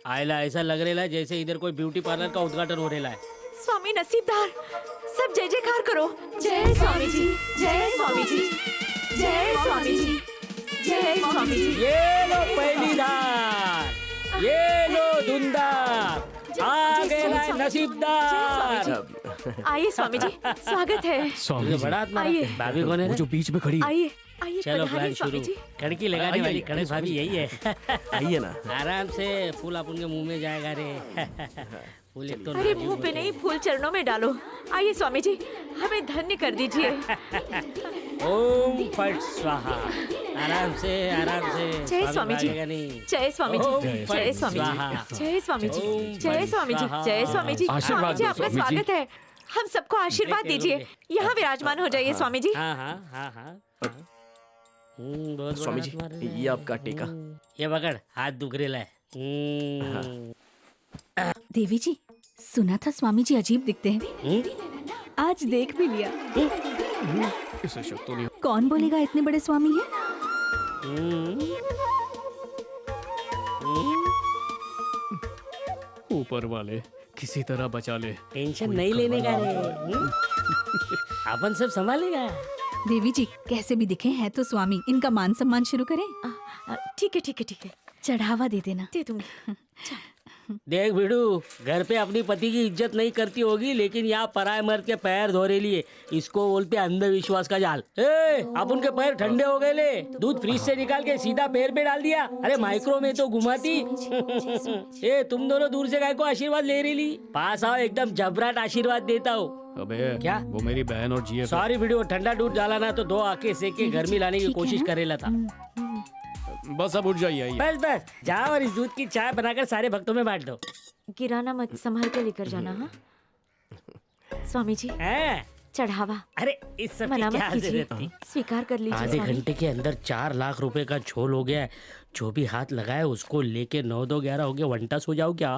आयला ऐसा लग रहा है जैसे इधर कोई ब्यूटी पार्लर का उद्घाटन हो रहा है। स्वामी नसीबदार, सब जय जयकार करो। जय स्वामी जी, जय स्वामी जी, जय स्वामी जी, जय स्वामी जी। ये लो पहली धार, ये लो धुंधार, आ गया नसीबदार। आइए स्वामी जी, स्वागत है। स्वामी जी, बड़ा आत्मा आइए। भाभी कौन है? वो जो बीच में खड़ी है। आइए आइए, चलो प्लान पधारिए स्वामी शुरू। जी। कड़की लगाने आइए, वाली आइए, कड़क भाभी यही है। आइए ना। आराम से फूल अपन के मुंह में जाएगा रे। फूल एक तो अरे नाजुक मुंह पे होता है। नहीं, फूल चरणों में डालो। आइए स्वामी जी, हमें धन्य कर दीजिए। ओम फट स्वाहा। आराम से आराम से। जय स्वामी जी, भागेगा नहीं। जय स्वामी ओम जी, फट जय स्वामी स्वाहा। जी, जय स्वामी जी, ओम जय फट स्वामी जी, स्वाहा। जय स्वामी जी। आशीर्वाद जी दो आपका स्वामी जी। स्वागत है। हम सबको आशीर्वाद देख दीजिए। लोगे। यहाँ विराजमान हो जाइए स्वामी जी। हाँ हाँ हाँ हाँ। बहुत बड़ा स्वामी जी, हाथ मार रहा है। ये आपका टीका। ये पकड़, हाथ दुख रहा है। देवी जी, सुना था स्वामी जी अजीब दिखते हैं। आज देख भी लिया। इसे शक तो नहीं कौन बोलेगा इतने बड़े स्वामी हैं? ऊपर वाले किसी तरह बचा ले। टेंशन नहीं लेने का रे। अपन सब संभालेगा। देवी जी, कैसे भी दिखे हैं तो स्वामी, इनका मान सम्मान शुरू करें। ठीक है ठीक है ठीक है, चढ़ावा दे देना। दे दूंगी। देख भिड़ू, घर पे अपनी पति की इज्जत नहीं करती होगी, लेकिन यहाँ पराये मर्द के पैर धो रहे लिए, इसको बोलते अंधविश्वास का जाल। अब उनके पैर ठंडे हो गए ले, दूध फ्रिज से निकाल के सीधा पैर पे डाल दिया। अरे माइक्रो में तो घुमाती। ए तुम दोनों दूर से गाय को आशीर्वाद ले रही ली, पास आओ, एकदम जबराट आशीर्वाद देता हूँ। अबे क्या? वो मेरी बहन और जीएफ है। सॉरी वीडियो, ठंडा दूध डाला ना तो 2 आके सेक के गर्मी लाने की कोशिश करेला था। बस अब उठ जाइए। आइए। बस बस जाओ और इस दूध की चाय बनाकर सारे भक्तों में बांट दो। गिराना मत, संभाल के लेकर जाना। हाँ स्वामी जी, हैं? चढ़ावा अरे इस सब की मना क्या मत कीजिए, जरूरत थी? स्वीकार कर लीजिए आधे स्वामी। घंटे के अंदर 4 लाख रुपए का झोल हो गया है। जो भी हाथ लगाए उसको लेके 9 2 11 हो गया। वंटस हो जाओ क्या?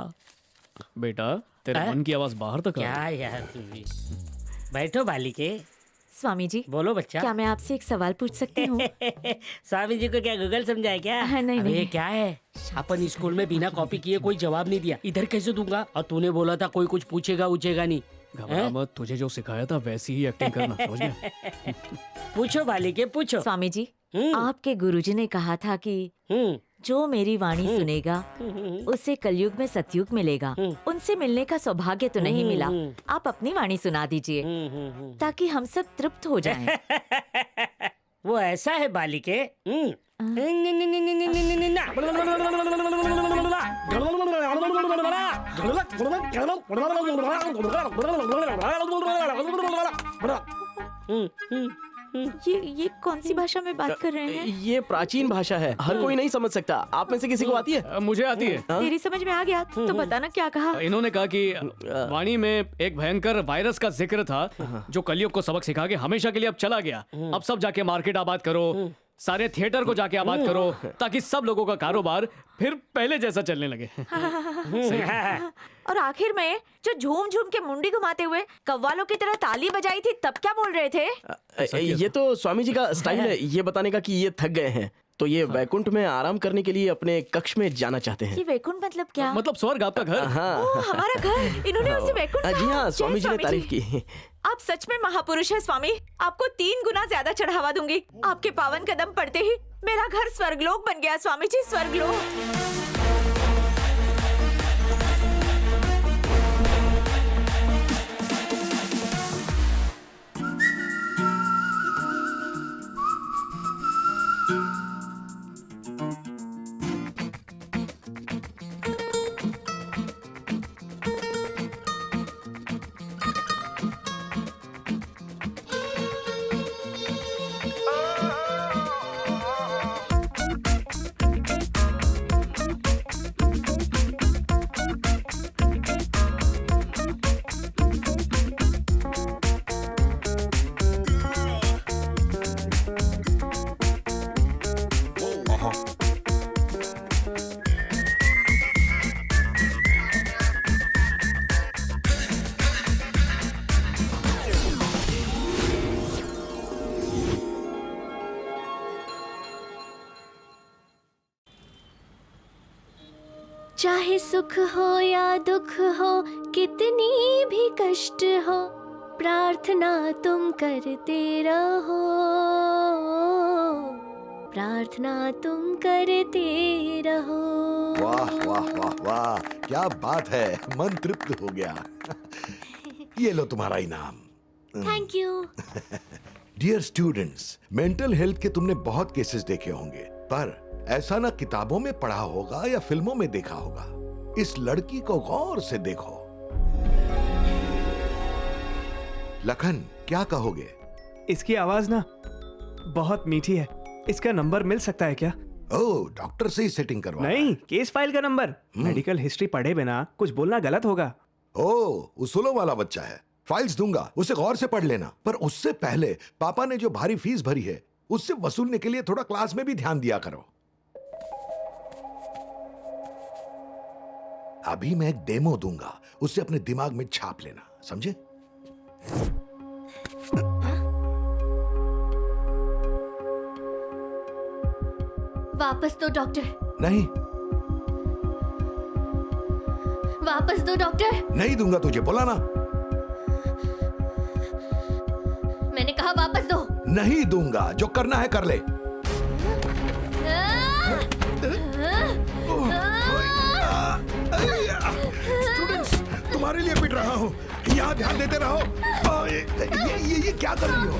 बेटा, तेरे हैं? मन की आवाज बाहर तक आ क्या यार तुम भी। बैठो बालिके। स्वामी जी, बोलो बच्चा। क्या मैं आपसे एक सवाल पूछ सकती हूँ? स्वामी जी को क्या गूगल समझाए क्या? हाँ, नहीं, अबे, नहीं। ये क्या है? अपन स्कूल में बिना कॉपी किए कोई जवाब नहीं दिया, इधर कैसे दूंगा? और तूने बोला था कोई कुछ पूछेगा उछेगा नहीं। घबरा मत, तुझे जो सिखाया था वैसी ही एक्टिंग करना, समझ गया? पूछो बालिके पूछो। स्वामी जी, आपके गुरुजी ने कहा था कि हम्म जो मेरी वाणी सुनेगा उसे कलयुग में सतयुग मिलेगा। उनसे मिलने का सौभाग्य तो नहीं मिला, आप अपनी वाणी सुना दीजिए ताकि हम सब तृप्त हो जाएं। वो ऐसा है बालिके। ये कौन सी भाषा में बात कर रहे हैं? ये प्राचीन भाषा है, हर कोई नहीं समझ सकता। आप में से किसी को आती है? मुझे आती है। तेरी समझ में आ गया तो बताना क्या कहा। इन्होंने कहा कि वाणी में एक भयंकर वायरस का जिक्र था जो कलयुग को सबक सिखा के हमेशा के लिए अब चला गया। अब सब जाके मार्केट आबाद करो, सारे थिएटर को जाके आबाद करो, ताकि सब लोगों का कारोबार फिर पहले जैसा चलने लगे। और आखिर में जो झूम झूम के मुंडी घुमाते हुए कव्वालों की तरह ताली बजाई थी, तब क्या बोल रहे थे? ये तो स्वामी जी का स्टाइल है, ये बताने का कि ये थक गए हैं, तो ये वैकुंठ में आराम करने के लिए अपने कक्ष में जाना चाहते हैं। ये वैकुंठ मतलब क्या? मतलब स्वर्ग, आपका घर। ओह, हमारा घर। इन्होंने उसे वैकुंठ जी कहा। हाँ, जय स्वामी जी ने स्वामी तारीफ की। आप सच में महापुरुष है स्वामी। आपको 3 गुना ज्यादा चढ़ावा दूंगी। आपके पावन कदम पड़ते ही मेरा घर स्वर्गलोक बन गया स्वामी जी, स्वर्गलोक। चाहे सुख हो या दुख हो, कितनी भी कष्ट हो, प्रार्थना तुम करते रहो, प्रार्थना तुम करते रहो। वाह वाह वाह वाह, क्या बात है, मन तृप्त हो गया। ये लो तुम्हारा इनाम। Thank you. Dear students, mental health के तुमने बहुत केसेस देखे होंगे, पर ऐसा ना किताबों में पढ़ा होगा या फिल्मों में देखा होगा। इस लड़की को गौर से देखो। लखन, क्या कहोगे? इसकी आवाज ना बहुत मीठी है। इसका नंबर मिल सकता है क्या? ओह, डॉक्टर से ही सेटिंग करवा। नहीं, केस फाइल का नंबर। मेडिकल हिस्ट्री पढ़े बिना कुछ बोलना गलत होगा। ओह, उसूलों वाला बच्चा है। फाइल्स दूंगा, उसे गौर से पढ़ लेना। पर उससे पहले पापा ने जो भारी फीस भरी है उससे वसूलने के लिए थोड़ा क्लास में भी ध्यान दिया करो। अभी मैं एक डेमो दूंगा, उसे अपने दिमाग में छाप लेना, समझे? वापस दो डॉक्टर, नहीं, वापस दो डॉक्टर। नहीं दूंगा तुझे, बोला ना। मैंने कहा वापस दो। नहीं दूंगा, जो करना है कर ले। स्टूडेंट्स, तुम्हारे लिए पिट रहा हूँ, यहाँ ध्यान देते रहो। ये क्या कर रही हो?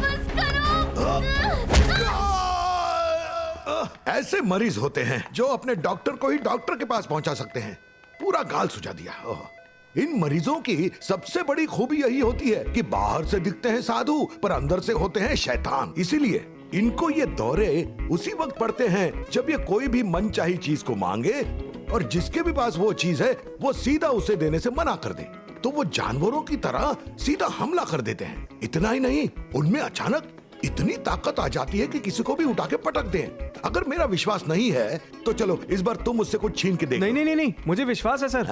ऐसे मरीज होते हैं जो अपने डॉक्टर को ही डॉक्टर के पास पहुंचा सकते हैं। पूरा गाल सुझा दिया। इन मरीजों की सबसे बड़ी खूबी यही होती है कि बाहर से दिखते हैं साधु, पर अंदर से होते हैं शैतान। इसीलिए इनको ये दौरे उसी वक्त पड़ते हैं जब ये कोई भी मनचाही चीज को मांगे और जिसके भी पास वो चीज है वो सीधा उसे देने से मना कर दे, तो वो जानवरों की तरह सीधा हमला कर देते हैं। इतना ही नहीं, उनमें अचानक इतनी ताकत आ जाती है कि किसी को भी उठा के पटक दें। अगर मेरा विश्वास नहीं है तो चलो इस बार तुम मुझसे कुछ छीन के देखो। नहीं नहीं नहीं नहीं, मुझे विश्वास है सर।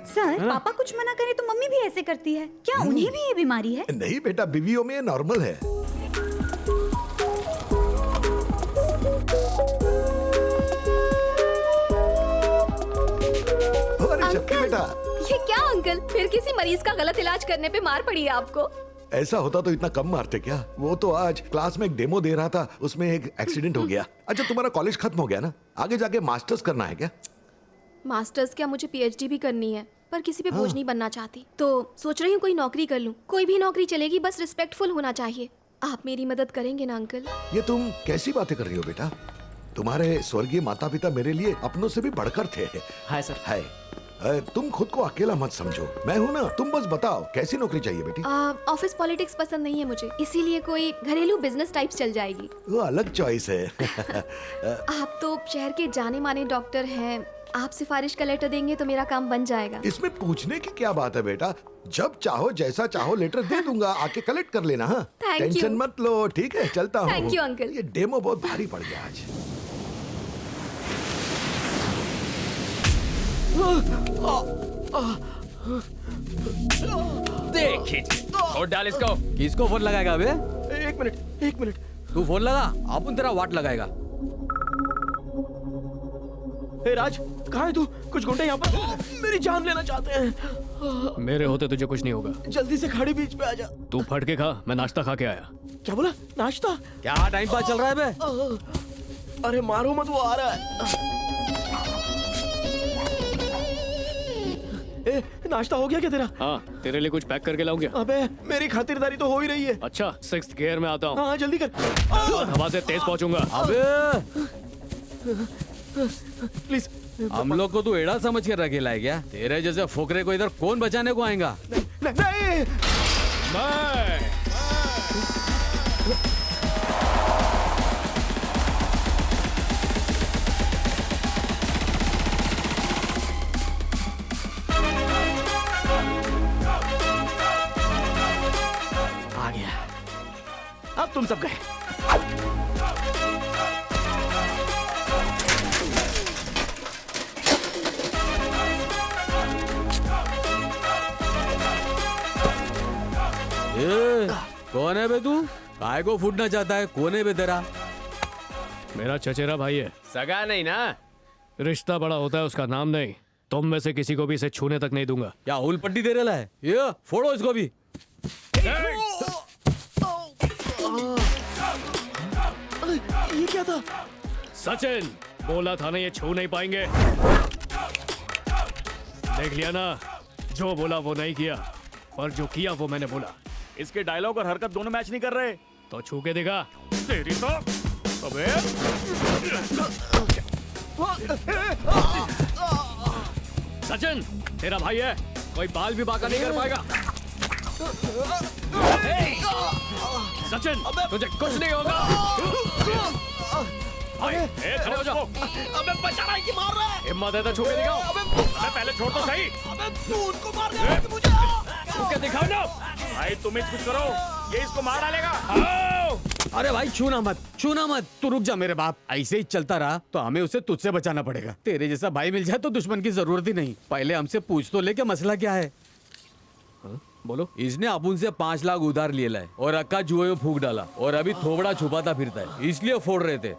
सर, पापा कुछ मना करे तो मम्मी भी ऐसे करती है, क्या उन्हें भी ये बीमारी है? नहीं बेटा, बीवियों में ये नॉर्मल है। अरे शक्ति बेटा, ये क्या अंकल, फिर किसी मरीज का गलत इलाज करने पे मार पड़ी है आपको? ऐसा होता तो इतना कम मारते क्या? वो तो आज क्लास में एक डेमो दे रहा था, उसमें एक एक्सीडेंट हो गया। अच्छा, तुम्हारा कॉलेज खत्म हो गया ना? आगे जाके मास्टर्स करना है क्या? मास्टर्स क्या, मुझे पीएचडी भी करनी है, पर किसी पे बोझ नहीं बनना चाहती। तो सोच रही हूँ कोई नौकरी कर लूँ। कोई भी नौकरी चलेगी, बस रिस्पेक्टफुल होना चाहिए। आप मेरी मदद करेंगे ना अंकल? ये तुम कैसी बातें कर रही हो बेटा? तुम्हारे स्वर्गीय माता पिता मेरे लिए अपनों से भी बढ़कर थे। Hi sir. हाय। तुम खुद को अकेला मत समझो, मैं हूँ ना। तुम बस बताओ कैसी नौकरी चाहिए बेटी? ऑफिस पॉलिटिक्स पसंद नहीं है मुझे, इसीलिए कोई घरेलू बिजनेस टाइप चल जाएगी। वो अलग चॉइस है। आप तो शहर के जाने माने डॉक्टर हैं, आप सिफारिश का लेटर देंगे तो मेरा काम बन जाएगा। इसमें पूछने की क्या बात है बेटा? जब चाहो जैसा चाहो लेटर दे दूंगा, आके कलेक्ट कर लेना। हाँ, Thank you. टेंशन मत लो, ठीक है? चलता हूँ। Thank you, uncle. ये डेमो बहुत भारी पड़ गया आज। देखिए, और डाल इसको। किसको फोन लगाएगा बे? एक मिनट। तू फोन लगा, अपन तेरा वाट लगाएगा। हे राज, कहाँ है तू? कुछ गुंडे यहाँ पर मेरी जान लेना चाहते हैं। मेरे होते तुझे कुछ नहीं होगा। जल्दी से खाड़ी बीच पे आ जा। तू फट के खा, मैं नाश्ता खा के आया। क्या बोला? नाश्ता? क्या टाइम पास चल रहा है बे? अरे मारो मत, वो आ रहा है। ए, नाश्ता हो गया क्या तेरा? हाँ, तेरे लिए कुछ पैक करके लाऊं क्या? अबे मेरी खातिरदारी तो हो ही रही है। अच्छा, 6th गियर में आता हूँ। हाँ जल्दी कर। हवा से तेज पहुंचूंगा। अबे प्लीज। हम लोग को तू एड़ा समझ के रखेला है क्या? तेरे जैसे फोकरे को इधर कौन बचाने को आएगा? नहीं। आ गया। अब तुम सब गए। कौन है बे तू? काय को फूटना चाहता है? कौन है बे तेरा? मेरा चचेरा भाई है। सगा नहीं ना? रिश्ता बड़ा होता है, उसका नाम नहीं। तुम में से किसी को भी इसे छूने तक नहीं दूंगा। क्या हुल पट्टी दे रहा है? ये फोड़ो इसको भी। ये क्या था? सचिन, बोला था ना ये छू नहीं पाएंगे। देख लिया ना, जो बोला वो नहीं किया, और जो किया वो मैंने बोला। इसके डायलॉग और हरकत दोनों मैच नहीं कर रहे। तो छू के दिखा। तेरी तो अबे सचिन, तेरा भाई है, कोई बाल भी बाका नहीं कर पाएगा। सचिन, तुझे कुछ नहीं होगा। खड़े हो जाओ। अबे बचा रहा है कि मार रहा है? हिम्मत है तो छू के दिखाओ। अबे पहले छोड़ तो सही। अबे तू उनको मार दे कि मुझे। छू के दिखाओ ना। भाई तुम कुछ करो, ये इसको मार डालेगा। अरे भाई छूना मत, छूना मत। तू रुक जा मेरे बाप। ऐसे ही चलता रहा तो हमें उसे तुझसे बचाना पड़ेगा। तेरे जैसा भाई मिल जाए तो दुश्मन की जरूरत ही नहीं। पहले हमसे पूछ तो ले कि मसला क्या है। बोलो। इसने अपुन से 5 लाख उधार लिया है और अक्का जुए में फूक डाला और अभी थोबड़ा छुपाता फिरता है, इसलिए फोड़ रहे थे।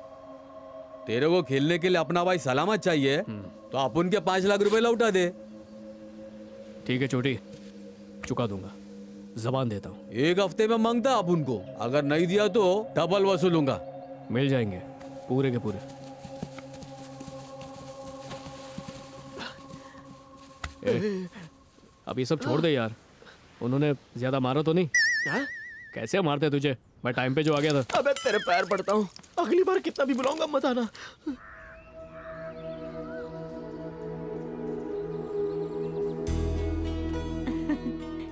तेरे को खेलने के लिए अपना भाई सलामत चाहिए तो अपुन के 5 लाख रुपए लौटा दे। ठीक है छोटी, चुका दूंगा, जबान देता हूँ। 1 हफ्ते में मांगता अपुन को, अगर नहीं दिया तो डबल वसूलूंगा। मिल जाएंगे पूरे के पूरे। अब ये सब छोड़ दे यार, उन्होंने ज्यादा मारा तो नहीं? कैसे मारते तुझे? मैं टाइम पे जो आ गया था। अबे तेरे पैर पड़ता हूँ, अगली बार कितना भी बुलाऊंगा मत आना।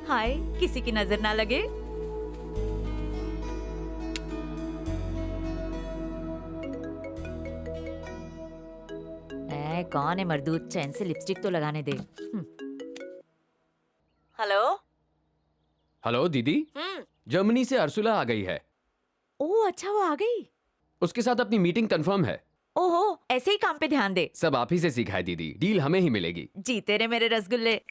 हाय, किसी की नजर ना लगे। कौन है मर्दूद? चैन से लिपस्टिक तो लगाने दे। हेलो। हेलो दीदी, जर्मनी से अर्सुला आ गई है। ओह अच्छा, वो आ गई। उसके साथ अपनी मीटिंग कंफर्म है। ओहो, ऐसे ही काम पे ध्यान दे। सब आप ही से सीखा है दीदी, डील हमें ही मिलेगी। जीते रे मेरे रसगुल्ले।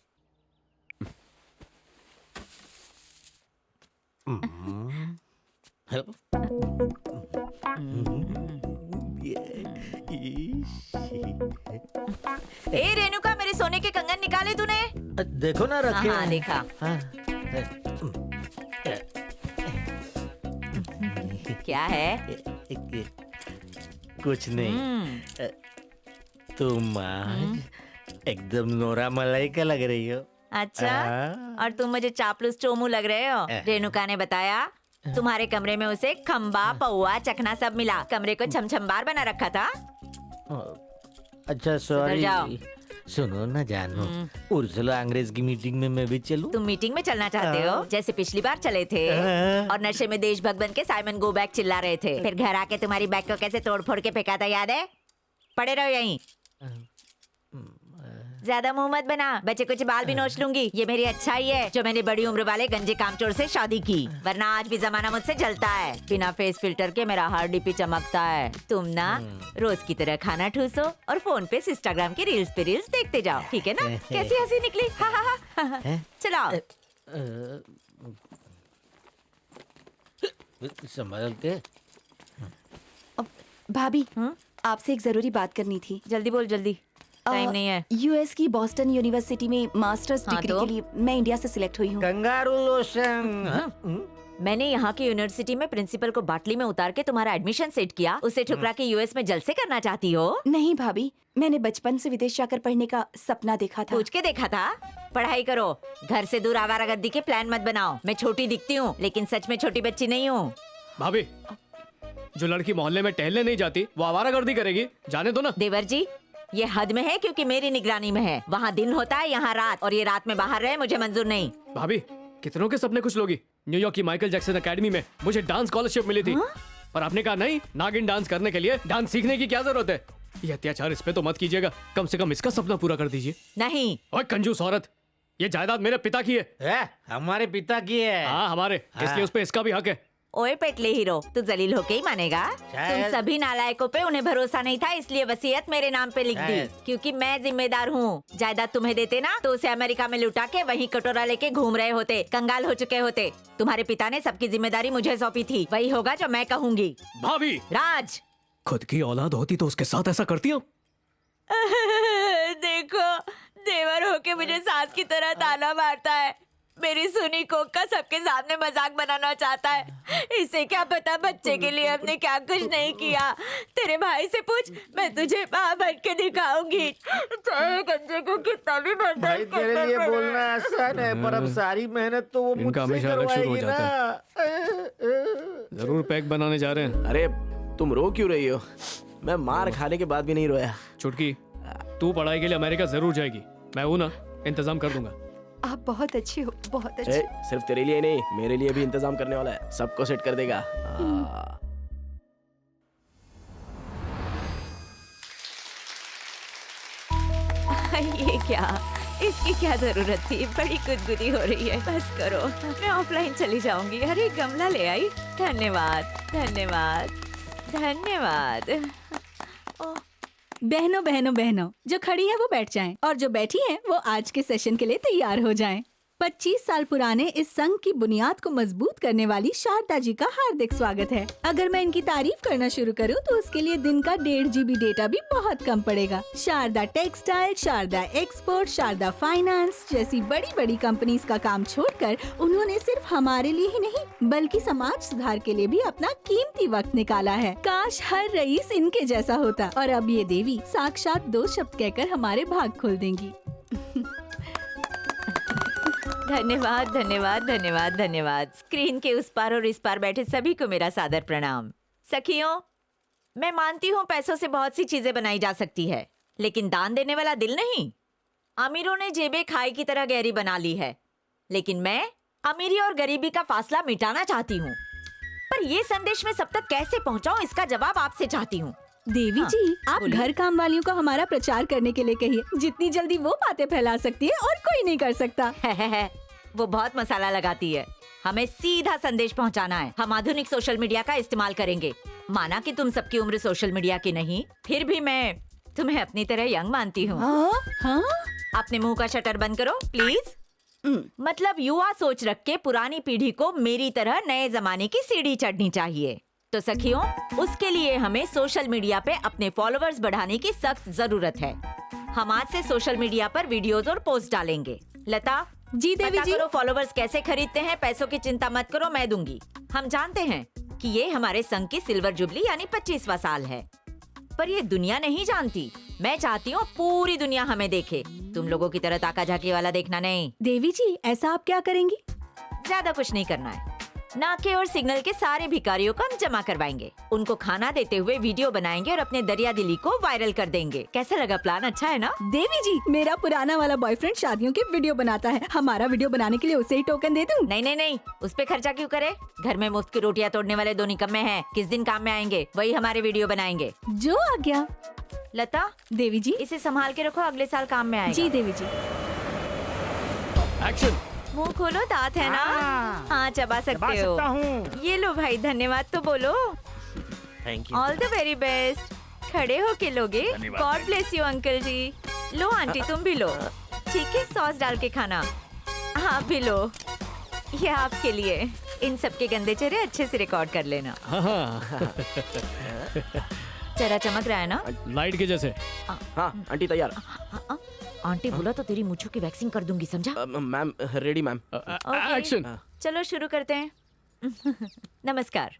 ए रेणुका, मेरे सोने के कंगन निकाले तूने? देखो ना रखे। हाँ देखा। क्या है? कुछ नहीं। तुम आज एकदम नोरा मलाइका लग रही हो। अच्छा, और तुम मुझे चापलूस चोमू लग रहे हो। रेणुका ने बताया तुम्हारे कमरे में उसे खंबा, पौआ, चखना सब मिला। कमरे को छमछमबार बना रखा था। अच्छा सॉरी। सुनो ना जानू, उर्सुला अंग्रेज की मीटिंग में मैं भी चलूं? तुम मीटिंग में चलना चाहते हो? जैसे पिछली बार चले थे और नशे में देशभक्त बन के साइमन गो बैक चिल्ला रहे थे, फिर घर आके तुम्हारी बैग को कैसे तोड़ फोड़ के फेंका था, याद है? पड़े रहो यहीं। ज्यादा मुंह मत बना, बच्चे कुछ बाल भी नोच लूंगी। ये मेरी अच्छाई है जो मैंने बड़ी उम्र वाले गंजे कामचोर से शादी की, वरना आज भी जमाना मुझसे जलता है। बिना फेस फिल्टर के मेरा हर डीपी चमकता है। तुम ना रोज की तरह खाना ठूसो और फोन पे इंस्टाग्राम की रील्स पे रील्स देखते जाओ, ठीक है ना? कैसी हंसी निकली। हा हा हा। चलाओ। संभल के। भाभी, आपसे एक जरूरी बात करनी थी। जल्दी बोल, जल्दी, टाइम नहीं है। यूएस की बॉस्टन यूनिवर्सिटी में मास्टर्स डिग्री के लिए मैं इंडिया से सिलेक्ट हुई हूँ। मैंने यहाँ की यूनिवर्सिटी में प्रिंसिपल को बाटली में उतार के तुम्हारा एडमिशन सेट किया, उसे ठुकरा के यूएस में जलसे करना चाहती हो? नहीं भाभी, मैंने बचपन से विदेश जाकर पढ़ने का सपना देखा था। पूछ के देखा था? पढ़ाई करो, घर से दूर आवारागर्दी के प्लान मत बनाओ। मैं छोटी दिखती हूँ लेकिन सच में छोटी बच्ची नहीं हूँ। भाभी, जो लड़की मोहल्ले में टहलने नहीं जाती वो आवारागर्दी करेगी, जाने दो ना। देवर जी, ये हद में है क्योंकि मेरी निगरानी में है। वहाँ दिन होता है, यहाँ रात, और ये रात में बाहर रहे मुझे मंजूर नहीं। भाभी, कितनों के सपने कुछ लोगी। न्यूयॉर्क की माइकल जैक्सन एकेडमी में मुझे डांस स्कॉलरशिप मिली थी, पर आपने कहा नहीं, नागिन डांस करने के लिए डांस सीखने की क्या जरूरत है। ये अत्याचार इस पे तो मत कीजिएगा, कम से कम इसका सपना पूरा कर दीजिए। नहीं। ओए कंजूस औरत, ये जायदाद मेरे पिता की है। हमारे पिता की है? हाँ हमारे, इसलिए उस पे इसका भी हक है। ओए पेटले हीरो, तू जलील होके ही मानेगा? तुम सभी नालायकों पे उन्हें भरोसा नहीं था, इसलिए वसीयत मेरे नाम पे लिख दी, क्योंकि मैं जिम्मेदार हूँ। जायदाद तुम्हें देते ना तो उसे अमेरिका में लुटा के वहीं कटोरा लेके घूम रहे होते, कंगाल हो चुके होते। तुम्हारे पिता ने सबकी जिम्मेदारी मुझे सौंपी थी, वही होगा जो मैं कहूँगी। भाभी, राज, खुद की औलाद होती तो उसके साथ ऐसा करती हो? देखो देवर होके मुझे सास की तरह ताना मारता है। मेरी सुनी कोक का सबके सामने मजाक बनाना चाहता है। इसे क्या पता बच्चे के लिए हमने क्या कुछ नहीं किया। तेरे भाई से पूछ, मैं तुझे माँ बन के दिखाऊंगी। चाहे गंजे को कितना भी भाई बर्दाश्त तेरे लिए बोलना आसान है, पर अब सारी मेहनत तो वो इनका मुझसे हमेशा अलग शुरू हो करवाएगी जाता ना। जरूर पैक बनाने जा रहे हैं। अरे तुम रो क्यों रही हो? मैं मार खाने के बाद भी नहीं रोया। चुटकी, तू पढ़ाई के लिए अमेरिका जरूर जाएगी। मैं हूं ना, इंतजाम कर दूंगा। आप बहुत अच्छे हो, बहुत अच्छे। सिर्फ तेरे लिए नहीं, मेरे लिए भी इंतजाम करने वाला है। सबको सेट कर देगा। ये क्या, इसकी क्या जरूरत थी? बड़ी गुदगुदी हो रही है, बस करो। मैं ऑफलाइन चली जाऊंगी। अरे गमला ले आई। धन्यवाद धन्यवाद धन्यवाद। बहनों बहनों बहनों, जो खड़ी है वो बैठ जाएं और जो बैठी है वो आज के सेशन के लिए तैयार हो जाएं। 25 साल पुराने इस संघ की बुनियाद को मजबूत करने वाली शारदा जी का हार्दिक स्वागत है। अगर मैं इनकी तारीफ करना शुरू करूं तो उसके लिए दिन का 1.5 GB डेटा भी बहुत कम पड़ेगा। Sharda textile, Sharda export, Sharda finance जैसी बड़ी बड़ी कंपनीज का काम छोड़कर उन्होंने सिर्फ हमारे लिए ही नहीं बल्कि समाज सुधार के लिए भी अपना कीमती वक्त निकाला है। काश हर रईस इनके जैसा होता। और अब ये देवी साक्षात 2 शब्द कहकर हमारे भाग खोल देंगी। धन्यवाद धन्यवाद धन्यवाद धन्यवाद। स्क्रीन के उस पार और इस पार बैठे सभी को मेरा सादर प्रणाम। सखियों, मैं मानती हूँ पैसों से बहुत सी चीजें बनाई जा सकती है, लेकिन दान देने वाला दिल नहीं। अमीरों ने जेबें खाई की तरह गहरी बना ली है, लेकिन मैं अमीरी और गरीबी का फासला मिटाना चाहती हूँ। पर ये संदेश मैं सब तक कैसे पहुँचाऊँ, इसका जवाब आपसे चाहती हूँ। देवी हाँ, जी, आप बोलिए। घर काम वालियों को हमारा प्रचार करने के लिए कहिए। जितनी जल्दी वो बातें फैला सकती है और कोई नहीं कर सकता। है। वो बहुत मसाला लगाती है। हमें सीधा संदेश पहुंचाना है। हम आधुनिक सोशल मीडिया का इस्तेमाल करेंगे। माना कि तुम सबकी उम्र सोशल मीडिया की नहीं, फिर भी मैं तुम्हें अपनी तरह यंग मानती हूँ। हाँ? अपने मुंह का शटर बंद करो प्लीज। मतलब युवा सोच रख के पुरानी पीढ़ी को मेरी तरह नए जमाने की सीढ़ी चढ़नी चाहिए। तो सखियों, उसके लिए हमें सोशल मीडिया पे अपने फॉलोअर्स बढ़ाने की सख्त जरूरत है। हम आज से सोशल मीडिया पर वीडियोस और पोस्ट डालेंगे। लता जी देवी पता जी। करो फॉलोवर्स कैसे खरीदते हैं। पैसों की चिंता मत करो, मैं दूंगी। हम जानते हैं कि ये हमारे संघ की सिल्वर जुबली यानी 25वां साल है, पर ये दुनिया नहीं जानती। मैं चाहती हूँ पूरी दुनिया हमें देखे, तुम लोगों की तरह ताका झाकी वाला देखना नहीं। देवी जी, ऐसा आप क्या करेंगी? ज्यादा कुछ नहीं करना है। नाके और सिग्नल के सारे भिखारियों को हम जमा करवाएंगे, उनको खाना देते हुए वीडियो बनाएंगे और अपने दरिया दिली को वायरल कर देंगे। कैसा लगा प्लान? अच्छा है ना? देवी जी, मेरा पुराना वाला बॉयफ्रेंड शादियों के वीडियो बनाता है। हमारा वीडियो बनाने के लिए उसे ही टोकन दे दूं? नहीं नहीं नहीं, उस पे खर्चा क्यों करे? घर में मुफ्त की रोटियां तोड़ने वाले 2 निकम्मे हैं, किस दिन काम में आएंगे? वही हमारे वीडियो बनाएंगे। जो आ गया। लता देवी जी, इसे संभाल के रखो, अगले साल काम में आएगा। जी देवी जी। एक्शन। मुंह खोलो, दांत है ना? हाँ, चबा सकते हो। ये लो भाई, धन्यवाद तो बोलो। Thank you. All the very best. खड़े हो के लोगे। God bless you uncle ji. लो आंटी, तुम भी लो। ठीक है, सॉस डाल के खाना। हाँ भी लो, ये आपके लिए। इन सब के गंदे चेहरे अच्छे से रिकॉर्ड कर लेना। चेहरा चमक रहा है ना? लाइट के जैसे। हाँ आंटी तैयार। आंटी बोला तो तेरी मूंछों की वैक्सिंग कर दूंगी, समझा? Ma'am ready ma'am. एक्शन। चलो शुरू करते हैं। नमस्कार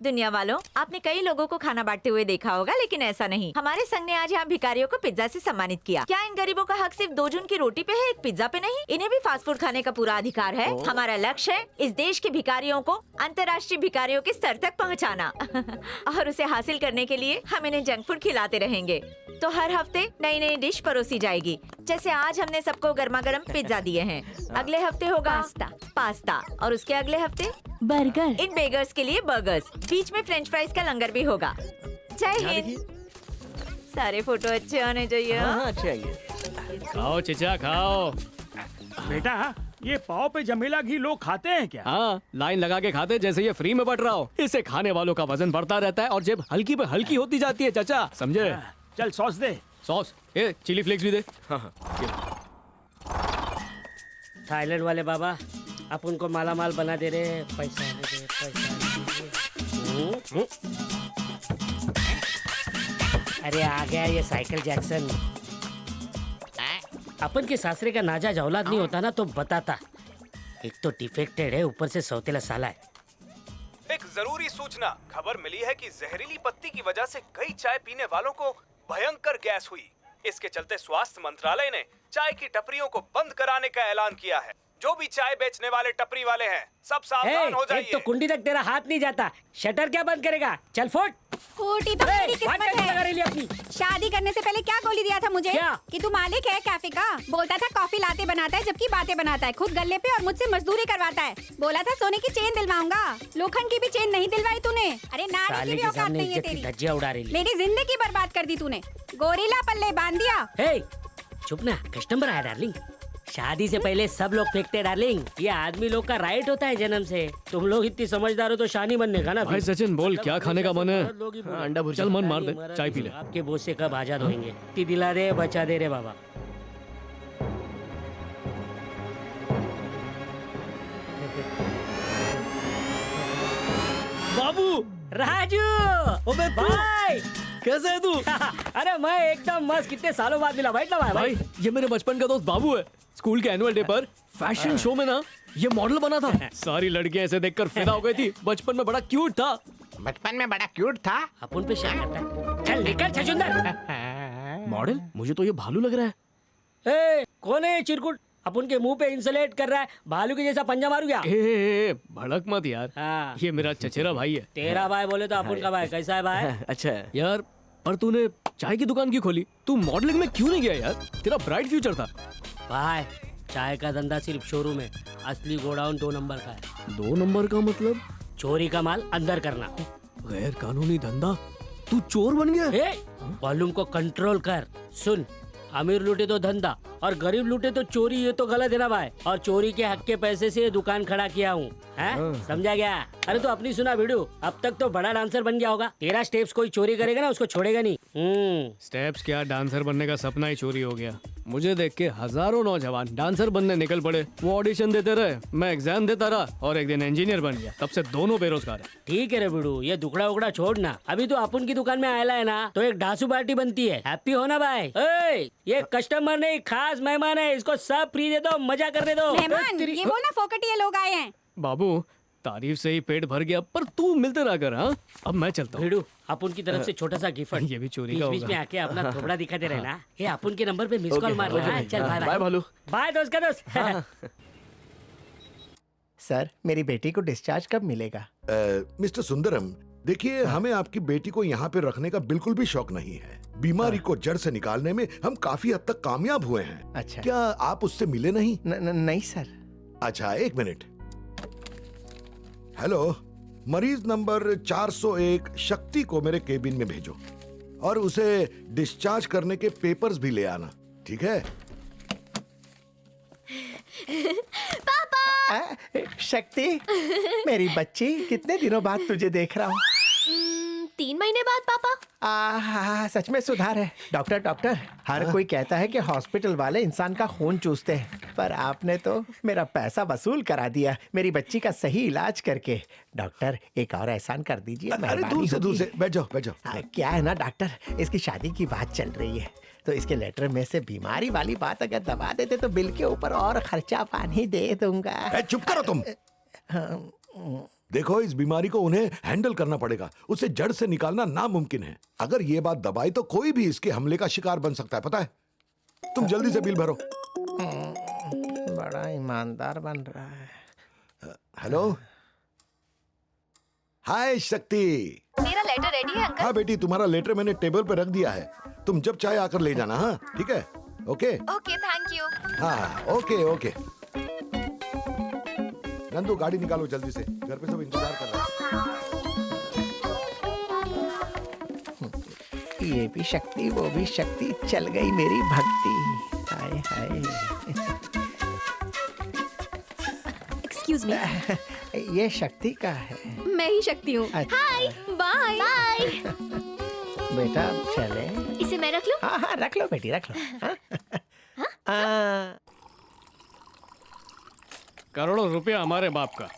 दुनिया वालों, आपने कई लोगों को खाना बांटते हुए देखा होगा, लेकिन ऐसा नहीं। हमारे संघ ने आज यहाँ भिखारियों को पिज्जा से सम्मानित किया। क्या इन गरीबों का हक सिर्फ 2 जून की रोटी पे है, एक पिज्जा पे नहीं? इन्हें भी फास्ट फूड खाने का पूरा अधिकार है। हमारा लक्ष्य है इस देश के भिखारियों को अंतर्राष्ट्रीय भिखारियों के स्तर तक पहुँचाना। और उसे हासिल करने के लिए हम इन्हें जंक फूड खिलाते रहेंगे। तो हर हफ्ते नई नई डिश परोसी जाएगी। जैसे आज हमने सबको गर्मा गर्म पिज्जा दिए हैं, अगले हफ्ते होगा पास्ता और उसके अगले हफ्ते बर्गर। इन बेगर्स के लिए बर्गर्स, बीच में फ्रेंच फ्राइज का लंगर भी होगा। जय हिंद। सारे फोटो अच्छे आने चाहिए। हाँ अच्छे आएंगे। खाओ चिचा खाओ। बेटा, ये पाव पे जमेला घी लोग खाते हैं क्या? हाँ, लाइन लगा के खाते जैसे ये फ्री में बट रहा हो। इससे खाने वालों का वजन बढ़ता रहता है और जेब हल्की पे हल्की होती जाती है। चाचा समझे? चल सॉस दे। सॉस, ये चिली फ्लेक्स भी दे। थाईलैंड वाले बाबा, आप उनको माला माल बना दे रहे हैं। पैसा दे, पैसा दे। अरे आ गया ये साइकिल जैक्सन। अपन के सासरे का नाजायज औलाद नहीं होता ना तो बताता। एक तो डिफेक्टेड है, ऊपर से सौतेला साला है। एक जरूरी सूचना, खबर मिली है कि जहरीली पत्ती की वजह से कई चाय पीने वालों को भयंकर गैस हुई। इसके चलते स्वास्थ्य मंत्रालय ने चाय की टपरियों को बंद कराने का ऐलान किया है। जो भी चाय बेचने वाले टपरी वाले हैं, सब सावधान हो जाइए। एक तो कुंडी तक तेरा हाथ नहीं जाता, शटर क्या बंद करेगा? चल फुट। फूटी तो मेरी किस्मत लगा रही है। अपनी। शादी करने से पहले क्या गोली दिया था मुझे? क्या? कि तू मालिक है कैफे का। बोलता था कॉफी लाते बनाता है, जबकि बातें बनाता है। खुद गल्ले पे और मुझसे मजदूरी करवाता है। बोला था सोने की चेन दिलवाऊंगा, लोखंड की भी चेन नहीं दिलवाई तूने। अरे नारी साले की भी के औकात सामने नहीं है इज्जत की तेरी। धज्जियां उड़ा रही है। मेरी जिंदगी बर्बाद कर दी तूने, गोरिल्ला पल्ले बांध दिया। हे, चुप ना, कस्टमर आया डार्लिंग। शादी से पहले सब लोग फेंकते डार्लिंग, ये आदमी लोग का राइट होता है जन्म से। तुम लोग इतनी समझदार हो तो शानी बनने का ना। भाई सचिन बोल, क्या खाने का मन है? अंडा भुर्जी। चल मन मार दे, चाय पी ले। आपके बोझ से कब आजाद होंगे? ती दिला दे, बचा दे रे बाबा। बाबू, राजू, अबे तू भाई कैसे है तू? अरे मैं एकदम मस्त, कितने सालों बाद मिला। बैठ ना भाई, ये मेरे बचपन का दोस्त बाबू है। स्कूल के एनुअल डे पर फैशन शो में ना ये मॉडल बना था। सारी लड़कियां ऐसे देखकर फिदा हो गई थी। बचपन में बड़ा क्यूट था। बचपन में बड़ा क्यूट था। अपन पे शक करता है। चल निकल छछुंदर। मॉडल? मुझे तो ये भालू लग रहा है। ए, कौन है ये चिरकुट? अपन के मुंह पे इंसुलेट कर रहा है, भालू के जैसा पंजा मारू क्या? ए, भड़क मत यार। हाँ। ये मेरा चचेरा भाई है। तेरा भाई बोले तो अपन का भाई। कैसा है भाई? अच्छा है यार, पर तूने चाय की दुकान क्यों खोली? तू मॉडलिंग में क्यों नहीं गया यार? तेरा ब्राइट फ्यूचर था। भाई चाय का धंधा सिर्फ शोरूम है, असली गोडाउन 2 नंबर का है। 2 नंबर का मतलब? चोरी का माल अंदर करना। गैर कानूनी धंधा? तू चोर बन गया? वॉल्यूम को कंट्रोल कर। सुन, अमीर लूटे तो धंधा और गरीब लूटे तो चोरी, ये तो गलत है ना भाई। और चोरी के हक के पैसे से दुकान खड़ा किया हूँ, समझा गया? अरे तो अपनी सुना वीडियो, अब तक तो बड़ा डांसर बन गया होगा। तेरा स्टेप्स कोई चोरी करेगा ना, उसको छोड़ेगा नहीं। स्टेप्स क्या, डांसर बनने का सपना ही चोरी हो गया। मुझे देख के हजारों नौजवान डांसर बनने निकल पड़े। वो ऑडिशन देते रहे, मैं एग्जाम देता रहा और एक दिन इंजीनियर बन गया। तब से दोनों बेरोजगार है। ठीक है रे बिडू, ये दुखड़ा उकड़ा छोड़ना। अभी तो अपन की दुकान में आयला है ना, तो एक डासू पार्टी बनती है। हैप्पी हो ना भाई? ये कस्टमर नहीं, खास मेहमान है, इसको सब फ्री दे दो, मजा करने दो। मेहमान, ये बोलना फोकटिया लोग आए हैं। बाबू, तारीफ से ही पेट भर गया, पर तू मिलते रह कर। हाँ, अब मैं चलता हूँ। भिड़ू, अपन की तरफ से छोटा सा गिफ्ट। ये भी चोरी का बीच होगा। में आके अपना थोबड़ा दिखाते रहना। ये अपन के नंबर पे मिस कॉल मारना। हाँ, चल बाय बाय भालू। बाय दोस्त का दोस्त। सर, मेरी बेटी को डिस्चार्ज कब मिलेगा? मिस्टर सुंदरम, देखिए हमें आपकी बेटी को यहाँ पे रखने का बिल्कुल भी शौक नहीं है। बीमारी को जड़ से निकालने में हम काफी हद तक कामयाब हुए हैं। अच्छा। क्या आप उससे मिले नहीं? नहीं सर। अच्छा, एक मिनट। हेलो, मरीज नंबर 401 शक्ति को मेरे केबिन में भेजो और उसे डिस्चार्ज करने के पेपर्स भी ले आना, ठीक है? शक्ति, मेरी बच्ची, कितने दिनों बाद तुझे देख रहा हूँ। 3 महीने बाद पापा। सच में सुधार है। डॉक्टर, हर कोई कहता है कि हॉस्पिटल वाले इंसान का खून चूसते हैं, पर आपने तो मेरा पैसा वसूल करा दिया मेरी बच्ची का सही इलाज करके। डॉक्टर, एक और एहसान कर दीजिए। अरे दूर से बैठ जाओ, बैठ जाओ। क्या है ना डॉक्टर, इसकी शादी की बात चल रही है, तो इसके लेटर में से बीमारी वाली बात अगर दबा देते तो बिल के ऊपर और खर्चा पानी दे दूंगा। चुप करो तुम। देखो, इस बीमारी को उन्हें हैंडल करना पड़ेगा, उसे जड़ से निकालना नामुमकिन है। अगर ये बात दबाई तो कोई भी इसके हमले का शिकार बन सकता है, पता है? तुम जल्दी से बिल भरो। बड़ा ईमानदार बन रहा है। हेलो, हाय शक्ति। मेरा लेटर रेडी है अंकल। हाँ बेटी, तुम्हारा लेटर मैंने टेबल पे रख दिया है, तुम जब चाहे आकर ले जाना। हाँ ठीक है, ओके ओके, थैंक यू। हाँ ओके ओके। नंदू, गाड़ी निकालो जल्दी से, घर पे सब इंतजार कर रहे हैं। ये भी शक्ति, वो भी शक्ति, चल गई मेरी भक्ति। हाय हाय। Excuse me. ये शक्ति का है। मैं ही शक्ति हूँ। Hi, bye bye. बेटा चले। इसे मैं रख लूं? हाँ, रख लो बेटी, रख लो। करोड़ों रुपया हमारे बाप का,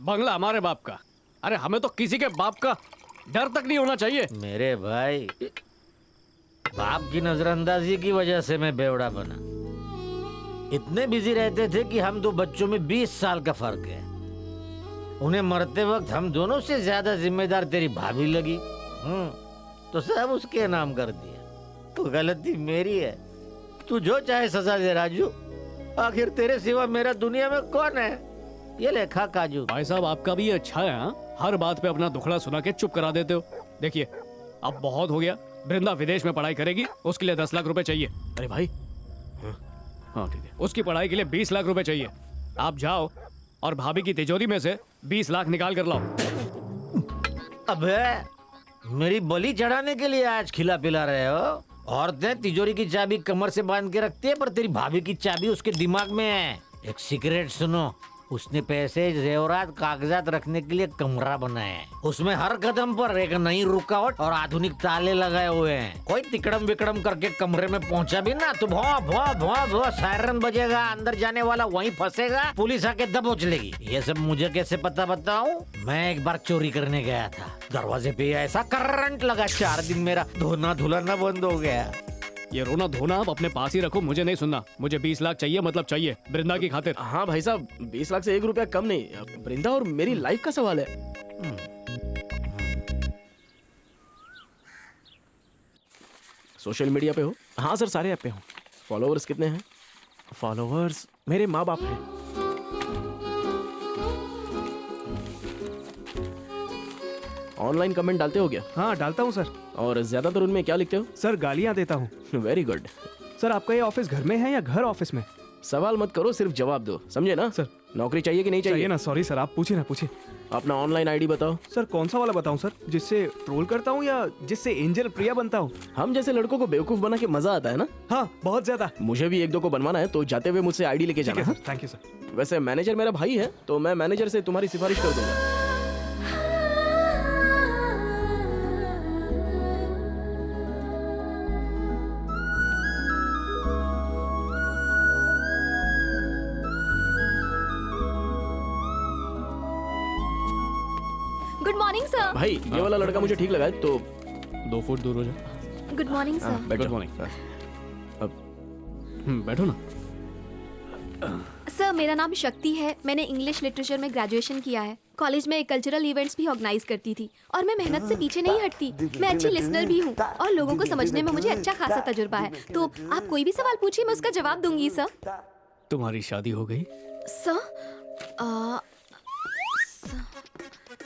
बंगला हमारे बाप का। अरे हमें तो किसी के बाप का डर तक नहीं होना चाहिए। मेरे भाई, बाप की नजरअंदाजी की वजह से मैं बेवड़ा बना, इतने बिजी रहते थे कि हम दो बच्चों में 20 साल का फर्क है। उन्हें मरते वक्त हम दोनों से ज्यादा जिम्मेदार तेरी भाभी लगी। तो सब उसके नाम कर दिया। तो गलती मेरी है। तू जो चाहे सजा दे राजू, आखिर तेरे सिवा मेरा दुनिया में कौन है? ये लेखा काजू। भाई साहब आपका भी ये अच्छा है, हाँ? हर बात पे अपना दुखड़ा सुना के चुप करा देते हो। देखिए अब बहुत हो गया। वृंदा विदेश में पढ़ाई करेगी, उसके लिए 10 लाख रुपए चाहिए। अरे भाई, हाँ ठीक है, उसकी पढ़ाई के लिए 20 लाख रुपए चाहिए। आप जाओ और भाभी की तिजोरी में से 20 लाख निकाल कर लाओ। अबे मेरी बलि चढ़ाने के लिए आज खिला पिला रहे हो? औरतें तिजोरी की चाबी कमर से बांध के रखती है, पर तेरी भाभी की चाबी उसके दिमाग में है। एक सीक्रेट सुनो, उसने पैसे, जेवरात, कागजात रखने के लिए कमरा बनाया है। उसमें हर कदम पर एक नई रुकावट और आधुनिक ताले लगाए हुए हैं। कोई तिकड़म बिकड़म करके कमरे में पहुंचा भी ना तो भौं भौं भौं भौं सायरन बजेगा, अंदर जाने वाला वहीं फंसेगा, पुलिस आके दबोच लेगी। ये सब मुझे कैसे पता बताऊं? मैं एक बार चोरी करने गया था, दरवाजे पे ऐसा करंट लगा, 4 दिन मेरा धोना धुलाना बंद हो गया। ये रोना धोना आप अपने पास ही रखो, मुझे नहीं सुनना। मुझे 20 लाख चाहिए, मतलब चाहिए, वृंदा की खातिर। हाँ भाई साहब, 20 लाख से 1 रुपया कम नहीं। वृंदा और मेरी लाइफ का सवाल है। सोशल मीडिया पे हो? हाँ सर, सारे ऐप पे हो। फॉलोअर्स कितने हैं? फॉलोअर्स मेरे माँ बाप हैं। ऑनलाइन कमेंट डालते हो क्या? हाँ डालता हूँ सर। और ज्यादातर उनमें क्या लिखते हो? सर गालियाँ देता हूँ। Very good. सर आपका ये ऑफिस घर में है या घर ऑफिस में? सवाल मत करो, सिर्फ जवाब दो, समझे ना? सर नौकरी चाहिए कि नहीं चाहिए? ना। सॉरी सर, आप पूछिए ना, पूछिए। अपना ऑनलाइन आईडी बताओ। सर कौन सा वाला बताऊं सर, जिससे ट्रोल करता हूं या जिससे एंजल प्रिया बनता हूं? हम जैसे लड़कों को बेवकूफ बना के मजा आता है ना? हाँ बहुत ज्यादा। मुझे भी 1-2 को बनवाना है, तो जाते हुए मुझसे आईडी लेके जाना। Thank you sir. वैसे मैनेजर मेरा भाई है, तो मैं मैनेजर से तुम्हारी सिफारिश कर दूंगा। Good morning sir. भाई ये वाला लड़का मुझे ठीक लगा है, तो 2 फुट दूर हो जा। Good morning sir. Good morning. बैठो ना। सर मेरा नाम शक्ति है, मैंने इंग्लिश लिटरेचर में ग्रेजुएशन किया है। कॉलेज में कल्चरल इवेंट्स भी ऑर्गेनाइज करती थी और मैं मेहनत से पीछे नहीं हटती। मैं अच्छी लिसनर भी हूँ और लोगों को समझने में मुझे अच्छा खासा तजुर्बा है। तो आप कोई भी सवाल पूछिए, मैं उसका जवाब दूंगी सर। तुम्हारी शादी हो गई?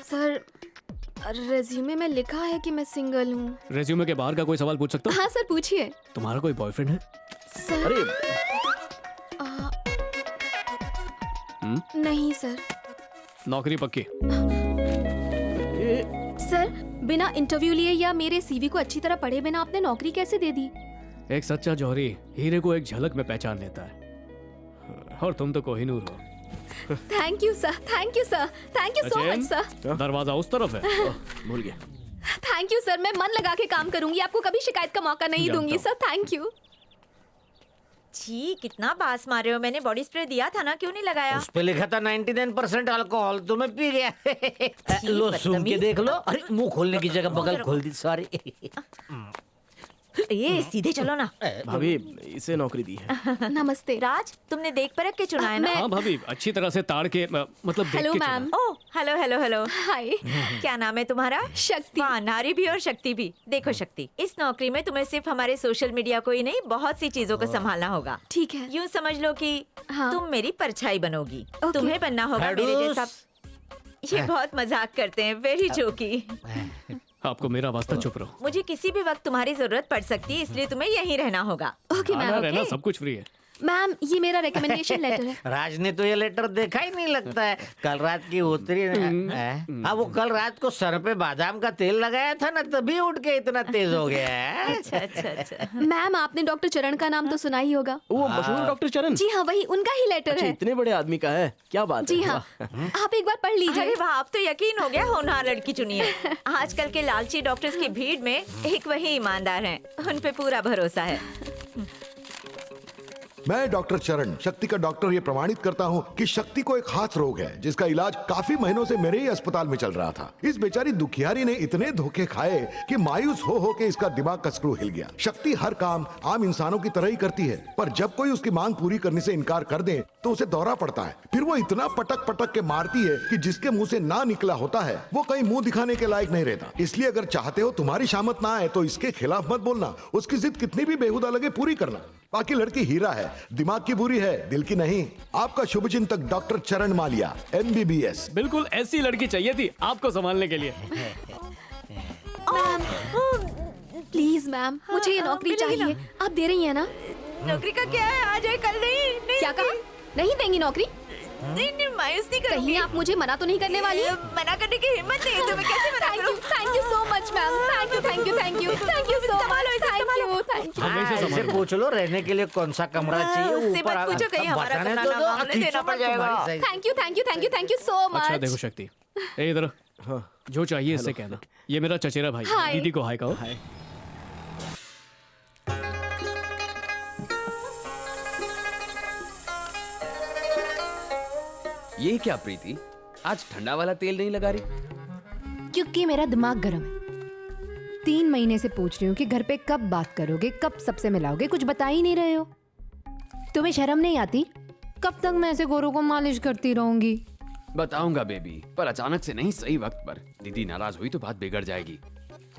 सर रेज्यूमे में लिखा है कि मैं सिंगल हूँ। रेज्यूमे के बाहर का कोई सवाल पूछ सकता हूँ? हाँ सर पूछिए। तुम्हारा कोई बॉयफ्रेंड है? सर अरे नहीं सर। नौकरी पक्की? सर बिना इंटरव्यू लिए या मेरे सीवी को अच्छी तरह पढ़े बिना आपने नौकरी कैसे दे दी? एक सच्चा जौहरी हीरे को एक झलक में पहचान लेता है, और तुम तो कोहिनूर हो। Thank you sir, thank you sir, thank you so much sir. दरवाजा उस तरफ है। भूल गया। थैंक यू सर, मैं मन लगा के काम करूंगी, आपको कभी शिकायत का मौका नहीं दूंगी सर। Thank you. छी कितना बास मारे हो, मैंने बॉडी स्प्रे दिया था ना, क्यों नहीं लगाया? उस पे लिखा था 99% अल्कोहल, तो मैं पी गया। लो सूंघ के देख लो। अरे मुंह खोलने की जगह बगल खोल दी, सॉरी। ये सीधे चलो ना। भाभी इसे नौकरी दी है। नमस्ते। राज तुमने देख परख के चुना है ना? हाँ भाभी, अच्छी तरह से ताड़ के मतलब देख हेलो के ma'am. Oh hello hello hello. Hi. क्या नाम है तुम्हारा? शक्ति। वाह, नारी भी और शक्ति भी। देखो शक्ति, इस नौकरी में तुम्हें सिर्फ हमारे सोशल मीडिया को ही नहीं, बहुत सी चीजों को संभालना होगा। ठीक है। यूँ समझ लो कि हाँ। तुम मेरी परछाई बनोगी। तुम्हें बनना होगा मेरे जैसा। ये बहुत मजाक करते हैं, वेरी जोकी। आपको मेरा वास्ता चुप रहो। मुझे किसी भी वक्त तुम्हारी जरूरत पड़ सकती है, इसलिए तुम्हें यहीं रहना होगा। Okay ma'am. रहना सब कुछ फ्री है। मैम ये मेरा रिकमेंडेशन लेटर है। राज ने तो ये लेटर देखा ही नहीं लगता है। कल रात की उतरी हाँ, वो कल रात को सर पे बादाम का तेल लगाया था ना, तभी उठ के इतना तेज हो गया है। अच्छा अच्छा अच्छा। मैम आपने डॉक्टर चरण का नाम तो सुना ही होगा। वो मशहूर डॉक्टर चरण? जी हाँ, वही उनका ही लेटर है। इतने बड़े आदमी का है, क्या बात जी है। हाँ, आप एक बार पढ़ लीजिए। अरे वाह, अब तो यकीन हो गया होनहार लड़की चुनी है। आजकल के लालची डॉक्टर्स की भीड़ में एक वही ईमानदार हैं, उन पे पूरा भरोसा है। मैं डॉक्टर चरण, शक्ति का डॉक्टर, ये प्रमाणित करता हूँ कि शक्ति को एक खास रोग है जिसका इलाज काफी महीनों से मेरे ही अस्पताल में चल रहा था। इस बेचारी दुखियारी ने इतने धोखे खाए कि मायूस हो के इसका दिमाग का स्क्रू हिल गया। शक्ति हर काम आम इंसानों की तरह ही करती है, पर जब कोई उसकी मांग पूरी करने से इनकार कर दे तो उसे दौरा पड़ता है। फिर वो इतना पटक पटक के मारती है कि जिसके मुंह से ना निकला होता है वो कहीं मुंह दिखाने के लायक नहीं रहता। इसलिए अगर चाहते हो तुम्हारी शामत ना आए तो इसके खिलाफ मत बोलना, उसकी जिद कितनी भी बेहुदा लगे पूरी करना। बाकी लड़की हीरा है, दिमाग की बुरी है, दिल की नहीं। आपका शुभचिंतक डॉक्टर चरण मालिया, MBBS। बिल्कुल ऐसी लड़की चाहिए थी आपको संभालने के लिए। प्लीज मैम, मुझे ये नौकरी चाहिए। आप दे रही हैं ना? नौकरी का क्या है, आज है कल नहीं। क्या कहा? नहीं देंगी नौकरी? नहीं, मायूस नहीं करूंगी। कहीं आप मुझे मना तो नहीं करने वाली? मना करने की हिम्मत नहीं है तो मैं कैसे मना करूं? Thank you so much ma'am, thank you so much, thank you. ऐसे पूछ लो रहने के लिए कौन सा कमरा चाहिए, उससे ऊपर मत पूछो, कहीं हमारा बताने कमरा तो ना मांगने देना पड़ जाएगा। Thank you so much. अच्छा देखो शक्ति, ए इधर जो चाहिए इससे कहना। ये मेरा चचेरा भाई, हाय। दीदी को हाय कहो। ये क्या प्रीति, आज ठंडा वाला तेल नहीं लगा रही? क्योंकि मेरा दिमाग गर्म है। 3 महीने से पूछ रही हूँ कि घर पे कब बात करोगे, कब सबसे मिलाओगे, कुछ बता ही नहीं रहे हो। तुम्हें शर्म नहीं आती? कब तक मैं ऐसे गोरू को मालिश करती रहूंगी? बताऊंगा बेबी, पर अचानक से नहीं, सही वक्त पर। दीदी नाराज हुई तो बात बिगड़ जाएगी।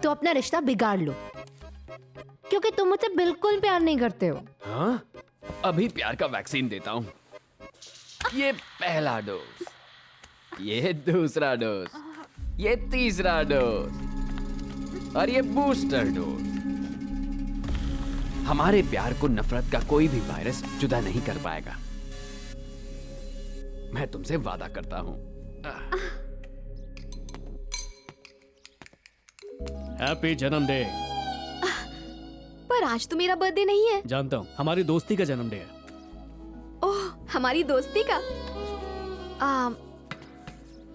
तो अपना रिश्ता बिगाड़ लो, क्योंकि तुम मुझसे बिल्कुल प्यार नहीं करते हो। हाँ, अभी प्यार का वैक्सीन देता हूँ। ये पहला डोज, ये दूसरा डोज, ये तीसरा डोज और ये बूस्टर डोज। हमारे प्यार को नफरत का कोई भी वायरस जुदा नहीं कर पाएगा। मैं तुमसे वादा करता हूँ। हैप्पी जन्मडे। पर आज तो मेरा बर्थडे नहीं है। जानता हूँ, हमारी दोस्ती का जन्मडे है। ओह, हमारी दोस्ती का।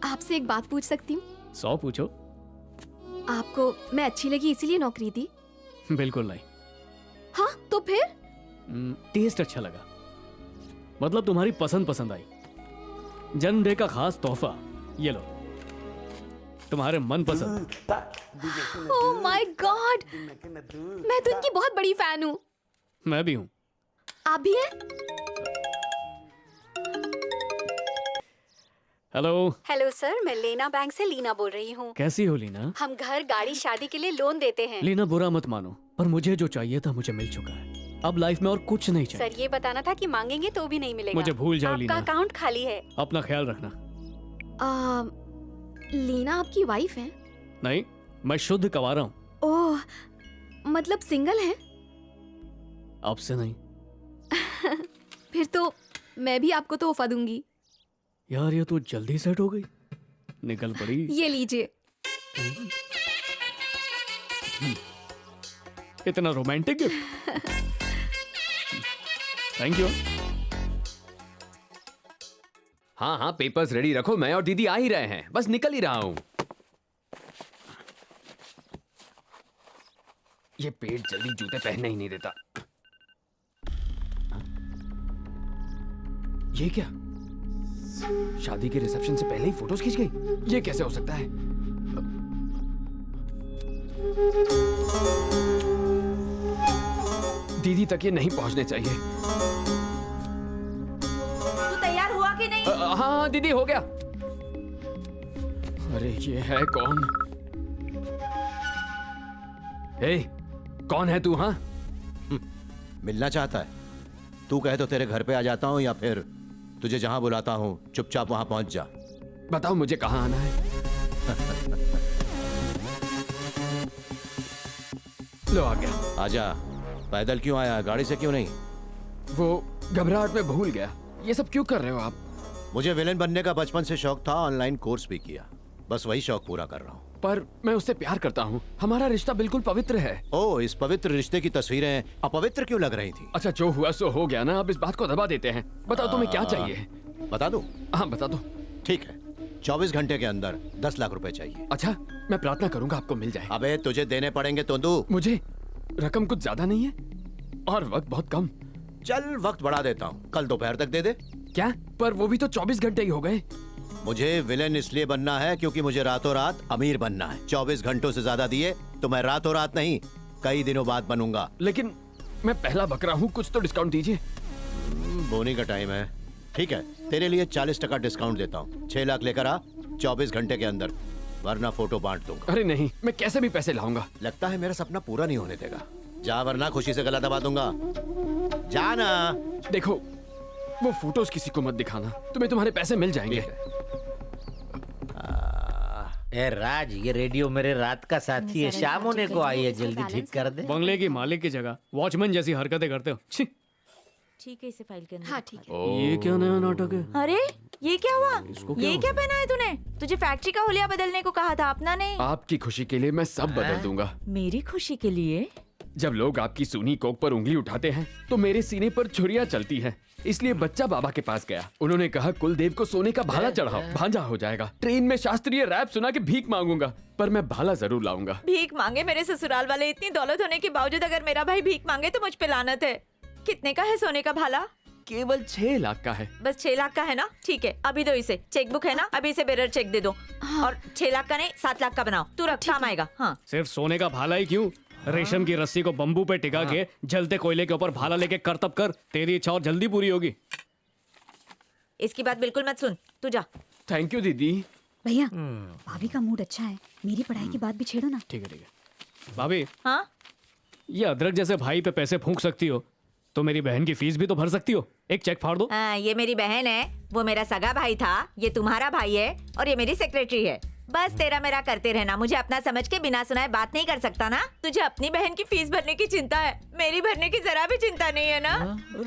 आपसे एक बात पूछ सकती हूँ? 100 पूछो। आपको मैं अच्छी लगी इसीलिए नौकरी दी? बिल्कुल नहीं। हाँ तो फिर? टेस्ट अच्छा लगा, मतलब तुम्हारी पसंद आई। जन्मडे का खास तोहफा ये लो, तुम्हारे मनपसंद। ओह माय गॉड, मैं तो इनकी बहुत बड़ी फैन हूँ। मैं भी हूँ। आप भी हैं? हेलो। हेलो सर, मैं लीना बैंक से लीना बोल रही हूँ। कैसी हो लीना? हम घर, गाड़ी, शादी के लिए लोन देते हैं। लीना बुरा मत मानो, पर मुझे जो चाहिए था मुझे मिल चुका है। अब लाइफ में और कुछ नहीं चाहिए। सर ये बताना था कि मांगेंगे तो भी नहीं मिलेगा। मुझे भूल जाओ लीना। आपका अकाउंट खाली है। अपना ख्याल रखना। लीना आपकी वाइफ है? नहीं, मैं शुद्ध कवारा हूँ। ओह, मतलब सिंगल है? अब से नहीं। फिर तो मैं भी आपको तोहफा दूंगी। यार ये तो जल्दी सेट हो गई, निकल पड़ी। ये लीजिए। इतना रोमांटिक गिफ्ट। Thank you. हाँ हाँ, पेपर्स रेडी रखो, मैं और दीदी आ ही रहे हैं, बस निकल ही रहा हूं। ये पेट जल्दी जूते पहनने ही नहीं देता। ये क्या? शादी के रिसेप्शन से पहले ही फोटोज खींच गई? ये कैसे हो सकता है? दीदी तक ये नहीं पहुंचने चाहिए। तू तैयार हुआ कि नहीं? हाँ दीदी, हो गया। अरे ये है कौन? ए, कौन है तू? हाँ, मिलना चाहता है? तू कहे तो तेरे घर पे आ जाता हूँ, या फिर तुझे जहां बुलाता हूँ चुपचाप वहां पहुंच जा। बताओ मुझे कहां आना है। लो आ गया। आजा। पैदल क्यों आया, गाड़ी से क्यों नहीं? वो घबराहट में भूल गया। ये सब क्यों कर रहे हो आप? मुझे विलेन बनने का बचपन से शौक था, ऑनलाइन कोर्स भी किया, बस वही शौक पूरा कर रहा हूँ। पर मैं उससे प्यार करता हूँ, हमारा रिश्ता बिल्कुल पवित्र है। ओह, इस पवित्र रिश्ते की तस्वीरें अपवित्र क्यों लग रही थी? अच्छा, जो हुआ सो हो गया ना, अब इस बात को दबा देते हैं। बताओ तुम्हें क्या चाहिए? बता दूं? हाँ बता दो। ठीक है, 24 घंटे के अंदर 10 लाख रुपए चाहिए। अच्छा, मैं प्रार्थना करूंगा आपको मिल जाए। अबे तुझे देने पड़ेंगे तो दू। मुझे रकम कुछ ज्यादा नहीं है और वक्त बहुत कम, चल वक्त बढ़ा देता हूँ, कल दोपहर तक दे दे। क्या? पर वो भी तो 24 घंटे ही हो गए। मुझे विलेन इसलिए बनना है क्योंकि मुझे रातों रात अमीर बनना है। 24 घंटों से ज्यादा दिए तो मैं रातों रात नहीं, कई दिनों बाद बनूंगा। लेकिन मैं पहला बकरा हूँ, कुछ तो डिस्काउंट दीजिए। बोनी का टाइम है। ठीक है, तेरे लिए 40% डिस्काउंट देता हूँ। 6 लाख लेकर आ 24 घंटे के अंदर, वरना फोटो बांट दूंगा। अरे नहीं, मैं कैसे भी पैसे लाऊंगा। लगता है मेरा सपना पूरा नहीं होने देगा। जा वरना खुशी से गला दबा दूंगा। जाना। देखो, वो फोटोज किसी को मत दिखाना, तुम्हें तुम्हारे पैसे मिल जाएंगे। ए राज, ये रेडियो मेरे रात का साथी है, शाम होने को आई है, जल्दी ठीक कर दे। बंगले की मालिक की जगह वॉचमैन जैसी हरकतें करते हो। छी। ठीक है, इसे फाइल करना। हाँ ठीक है। ये क्या नया नाटक है? अरे ये क्या हुआ? क्या ये क्या पहना है तूने? तुझे फैक्ट्री का हुलिया बदलने को कहा था, अपना नहीं। आपकी खुशी के लिए मैं सब बदल दूंगा। मेरी खुशी के लिए? जब लोग आपकी सूनी कोक पर उंगली उठाते हैं तो मेरे सीने पर छुरियां चलती हैं। इसलिए बच्चा बाबा के पास गया। उन्होंने कहा कुलदेव को सोने का भाला चढ़ाओ, भांजा हो जाएगा। ट्रेन में शास्त्रीय रैप सुना के भीख मांगूंगा, पर मैं भाला जरूर लाऊंगा। भीख मांगे मेरे ससुराल वाले? इतनी दौलत होने के बावजूद अगर मेरा भाई भीख मांगे तो मुझ पे लानत है। कितने का है सोने का भाला? केवल 6 लाख का है। बस 6 लाख का है ना? ठीक है, अभी दो इसे। चेकबुक है ना? अभी इसे बेरर चेक दे दो। और 6 लाख का नहीं, 7 लाख का बनाओ। तू रख, काम आएगा। हाँ। सिर्फ सोने का भाला ही क्यों, रेशम की रस्सी को बम्बू पे टिका के जलते कोयले के ऊपर भाला लेके करतब कर। तेरी इच्छा और जल्दी पूरी होगी। इसकी बात बिल्कुल मत सुन, तू जा। थैंक यू दीदी। भैया, भाभी का मूड अच्छा है, मेरी पढ़ाई की बात भी छेड़ो ना। ठीक है ठीक है। भाभी, हाँ? ये अदरक जैसे भाई पे पैसे फूंक सकती हो तो मेरी बहन की फीस भी तो भर सकती हो। एक चेक फाड़ दो। ये मेरी बहन है, वो मेरा सगा भाई था, ये तुम्हारा भाई है और ये मेरी सेक्रेटरी है। बस तेरा मेरा करते रहना। मुझे अपना समझ के बिना सुनाए बात नहीं कर सकता ना? तुझे अपनी बहन की फीस भरने की चिंता है, मेरी भरने की जरा भी चिंता नहीं है ना?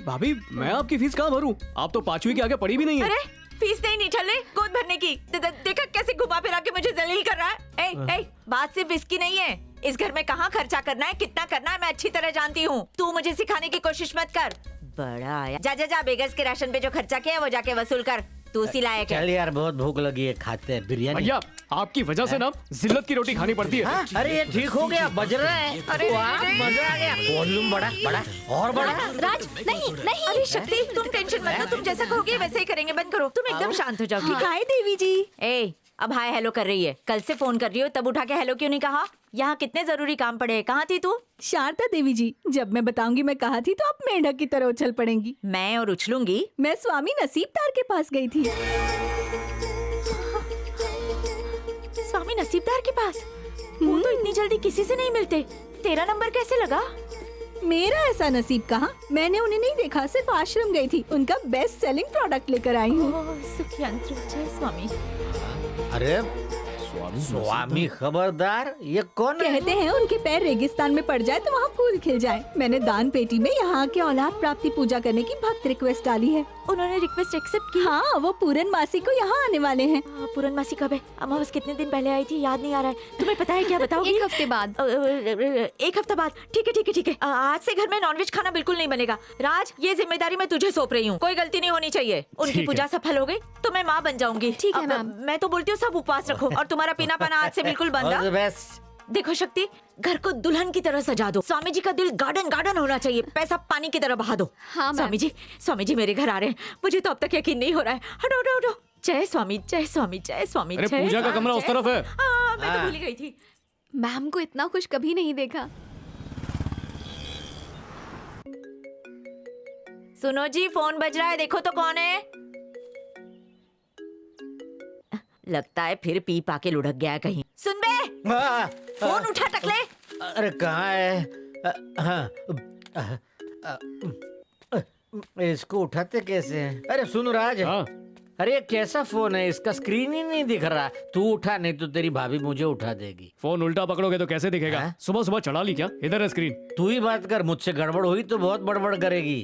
भाभी, मैं आपकी फीस कहाँ भरूं? आप तो 5वीं के आगे पढ़ी भी नहीं है। अरे फीस नहीं निठल्ले, गोद भरने की। देखा कैसे घुमा फिरा के मुझे जलील कर रहा है। बात सिर्फ इसकी नहीं है। इस घर में कहाँ खर्चा करना है, कितना करना है, मैं अच्छी तरह जानती हूँ। तू मुझे सिखाने की कोशिश मत कर। बड़ा आया। जा जा जा, बेगर्स के राशन पे जो खर्चा किया है वो जाके वसूल कर। तू उसी लायक है। चल यार, बहुत भूख लगी है, खाते हैं बिरयानी। भैया, आपकी वजह से ना जिल्लत की रोटी खानी पड़ती है। हाँ? अरे ये ठीक हो गया, बज रहा है। अरे वाह, मजा आ गया। वॉल्यूम बढ़ा बढ़ा और बढ़ा। राज नहीं नहीं। अरे शक्ति, तुम टेंशन मत लो, तुम जैसा कहोगे वैसे ही करेंगे। बंद करो, तुम एकदम शांत हो जाओ, ठीक है? हाय देवी जी। ए, अब हाय हेलो कर रही है, कल से फोन कर रही हो, तब उठा के हेलो क्यों नहीं कहा? यहाँ कितने जरूरी काम पड़े हैं, कहाँ थी तू? शारदा देवी जी, जब मैं बताऊंगी मैं कहाँ थी तो आप मेंढक की तरह उछल पड़ेंगी। मैं और उछलूंगी? मैं स्वामी नसीबदार के पास गई थी। स्वामी नसीबदार के पास? वो तो इतनी जल्दी किसी से नहीं मिलते। तेरा नंबर कैसे लगा? मेरा ऐसा नसीब कहाँ, मैंने उन्हें नहीं देखा, सिर्फ आश्रम गई थी, उनका बेस्ट सेलिंग प्रोडक्ट लेकर आई हूँ। सुखियंत्र जय स्वामी। अरे स्वामी खबरदार, ये कौन है? कहते हैं उनके पैर रेगिस्तान में पड़ जाए तो वहाँ फूल खिल जाए। मैंने दान पेटी में यहाँ के औलाद प्राप्ति पूजा करने की भक्त रिक्वेस्ट डाली है। उन्होंने रिक्वेस्ट एक्सेप्ट की? हाँ, वो पूरन मासी को यहाँ आने वाले हैं। पूरन मासी कब है? अमावस कितने दिन पहले आई थी, याद नहीं आ रहा है। तुम्हें पता है क्या? बताओगी? 1 हफ्ते बाद। 1 हफ्ता बाद? ठीक है ठीक है ठीक है। आज से घर में नॉनवेज खाना बिल्कुल नहीं बनेगा। राज, ये जिम्मेदारी मैं तुझे सौंप रही हूँ, कोई गलती नहीं होनी चाहिए। उनकी पूजा सफल हो गई तो मैं माँ बन जाऊंगी। ठीक है मैम। मैं तो बोलती हूँ सब उपवास रखो और तुम्हारा पीना पाना आज से बिल्कुल बंद। देखो शक्ति, घर को दुल्हन की तरह सजा दो। स्वामी जी का दिल गार्डन गार्डन होना चाहिए, पैसा पानी की तरह बहा दो। हाँ, स्वामी जी मेरे घर आ रहे हैं, मुझे तो अब तक यकीन नहीं हो रहा है। हटो हटो हटो। जय स्वामी जय स्वामी जय स्वामी। अरे पूजा का कमरा उस तरफ है। मैं तो भूल ही गई थी। मैम को इतना खुश कभी नहीं देखा। सुनो जी, फोन बज रहा है, देखो तो कौन है। लगता है फिर पी पाके लुढ़क गया कहीं। सुन बे, फोन उठा टकले। अरे कहाँ है? इसको उठाते कैसे हैं? अरे सुन राज, अरे ये कैसा फोन है, इसका स्क्रीन ही नहीं दिख रहा। तू उठा, नहीं तो तेरी भाभी मुझे उठा देगी। फोन उल्टा पकड़ोगे तो कैसे दिखेगा? सुबह सुबह चढ़ा ली क्या? इधर है स्क्रीन। तू ही बात कर, मुझसे गड़बड़ हुई तो बहुत बड़बड़ करेगी।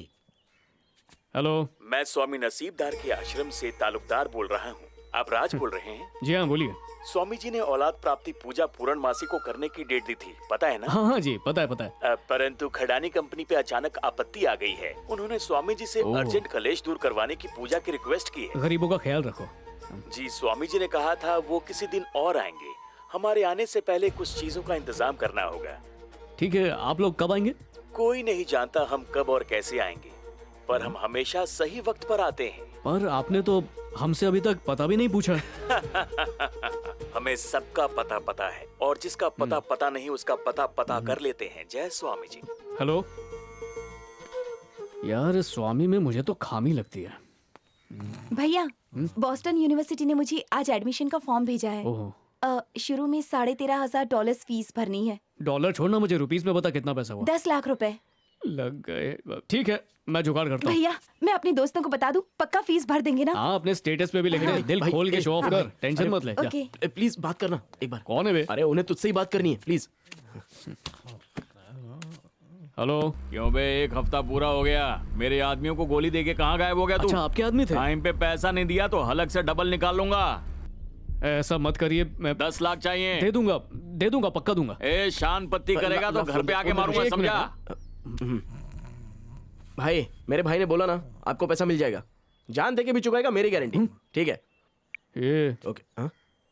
हेलो, मैं स्वामी नसीबदार के आश्रम से तालुकदार बोल रहा हूँ। आप राज बोल रहे हैं? जी हाँ, बोलिए। स्वामी जी ने औलाद प्राप्ति पूजा पूर्णमासी को करने की डेट दी थी, पता है ना? हाँ हाँ जी, पता है पता है। परंतु खडानी कंपनी पे अचानक आपत्ति आ गई है। उन्होंने स्वामी जी से अर्जेंट कलेश दूर करवाने की पूजा की रिक्वेस्ट की है। गरीबों का ख्याल रखो। जी, स्वामी जी ने कहा था वो किसी दिन और आएंगे। हमारे आने से पहले कुछ चीजों का इंतजाम करना होगा। ठीक है, आप लोग कब आएंगे? कोई नहीं जानता हम कब और कैसे आएंगे। पर हम हमेशा सही वक्त पर आते हैं। पर आपने तो हमसे अभी तक पता भी नहीं पूछा। हमें सबका पता पता है और जिसका पता पता नहीं उसका पता पता कर लेते हैं। जय स्वामी जी। हेलो यार, स्वामी में मुझे तो खामी लगती है। भैया, बॉस्टन यूनिवर्सिटी ने मुझे आज एडमिशन का फॉर्म भेजा है। ओह, शुरू में $13,500 फीस भरनी है। डॉलर छोड़ना, मुझे रुपीस में बता कितना पैसा हुआ। 10 लाख रुपए लग गए। ठीक है, मैं जुगाड़ करता हूँ। भैया, मैं अपने दोस्तों को बता दूं, पक्का फीस भर देंगे ना? हाँ, अपने स्टेटस पे भी लिख दे। दिल खोल के शो ऑफ कर, टेंशन मत ले। ओके। प्लीज बात करना एक बार। कौन है बे? अरे उन्हें तुझसे ही बात करनी है, प्लीज। हेलो। क्यों बे, एक हफ्ता पूरा हो गया, मेरे आदमियों को गोली देके कहाँ गायब हो गया तू? अच्छा, आपके आदमी थे? टाइम पे पैसा नहीं दिया तो हलक से डबल निकाल लूंगा। ऐसा मत करिए, मैं 10 लाख चाहिए। दे दूंगा, पक्का दूंगा। ए, शान पत्ती करेगा तो घर पे आके मारूंगा, समझा? भाई, मेरे भाई ने बोला ना आपको पैसा मिल जाएगा, जान दे के भी चुकाएगा, मेरी गारंटी। ठीक है? ये ओके। हाँ,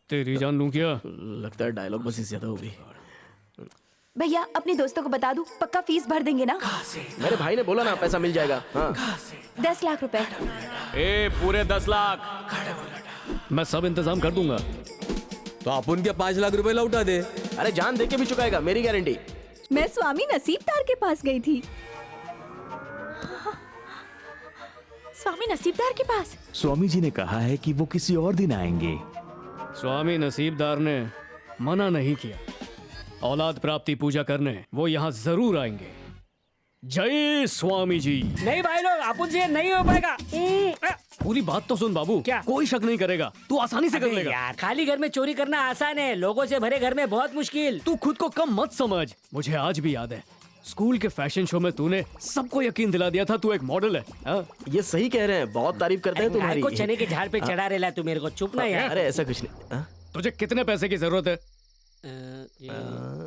तेरी जान लूं क्या? लगता है डायलॉग बस ज्यादा हो गई। भैया, अपने दोस्तों को बता दूं, पक्का फीस भर देंगे ना? मेरे भाई ने बोला ना पैसा मिल जाएगा। हाँ। 10 लाख रुपए। ए, पूरे 10 लाख। मैं सब इंतजाम कर दूंगा। तो आप उनके 5 लाख रुपए लौटा दे। अरे जान दे के भी चुकाएगा, मेरी गारंटी। मैं स्वामी नसीबदार के पास गई थी। स्वामी नसीबदार के पास? स्वामी जी ने कहा है कि वो किसी और दिन आएंगे। स्वामी नसीबदार ने मना नहीं किया। औलाद प्राप्ति पूजा करने वो यहाँ जरूर आएंगे। जय स्वामी जी। नहीं भाई लोग, अपन से नहीं हो पाएगा। पूरी बात तो सुन बाबू। क्या? कोई शक नहीं करेगा, तू आसानी से कर अबे लेगा। यार, खाली घर में चोरी करना आसान है, लोगों से भरे घर में बहुत मुश्किल। तू खुद को कम मत समझ। मुझे आज भी याद है, स्कूल के फैशन शो में तूने सबको यकीन दिला दिया था तू एक मॉडल है। हाँ? ये सही कह रहे हैं, बहुत तारीफ करते हैं तुम्हारी। को चने के झाड़ पे चढ़ा रेला तू मेरे को, चुप ना यार। अरे ऐसा कुछ नहीं। हाँ? तुझे कितने पैसे की जरूरत है?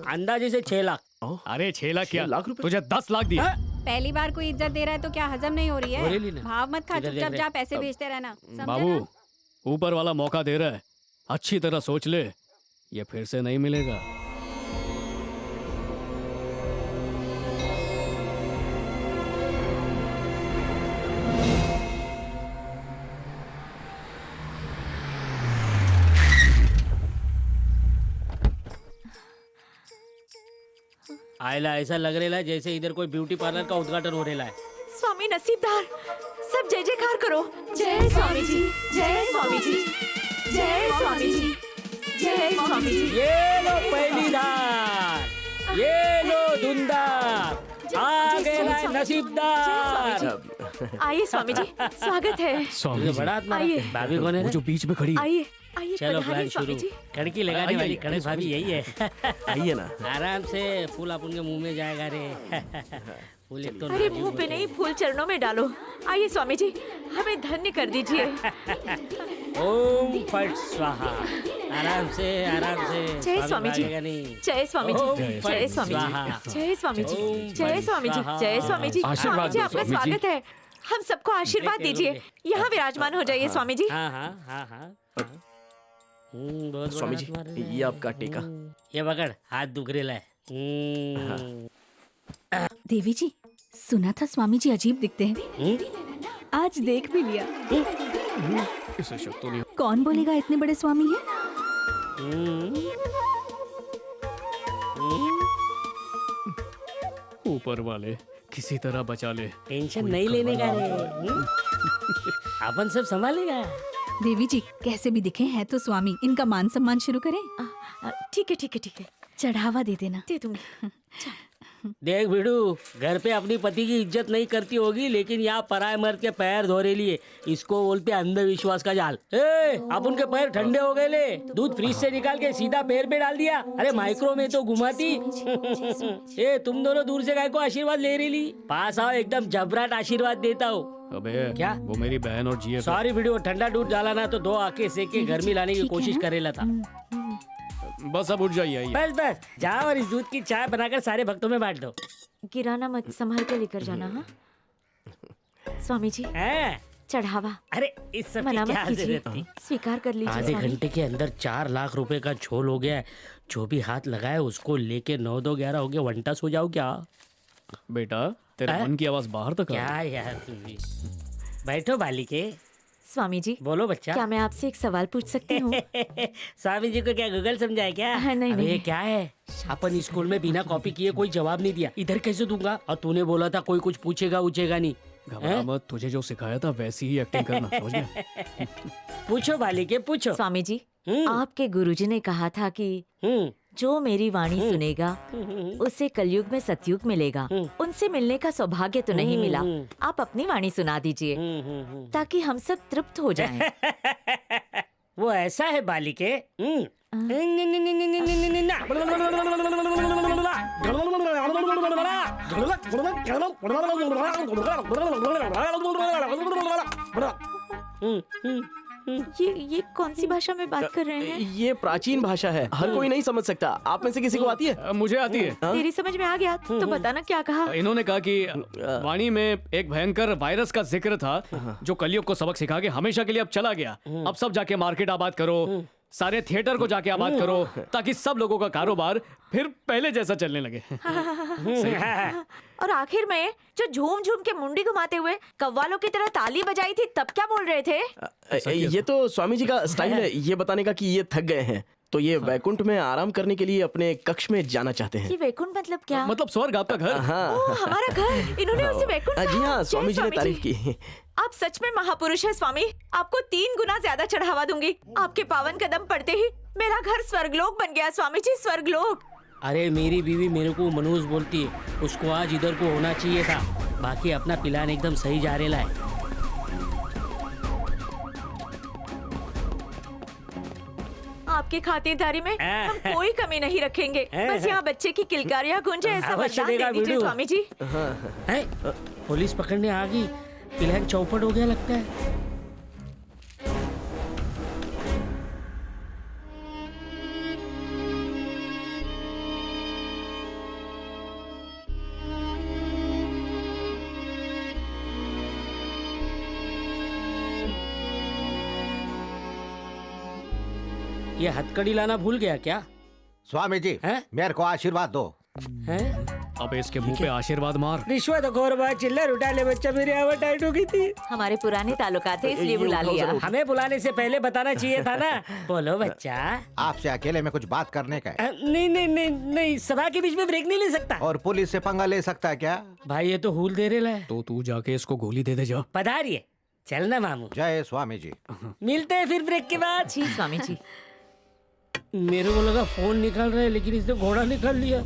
अंदाजे से 6 लाख। अरे 6 लाख क्या, 6 लाख रुपए? तुझे 10 लाख दिया। पहली बार कोई इज्जत दे रहा है तो क्या हजम नहीं हो रही हो रही है? ना। भाव मत खा, इधर देख चुपचाप रहे। जा, पैसे भेजते रहना, समझे ना? बाबू, ऊपर वाला मौका दे रहा है, अच्छी तरह सोच ले, ये फिर से नहीं मिलेगा। आयला ऐसा लग रहा है जैसे इधर कोई ब्यूटी पार्लर का उद्घाटन हो रहा है। स्वामी नसीबदार, सब जय जयकार करो। जय स्वामी जी, जय स्वामी जी, जय स्वामी जी, जय स्वामी जी। ये लो पहली धार, ये लो धुंधार, आ गया नसीबदार। आइए स्वामी जी, स्वागत है। स्वामी जी। बड़ा आत्मा। आइए। भाभी कौन है? वो जो बीच में खड़ी है। आइए आइए, चलो पधारिए प्लान स्वामी शुरू। जी। कड़की लगाने वाली कड़क भाभी यही है। आइए ना। आराम से, फूल अपन के मुंह में जाएगा रे। फूल एक तो अरे नाजुक मुंह पे होते नहीं, फूल चरणों में डालो। आइए स्वामी जी, हमें धन्य कर दीजिए। हैं। ओम फट स्वाहा। आराम से, आराम से। जय भाभी स्वामी जी, भागेगा नहीं। जय स्वामी जी, ओम जय फट स्वामी स्वाहा। जी, जय स्वामी जी, ओम जय फट स्वामी जी, स्वाहा। जय स्वामी जी। आशीर्वाद जी, दो आपका स्वामी जी। स्वागत है। हम सबको आशीर्वाद देख दीजिए। ले। यहाँ विराजमान हो जाइए स्वामी जी। हाँ हाँ हाँ हाँ। बहुत बड़ा स्वामी हाथ जी, मार रहे हैं। ये आपका टीका। ये पकड़, हाथ दुख रेला है। देवी जी, सुना था स्वामी जी अजीब दिखते हैं। आज देख भी लिया। इसे शक तो नहीं। कौन बोलेगा इतने बड़े स्वामी हैं? ऊपर वाले किसी तरह बचा ले। टेंशन नहीं लेने का रे। अपन सब संभालेगा। देवी जी, कैसे भी दिखे हैं तो स्वामी, इनका मान सम्मान शुरू करें। ठीक है ठीक है ठीक है, चढ़ावा दे देना। दे दूंगी। देख बिडू, घर पे अपनी पति की इज्जत नहीं करती होगी, लेकिन यहाँ पराये मर्द के पैर धो रही है। इसको बोलते अंधविश्वास का जाल। अब उनके पैर ठंडे हो गए ले, दूध फ्रिज से निकाल के सीधा पैर पे डाल दिया। अरे माइक्रो में तो घुमाती। ए, तुम दोनों दूर से गाय को आशीर्वाद ले रही ली, पास आओ, एकदम जबराट आशीर्वाद देता हूँ। अबे क्या? वो मेरी बहन और जीएफ। सॉरी वीडियो, ठंडा दूध डाला ना तो 2 आके सेक के गर्मी लाने की कोशिश करेला था। बस अब उठ जाइए। आइए। बस बस जाओ और इस दूध की चाय बनाकर सारे भक्तों में बांट दो। गिराना मत, संभाल के लेकर जाना। हाँ स्वामी जी, चढ़ावा। अरे इस सब की मना मत क्या कीजिए, जरूरत थी? स्वीकार कर लीजिए आधे स्वामी। घंटे के अंदर 4 लाख रुपए का झोल हो गया है। जो भी हाथ लगाए उसको लेके 9 2 11 हो गया, वंटस हो जाओ क्या? बेटा, तेरे मन की आवाज बाहर तक आ क्या रही। यार तू भी। बैठो बालिके। स्वामी जी बोलो बच्चा। क्या मैं आपसे एक सवाल पूछ सकती हूँ? स्वामी जी को क्या गूगल समझाए क्या? नहीं, अबे नहीं। क्या है, अपन स्कूल में बिना कॉपी किए कोई जवाब नहीं दिया, इधर कैसे दूंगा? और तूने बोला था कोई कुछ पूछेगा उछेगा नहीं। घबरा मत, तुझे जो सिखाया था वैसी ही एक्टिंग करना, समझ गया? पूछो बालिके पूछो। स्वामी जी आपके गुरुजी ने कहा था कि जो मेरी वाणी सुनेगा उसे कलयुग में सतयुग मिलेगा। उनसे मिलने का सौभाग्य तो नहीं मिला, आप अपनी वाणी सुना दीजिए ताकि हम सब तृप्त हो जाएं। वो ऐसा है बालिके। ये कौन सी भाषा में बात कर रहे हैं? ये प्राचीन भाषा है, हर कोई नहीं समझ सकता। आप में से किसी को आती है? मुझे आती है। तेरी समझ में आ गया तो बताना क्या कहा? इन्होंने कहा कि वाणी में एक भयंकर वायरस का जिक्र था जो कलयुग को सबक सिखा के हमेशा के लिए अब चला गया। अब सब जाके मार्केट आबाद करो, सारे थिएटर को जाके आबाद करो, ताकि सब लोगों का कारोबार फिर पहले जैसा चलने लगे। और आखिर में जो झूम झूम के मुंडी घुमाते हुए कव्वालों की तरह ताली बजाई थी तब क्या बोल रहे थे? ये तो स्वामी जी का स्टाइल है, ये बताने का कि ये थक गए हैं तो ये वैकुंठ में आराम करने के लिए अपने कक्ष में जाना चाहते हैं। ये वैकुंठ मतलब क्या? मतलब स्वर्ग, आपका घर। ओह, हमारा घर। इन्होंने उसे वैकुंठ जी कहा। हाँ, जय स्वामी जी ने स्वामी तारीफ की। आप सच में महापुरुष है स्वामी। आपको 3 गुना ज्यादा चढ़ावा दूंगी। आपके पावन कदम पड़ते ही मेरा घर स्वर्गलोक बन गया स्वामी जी, स्वर्गलोक। अरे मेरी बीवी मेरे को मनोज बोलती है, उसको आज इधर को होना चाहिए था। बाकी अपना प्लान एकदम सही जा रेला है। आपकी खातिरदारी में हम कोई कमी नहीं रखेंगे। बस यहाँ बच्चे की किलकारियाँ गूंजे ऐसा अवश्य वरदान देगा दे दीजिए वीडियो। स्वामी जी। हैं? पुलिस पकड़ने आ गई, प्लान चौपट हो गया लगता है। ये हथकड़ी लाना भूल गया क्या? स्वामी जी मेरे को आशीर्वाद दो। अब इसके मुंह पे आशीर्वाद मार। रिश्वत खोर बात चिल्लर उठा ले बच्चा, मेरी आवाज टाइट हो गई थी। हमारे पुराने ताल्लुकात थे इसलिए बुला लिया। हमें बुलाने से पहले बताना चाहिए था ना। बोलो बच्चा। आपसे अकेले में कुछ बात करने का है। नहीं नहीं नहीं नहीं, सभा के बीच में ब्रेक नहीं ले सकता। और पुलिस से पंगा ले सकता है क्या? भाई ये तो हूल दे रहे है। तो तू जाके इसको गोली दे दे जा। पधारिए, चलना मामू। जय स्वामी जी। मिलते हैं फिर ब्रेक के बाद। जी स्वामी जी। मेरे को लगा फोन निकल रहा है लेकिन इसने घोड़ा निकाल लिया।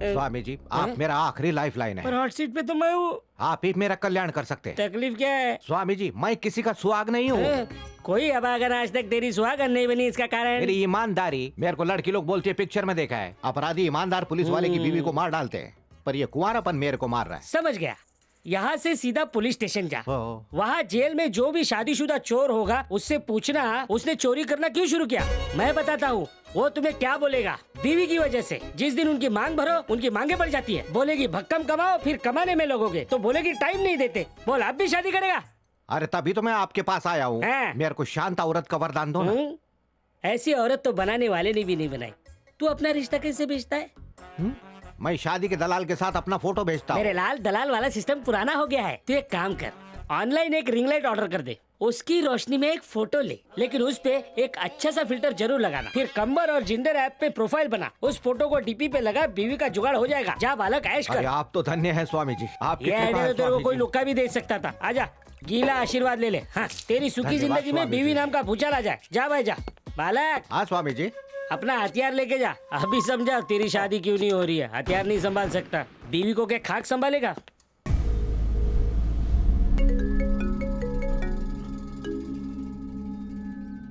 स्वामी जी आप मेरा आखिरी लाइफ लाइन पर है। हॉट सीट पे तो मैं हूँ। आप ही मेरा कल्याण कर सकते हैं। तकलीफ क्या है? स्वामी जी मैं किसी का सुहाग नहीं हूँ। कोई अभागन आज तक तेरी सुहागन नहीं बनी, इसका कारण? मेरी ईमानदारी। मेरे को लड़की लोग बोलते हैं, पिक्चर में देखा है, अपराधी ईमानदार पुलिस वाले की बीवी को मार डालते हैं, पर ये कुंवारापन मेरे को मार रहा है। समझ गया। यहाँ से सीधा पुलिस स्टेशन जा। वहाँ जेल में जो भी शादीशुदा चोर होगा उससे पूछना उसने चोरी करना क्यों शुरू किया। मैं बताता हूँ वो तुम्हें क्या बोलेगा। बीवी की वजह से जिस दिन उनकी मांग भरो उनकी मांगे बढ़ जाती है। बोलेगी भक्कम कमाओ, फिर कमाने में लगोगे तो बोलेगी टाइम नहीं देते। बोल आप भी शादी करेगा? अरे तभी तो मैं आपके पास आया हूँ। मेरे को शांत औरत का वरदान दो ना। ऐसी औरत तो बनाने वाले ने भी नहीं बनाई। तू अपना रिश्ता कैसे बेचता है? मैं शादी के दलाल के साथ अपना फोटो भेजता हूँ। मेरे लाल दलाल वाला सिस्टम पुराना हो गया है। तू एक काम कर, ऑनलाइन एक रिंग लाइट ऑर्डर कर दे, उसकी रोशनी में एक फोटो ले, लेकिन उस पे एक अच्छा सा फिल्टर जरूर लगाना। फिर कंबर और जिंदर ऐप पे प्रोफाइल बना, उस फोटो को डीपी पे लगा, बीवी का जुगाड़ हो जाएगा। जा बालक ऐश कर। अरे आप तो धन्य हैं स्वामी जी। आप ये आइडिया तो तेरे को कोई लुक्का भी दे सकता था। आजा गीला आशीर्वाद ले ले। हाँ तेरी सुखी धन्यवाद जिंदगी में स्वामी बीवी जी। नाम का भूचाल आ जाए। जा भाई जा। बालक। हाँ स्वामी जी। अपना हथियार लेके जा। अभी समझा तेरी शादी क्यों नहीं हो रही है। हथियार नहीं संभाल सकता, बीवी को क्या खाक संभालेगा?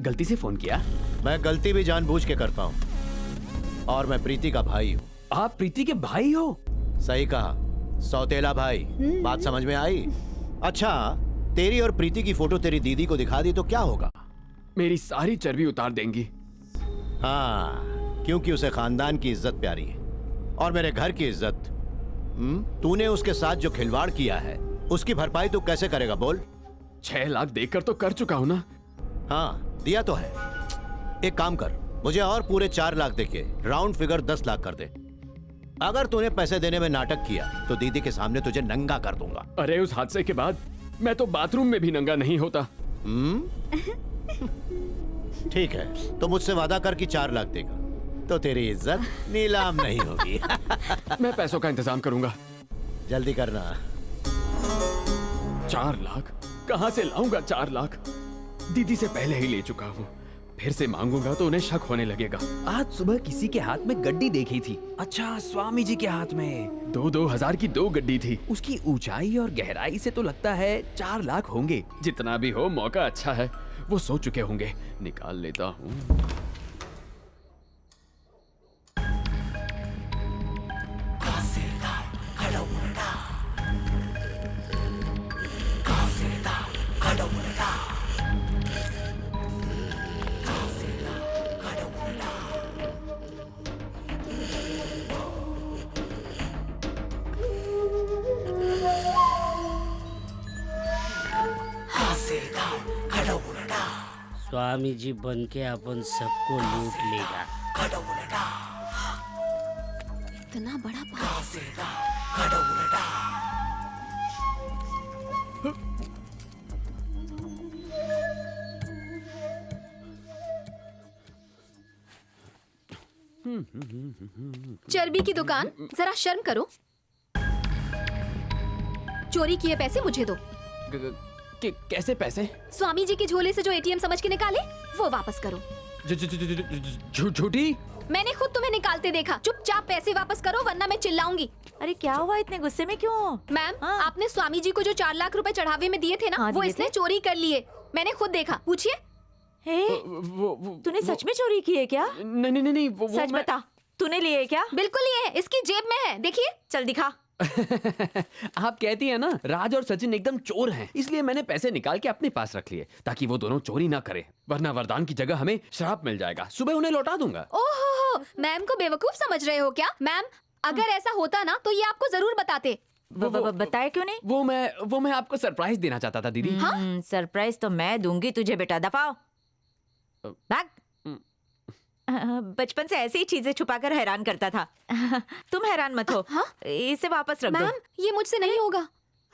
गलती से फोन किया? मैं गलती भी जानबूझ के करता हूँ और मैं प्रीति का भाई हूँ। आप प्रीति के भाई हो? सही कहा, सौतेला भाई। बात समझ में आई? अच्छा तेरी और प्रीति की फोटो तेरी दीदी को दिखा दी तो क्या होगा? मेरी सारी चर्बी उतार देंगी। हाँ क्योंकि उसे खानदान की इज्जत प्यारी है और मेरे घर की इज्जत। तूने उसके साथ जो खिलवाड़ किया है उसकी भरपाई तू कैसे करेगा बोल? 6 लाख देकर तो कर चुका हूं ना। हाँ दिया तो है। एक काम कर, मुझे और पूरे 4 लाख देके राउंड फिगर 10 लाख कर दे। अगर तूने पैसे देने में नाटक किया तो दीदी के सामने तुझे नंगा कर दूंगा। अरे उस हादसे के बाद मैं तो बाथरूम में भी नंगा नहीं होता। ठीक है, तो मुझसे वादा कर कि 4 लाख देगा तो तेरी इज्जत नीलाम नहीं होगी। मैं पैसों का इंतजाम करूंगा। जल्दी करना। 4 लाख कहां से लाऊंगा? 4 लाख दीदी से पहले ही ले चुका हूँ। फिर से मांगूंगा तो उन्हें शक होने लगेगा। आज सुबह किसी के हाथ में गड्डी देखी थी। अच्छा, स्वामी जी के हाथ में 2-2 हजार की 2 गड्डी थी। उसकी ऊंचाई और गहराई से तो लगता है 4 लाख होंगे। जितना भी हो, मौका अच्छा है। वो सो चुके होंगे, निकाल लेता हूँ। स्वामी जी बन के अपन सबको लूट लेगा। इतना बड़ा पास। चर्बी की दुकान, जरा शर्म करो। चोरी किए पैसे मुझे दो। कैसे पैसे? स्वामी जी के झोले से जो एटीएम समझ के निकाले वो वापस करो। झूठी? मैंने खुद तुम्हें निकालते देखा। चुपचाप पैसे वापस करो वरना मैं चिल्लाऊंगी। अरे क्या हुआ, इतने गुस्से में क्यों? मैम, आपने स्वामी जी को जो 4 लाख रुपए चढ़ावे में दिए थे ना, वो इसने चोरी कर लिए। मैंने खुद देखा। पूछिए। तूने सच में चोरी की है क्या? नहीं, सच बता, तूने लिए क्या? बिल्कुल लिए है, इसकी जेब में है। देखिए। चल दिखा। आप कहती है ना, राज और सचिन एकदम चोर हैं, इसलिए मैंने पैसे निकाल के अपने पास रख लिए ताकि वो दोनों चोरी ना करें, वरना वरदान की जगह हमें श्राप मिल जाएगा। सुबह उन्हें लौटा दूंगा। ओहो, मैम को बेवकूफ समझ रहे हो क्या? मैम, अगर ऐसा होता ना तो ये आपको जरूर बताते। बताए क्यों नहीं? वो मैं आपको सरप्राइज देना चाहता था दीदी। सरप्राइज तो मैं दूंगी तुझे बेटा, दफाओ। भाग। बचपन से ऐसी ही चीजें छुपाकर हैरान करता था। तुम हैरान मत हो। इसे वापस रख दो। मैम, ये मुझसे नहीं होगा।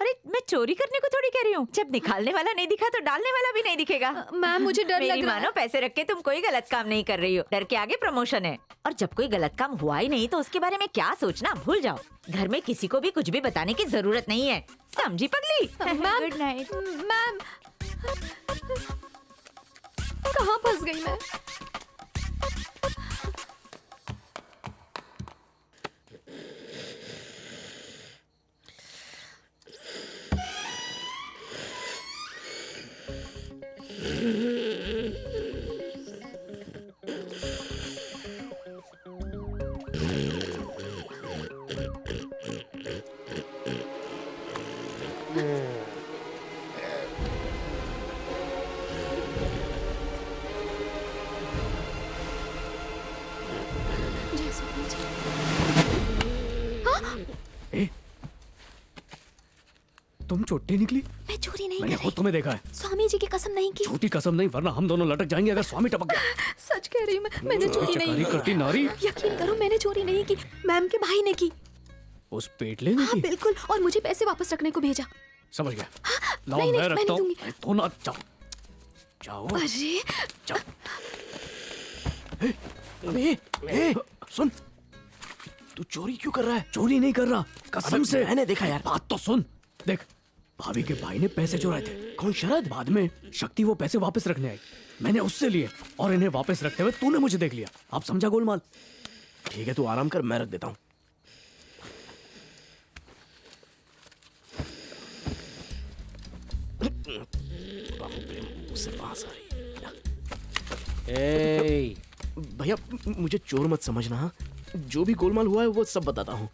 अरे मैं चोरी करने को थोड़ी कह रही हूँ। जब निकालने वाला नहीं दिखा तो डालने वाला भी नहीं दिखेगा। मैम, मुझे डर लग रहा है। मानो पैसे रख के तुम कोई गलत काम नहीं कर रही हो। डर के आगे प्रमोशन है। और जब कोई गलत काम हुआ ही नहीं तो उसके बारे में क्या सोचना, भूल जाओ। घर में किसी को भी कुछ भी बताने की जरूरत नहीं है, समझी पगली? Good night. मैम, कहाँ फंस गई मैं? तुम चोटी निकली? मैं चोरी नहीं मैंने की। खुद तुम्हें देखा है। स्वामी जी की कसम नहीं की। झूठी कसम नहीं, वरना हम दोनों लटक जाएंगे अगर स्वामी टपक गया। सच कह रही हूँ मैं, मैंने चोरी नहीं करती नारी। यकीन करो, मैंने चोरी नहीं की। मैम के भाई ने की। उस पेटले ने की? बिल्कुल, और मुझे पैसे वापस रखने को भेजा। समझ गया। लाओ नहीं, मैं नहीं, रखता मैं हूँ। नहीं तो ना जाओ जाओ। अरे सुन, तू चोरी क्यों कर रहा है? चोरी नहीं कर रहा, कसम से। मैंने देखा यार। बात तो सुन। देख, भाभी के भाई ने पैसे चुराए थे। कौन शरद? बाद में शक्ति वो पैसे वापस रखने आई। मैंने उससे लिए और इन्हें वापस रखते हुए तूने मुझे देख लिया। आप समझा गोलमाल? ठीक है, तू आराम कर, मैं रख देता हूँ। भैया मुझे चोर मत समझना। हाँ? जो भी गोलमाल हुआ है वो सब बताता हूँ।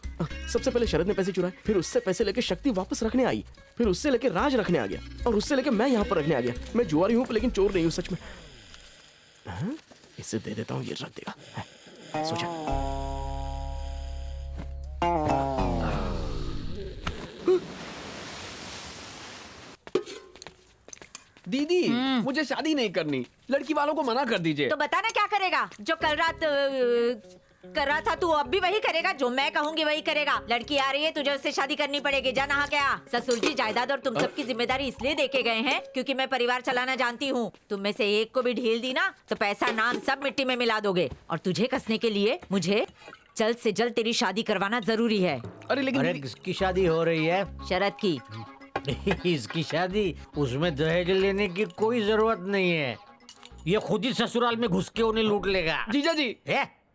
सबसे पहले शरद ने पैसे चुराए, फिर उससे पैसे लेके शक्ति वापस रखने आई, फिर उससे लेके राज रखने आ गया, और उससे लेके मैं यहाँ पर रखने आ गया। मैं जुआरी हूँ लेकिन चोर नहीं हूँ सच में। हाँ? इसे दे देता हूँ, ये रख देगा। सोचा। दीदी, मुझे शादी नहीं करनी। लड़की वालों को मना कर दीजिए। तो बताना क्या करेगा? जो कल रात कर रहा था तू, अब भी वही करेगा, जो मैं कहूँगी वही करेगा। लड़की आ रही है, तुझे उससे शादी करनी पड़ेगी, जा नहा के आ। ससुर जी जायदाद और तुम सबकी जिम्मेदारी इसलिए देके गए हैं क्योंकि मैं परिवार चलाना जानती हूँ। तुम में से एक को भी ढील दी ना तो पैसा नाम सब मिट्टी में मिला दोगे। और तुझे कसने के लिए मुझे जल्द से जल्द तेरी शादी करवाना जरूरी है। अरे किसकी शादी हो रही है? शरद की। इसकी शादी, उसमें दहेज लेने की कोई जरूरत नहीं है। ये खुद ही ससुराल में घुस के उन्हें लूट लेगा। जीजा जी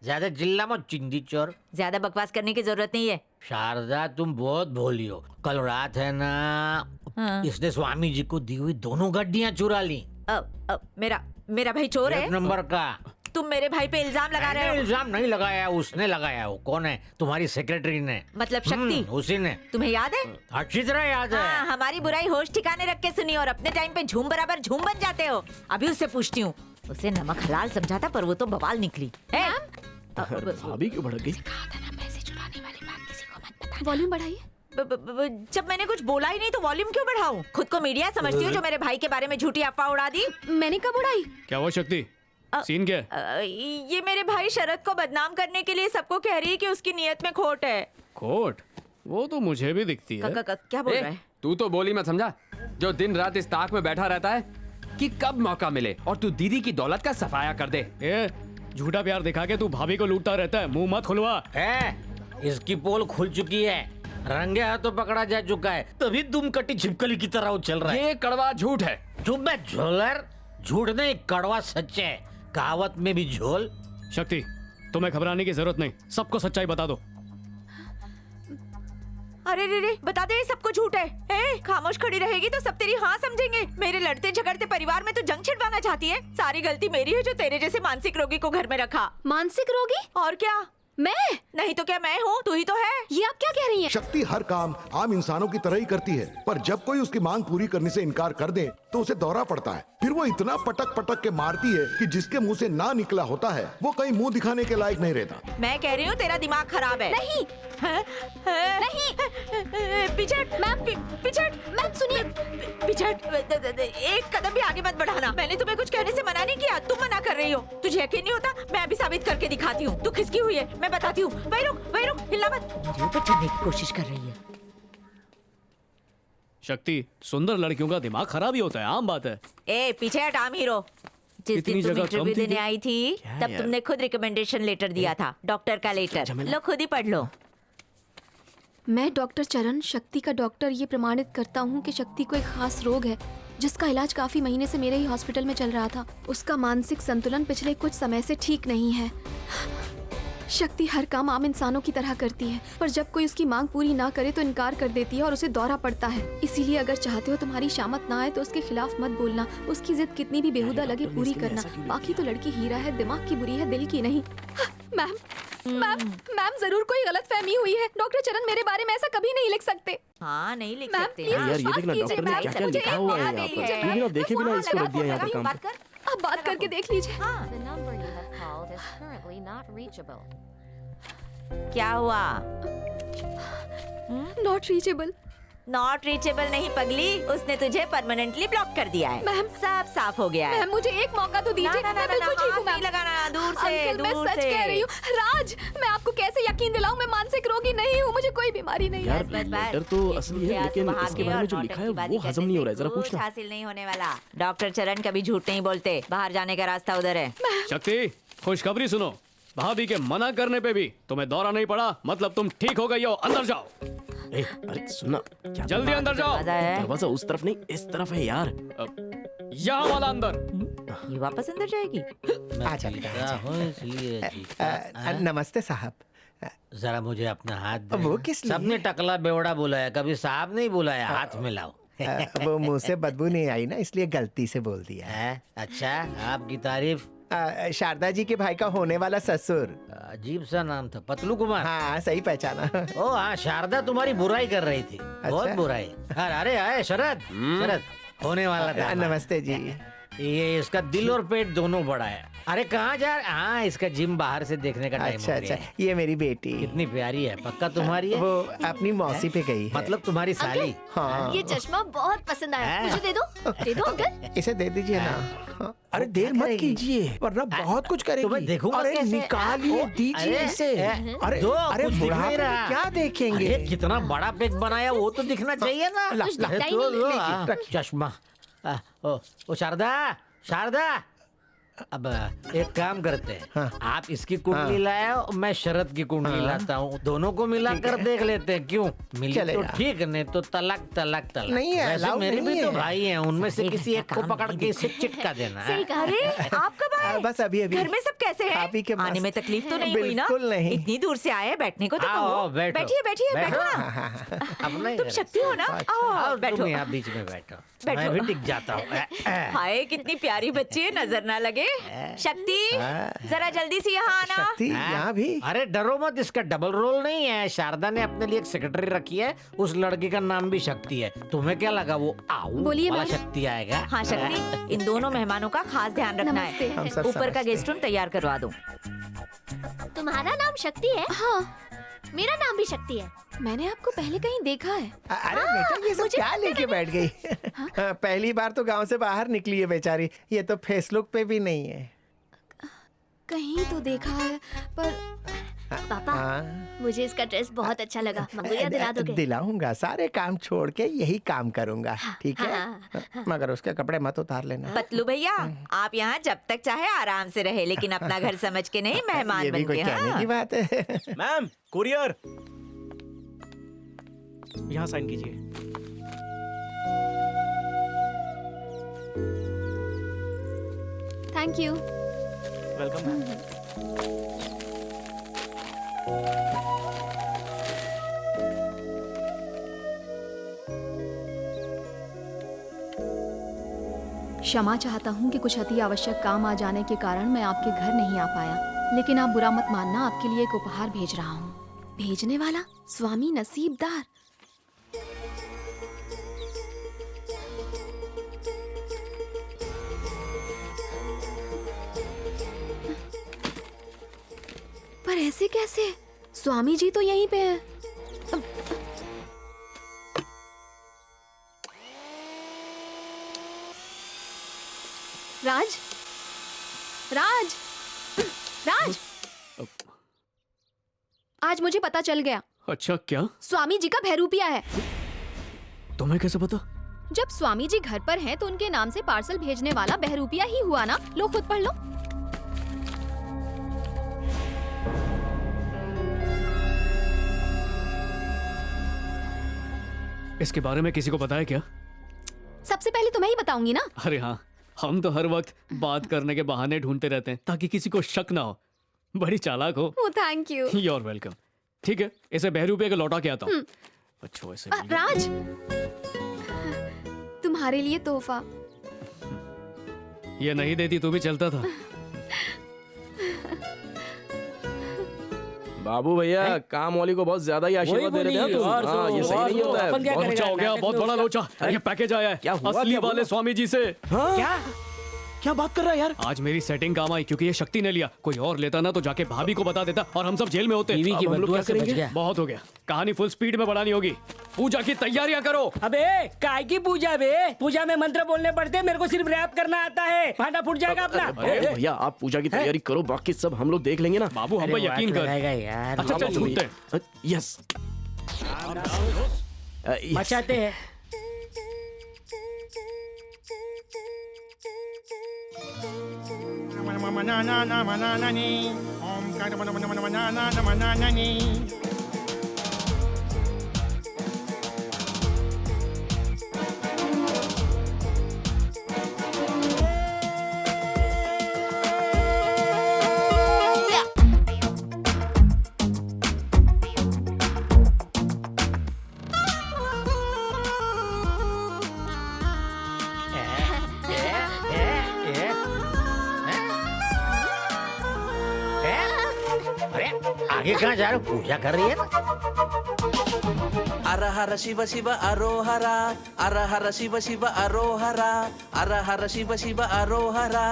ज्यादा चिल्ला मत चिंदी चोर। ज्यादा बकवास करने की जरूरत नहीं है। शारदा तुम बहुत भोली हो। कल रात है ना, इसने स्वामी जी को दी हुई दोनों गड्डियां चुरा ली। मेरा भाई चोर है? एक नंबर का। तुम मेरे भाई पे इल्जाम लगा रहे हो? इल्जाम नहीं लगाया, उसने लगाया। वो कौन है? तुम्हारी सेक्रेटरी ने। मतलब शक्ति? उसी ने। तुम्हें याद है? अच्छी तरह याद है। हमारी बुराई होश ठिकाने रख के सुनी और अपने टाइम पे झूम बराबर झूम बन जाते हो। अभी उससे पूछती हूँ। उसे नमक हलाल समझा था पर वो तो बवाल निकली। भाभी क्यों भड़क गई? वॉल्यूम बढ़ाइए। जब मैंने कुछ बोला ही नहीं तो वॉल्यूम क्यों बढ़ाऊं? खुद को मीडिया समझती हो जो मेरे भाई के बारे में झूठी अफवाह उड़ा दी? मैंने कब उड़ाई? क्या हुआ शक्ति? सीन क्या है? ये मेरे भाई शरद को बदनाम करने के लिए सबको कह रही है कि उसकी नीयत में खोट है। खोट? वो तो मुझे भी दिखती है। क्या बोल रहा है? तू तो बोली मत समझा, जो दिन रात इस ताक में बैठा रहता है कि कब मौका मिले और तू दीदी की दौलत का सफाया कर दे। झूठा प्यार दिखा के तू भाभी को लूटता रहता है, मुंह मत खुलवा। इसकी पोल खुल चुकी है, रंगे हाथों पकड़ा जा चुका है, तभी दुम कटी छिपकली की तरह उछल रहा है। ये कड़वा झूठ है। चुप है झोलर। झूठ नहीं, कड़वा सच है। कहावत में भी झोल। शक्ति, तुम्हें घबराने की जरूरत नहीं, सबको सच्चाई बता दो। अरे रे बता दे, सब कुछ झूठ है। खामोश खड़ी रहेगी तो सब तेरी हाँ समझेंगे। मेरे लड़ते झगड़ते परिवार में तो जंग छिड़वाना चाहती है। सारी गलती मेरी है जो तेरे जैसे मानसिक रोगी को घर में रखा। मानसिक रोगी? और क्या? मैं नहीं तो क्या मैं हूँ? तू ही तो है। ये आप क्या कह रही हैं? शक्ति हर काम आम इंसानों की तरह ही करती है, पर जब कोई उसकी मांग पूरी करने से इनकार कर दे तो उसे दौरा पड़ता है। फिर वो इतना पटक पटक के मारती है कि जिसके मुंह से ना निकला होता है वो कहीं मुंह दिखाने के लायक नहीं रहता। मैं कह रही हूँ तेरा दिमाग खराब है। नहीं नहीं पिछट मैम सुनिए। पिछट, एक कदम भी आगे मत बढ़ाना। मैंने तुम्हें कुछ कहने से मना नहीं किया, तुम मना कर रही हो। तुझे यकीन नहीं होता? मैं अभी साबित करके दिखाती हूँ। तू खिसकी हुई है, मैं बताती हूँ। वही रुक, हिलना मत। मेरे ऊपर चढ़ने की कोशिश कर रही है। शक्ति, सुंदर लड़कियों का दिमाग खराब ही होता है, आम बात है। पीछे हट आम हीरो। जिस दिन तुम इंटरव्यू देने आई थी तब तुमने खुद रिकमेंडेशन लेटर दिया था, डॉक्टर का लेटर। लो खुद ही पढ़ लो। मैं डॉक्टर चरण, शक्ति का डॉक्टर, ये प्रमाणित करता हूँ कि शक्ति को एक खास रोग है जिसका इलाज काफी महीने से मेरे ही हॉस्पिटल में चल रहा था। उसका मानसिक संतुलन पिछले कुछ समय से ठीक नहीं है। शक्ति हर काम आम इंसानों की तरह करती है, पर जब कोई उसकी मांग पूरी ना करे तो इनकार कर देती है और उसे दौरा पड़ता है। इसीलिए अगर चाहते हो तुम्हारी शामत ना आए तो उसके खिलाफ मत बोलना। उसकी जिद कितनी भी बेहुदा लगे पूरी करना। बाकी तो लड़की हीरा है, दिमाग की बुरी है, दिल की नहीं। मैम जरूर कोई गलतफहमी हुई है। डॉक्टर चरण मेरे बारे में ऐसा कभी नहीं लिख सकते। हाँ नहीं लिख सकते। यार ये देखना डॉक्टर ने क्या क्या लिखा हुआ है यहाँ पर। तू बिना देखे बिना इसको रख दिया यहाँ पर काम पे। आप बात करके देख लीजिए। क्या हुआ? Not reachable. नॉट रीचेबल नहीं पगली, उसने तुझे परमानेंटली ब्लॉक कर दिया है। मैम सब साफ हो गया है। मैम मुझे एक मौका तो दीजिए। मैं बिल्कुल ठीक हूँ। नहीं लगाना, दूर से अंकल, मैं सच कह रही हूँ। राज, मैं आपको कैसे यकीन दिलाऊं, मैं मानसिक रोगी नहीं हूँ, मुझे कोई बीमारी नहीं है। लेटर तो असली है लेकिन इसके बारे में जो लिखा है वो हजम नहीं हो रहा है, जरा पूछना। हासिल नहीं होने वाला। डॉक्टर चरण कभी झूठ नहीं बोलते। बाहर जाने का रास्ता उधर है। शक्ति, खुशखबरी सुनो। भाभी के मना करने पे भी तुम्हें दौरा नहीं पड़ा, मतलब तुम ठीक हो गई हो। अंदर जाओ। अरे सुनना, जल्दी अंदर जाओ। दरवाजा उस तरफ नहीं, इस तरफ है यार। यहाँ वाला अंदर। ये वापस अंदर जाएगी। नमस्ते साहब। जरा मुझे अपना हाथ दे। वो किस लिए? सबने टकला बेवड़ा बुलाया, कभी साहब नहीं बुलाया। हाथ मिलाओ। वो मुंह से बदबू नहीं आई ना, इसलिए गलती से बोल दिया है। अच्छा, आपकी तारीफ? शारदा जी के भाई का होने वाला ससुर। अजीब सा नाम था, पतलू कुमार। हाँ सही पहचाना। ओ हाँ, शारदा तुम्हारी बुराई कर रही थी। बहुत बुराई। अरे आए शरद, शरद होने वाला था। नमस्ते जी। ये इसका दिल और पेट दोनों बड़ा है। अरे कहाँ जा रहा? हाँ, इसका जिम बाहर से देखने का टाइम अच्छा हो गया अच्छा, है। ये मेरी बेटी कितनी प्यारी है, पक्का तुम्हारी है? वो अपनी मौसी पे गई है। मतलब तुम्हारी साली? हाँ। ये चश्मा बहुत पसंद आया, मुझे दे दो अंकल। इसे दे दीजिए ना। हाँ। अरे देर मत कीजिए वरना बहुत कुछ करेगी। तुम्हें देखूंगा अरे कैसे? निकालिए, दीजिए अरे, इसे। अरे दो, अरे कुछ दिख बुढ़ापे नहीं में रहा। क्या देखेंगे? अरे, कितना बड़ा पेट बनाया वो तो दिखना चाहिए ना। ला, ला, अरे, तो लो, लीजिए, चश्मा। ओ शारदा, शारदा, अब एक काम करते हैं। हाँ। आप इसकी कुंडली लाओ, मैं शरद की कुंडली लाता हूँ, दोनों को मिलाकर देख लेते हैं। क्यों मिली तो चलेगा। ठीक, नहीं तो तलाक तलाक तलाक। नहीं है, वैसे अलाउ मेरे नहीं भी तो है। भाई हैं, उनमें से किसी एक को पकड़ के इसे चिटका देना है। सही कहा। अरे आप कब आए? बस अभी अभी। घर में सब कैसे हैं? खा पी के आने मस्त। में तकलीफ तो नहीं हुई ना? बिल्कुल नहीं। इतनी दूर से आए, बैठने को तो आओ, कहो। बैठो। बैठिए बैठिए, बैठो बैठो। ना। अब नहीं तुम शक्ति हो ना? आओ बैठो। तुम यहाँ बीच में बैठो, बैठो। मैं भी टिक जाता हूँ। हाय कितनी प्यारी बच्ची है, नजर ना लगे। शक्ति जरा जल्दी से यहाँ आना। यहाँ भी? अरे डरो मत, इसका डबल रोल नहीं है। शारदा ने अपने लिए एक सेक्रेटरी रखी है, उस लड़की का नाम भी शक्ति है। तुम्हें क्या लगा वो आऊ बोलिए वाला मैम। शक्ति आएगा? हाँ शक्ति, इन दोनों मेहमानों का खास ध्यान रखना नमस्ते। हम है। सब ऊपर का समझते गेस्ट रूम तैयार करवा दो। तुम्हारा नाम शक्ति है? हाँ, मेरा नाम भी शक्ति है। मैंने आपको पहले कहीं देखा है। अरे बेटा ये सब क्या लेके बैठ गई? हाँ, पहली बार तो गांव से बाहर निकली है बेचारी, ये तो फेसबुक पे भी नहीं है। कहीं तो देखा है, पर पापा मुझे इसका ड्रेस बहुत अच्छा लगा। मंगोलिया दिला दोगे? दिलाऊंगा, सारे काम छोड़ के यही काम करूंगा, ठीक है? हाँ। मगर उसके कपड़े मत उतार लेना। पतलू भैया, आप यहाँ जब तक चाहे आराम से रहे, लेकिन अपना घर समझ के नहीं, मेहमान ये भी बन कोई के। कहने हाँ। की बात है। मैम कुरियर, यहाँ साइन कीजिए। Thank you. Welcome ma'am. क्षमा चाहता हूँ कि कुछ अति आवश्यक काम आ जाने के कारण मैं आपके घर नहीं आ पाया, लेकिन आप बुरा मत मानना, आपके लिए एक उपहार भेज रहा हूँ। भेजने वाला स्वामी नसीबदार। पर ऐसे कैसे? स्वामी जी तो यहीं पे हैं। राज, राज, राज, आज मुझे पता चल गया, अच्छा क्या? स्वामी जी का बहरूपिया है। तुम्हें कैसे पता? जब स्वामी जी घर पर हैं तो उनके नाम से पार्सल भेजने वाला बहरूपिया ही हुआ ना। लो खुद पढ़ लो। इसके बारे में किसी को पता है क्या? सबसे पहले तुम्हें ही बताऊंगी ना। अरे हाँ, हम तो हर वक्त बात करने के बहाने ढूंढते रहते हैं ताकि किसी को शक ना हो। बड़ी चालाक हो। Oh thank you. You're welcome। ठीक है, इसे बहरूपिया के लौटा के आता हूँ। अच्छा वैसे राज, तुम्हारे लिए तोहफा। ये नहीं देती तो भी चलता था। बाबू भैया, काम वाली को बहुत ज्यादा ही आशीर्वाद दे रहे थे तुम। हाँ, ये सही नहीं होता है। बहुत अच्छा हो गया, बहुत बड़ा लोचा। ये पैकेज आया है क्या हुआ? असली क्या वाले हुआ? स्वामी जी से। क्या क्या बात कर रहा है यार? आज मेरी सेटिंग काम आई क्योंकि ये शक्ति ने लिया। कोई और लेता ना तो जाके भाभी को बता देता और हम सब जेल में होते। बीवी की अब हम लोग बदुआ क्या से बच करेंगे? गया। बहुत हो गया, कहानी फुल स्पीड में बढ़ानी होगी। पूजा की तैयारियां करो। अबे काय की पूजा बे? पूजा में मंत्र बोलने पड़ते हैं, मेरे को सिर्फ रैप करना आता है। भांडा फूट जाएगा अपना। अरे भैया, आप पूजा की तैयारी करो, बाकी सब हम लोग देख लेंगे ना। बाबू हम पे यकीन कर। यार। अच्छा चल छूटते हैं। यस, मचाते हैं। अरे आगे कहाँ जा रहे हो? पूजा कर रही है ना? अरहर शिव शिव अरोहरा अरहर शिव शिव अरोहरा अरहर शिव शिव अरोहरा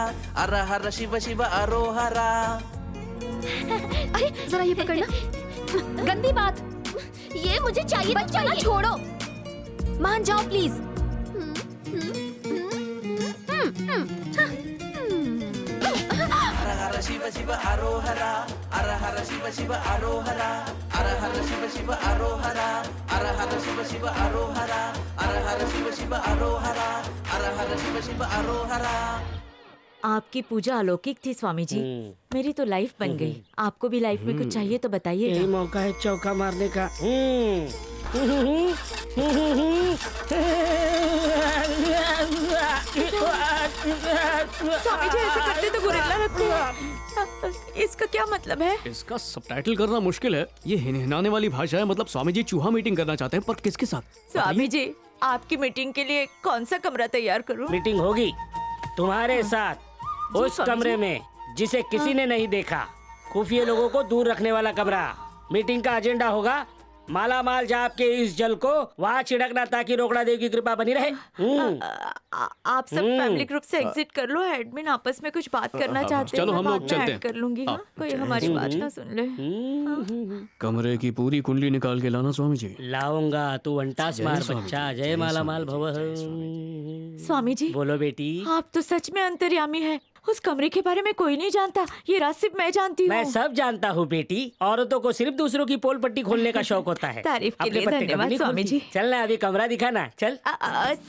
अरहर शिव शिव अरोहरा। अरे जरा ये पकड़ना। गंदी बात, ये मुझे चाहिए तो चाहिए। छोड़ो, मान जाओ प्लीज। अरहर शिव शिव अरोहरा अरहर शिव शिव अरोहरा अरहर शिव शिव अरोहरा अरहर शिव शिव अरोहरा अरहर शिव शिव अरोहरा अरहर शिव शिव अरोहरा। आपकी पूजा अलौकिक थी स्वामी जी। मेरी तो लाइफ बन गई। आपको भी लाइफ में कुछ चाहिए तो बताइए। यही मौका है चौका मारने का। स्वामी जी ऐसे करते तो गुरिल्ला रखते हैं। इसका क्या मतलब है? इसका सबटाइटल करना मुश्किल है। ये हिनहिनाने वाली भाषा है। मतलब स्वामी जी चूहा मीटिंग करना चाहते हैं, पर किसके साथ? स्वामी जी आपकी मीटिंग के लिए कौन सा कमरा तैयार करूं? मीटिंग होगी तुम्हारे साथ उस कमरे में जिसे किसी ने नहीं देखा। खुफिया लोगों को दूर रखने वाला कमरा। मीटिंग का एजेंडा होगा माला माल जाप के इस जल को वहाँ छिड़कना ताकि रोकड़ा देव की कृपा बनी रहे। आप सब फैमिली ग्रुप से एग्जिट कर लो। एडमिन आपस में कुछ बात करना चाहते हैं। चलो हम लोग चलते हैं। कर लूंगी। हाँ? कोई हमारी बात ना सुन ले। कमरे की पूरी कुंडली निकाल के लाना स्वामी जी। लाऊंगा, तू अंटास मार बच्चा। जय माला माल भव। स्वामी जी बोलो बेटी। आप तो सच में अंतर्यामी है। उस कमरे के बारे में कोई नहीं जानता। ये राज सिर्फ मैं जानती हूँ। मैं सब जानता हूँ बेटी। औरतों को सिर्फ दूसरों की पोल पट्टी खोलने का शौक होता है। तारीफ के अपने लिए पत्ते धन्यवाद कभी नहीं स्वामी खोलती। जी। चल ना, अभी कमरा दिखाना। चल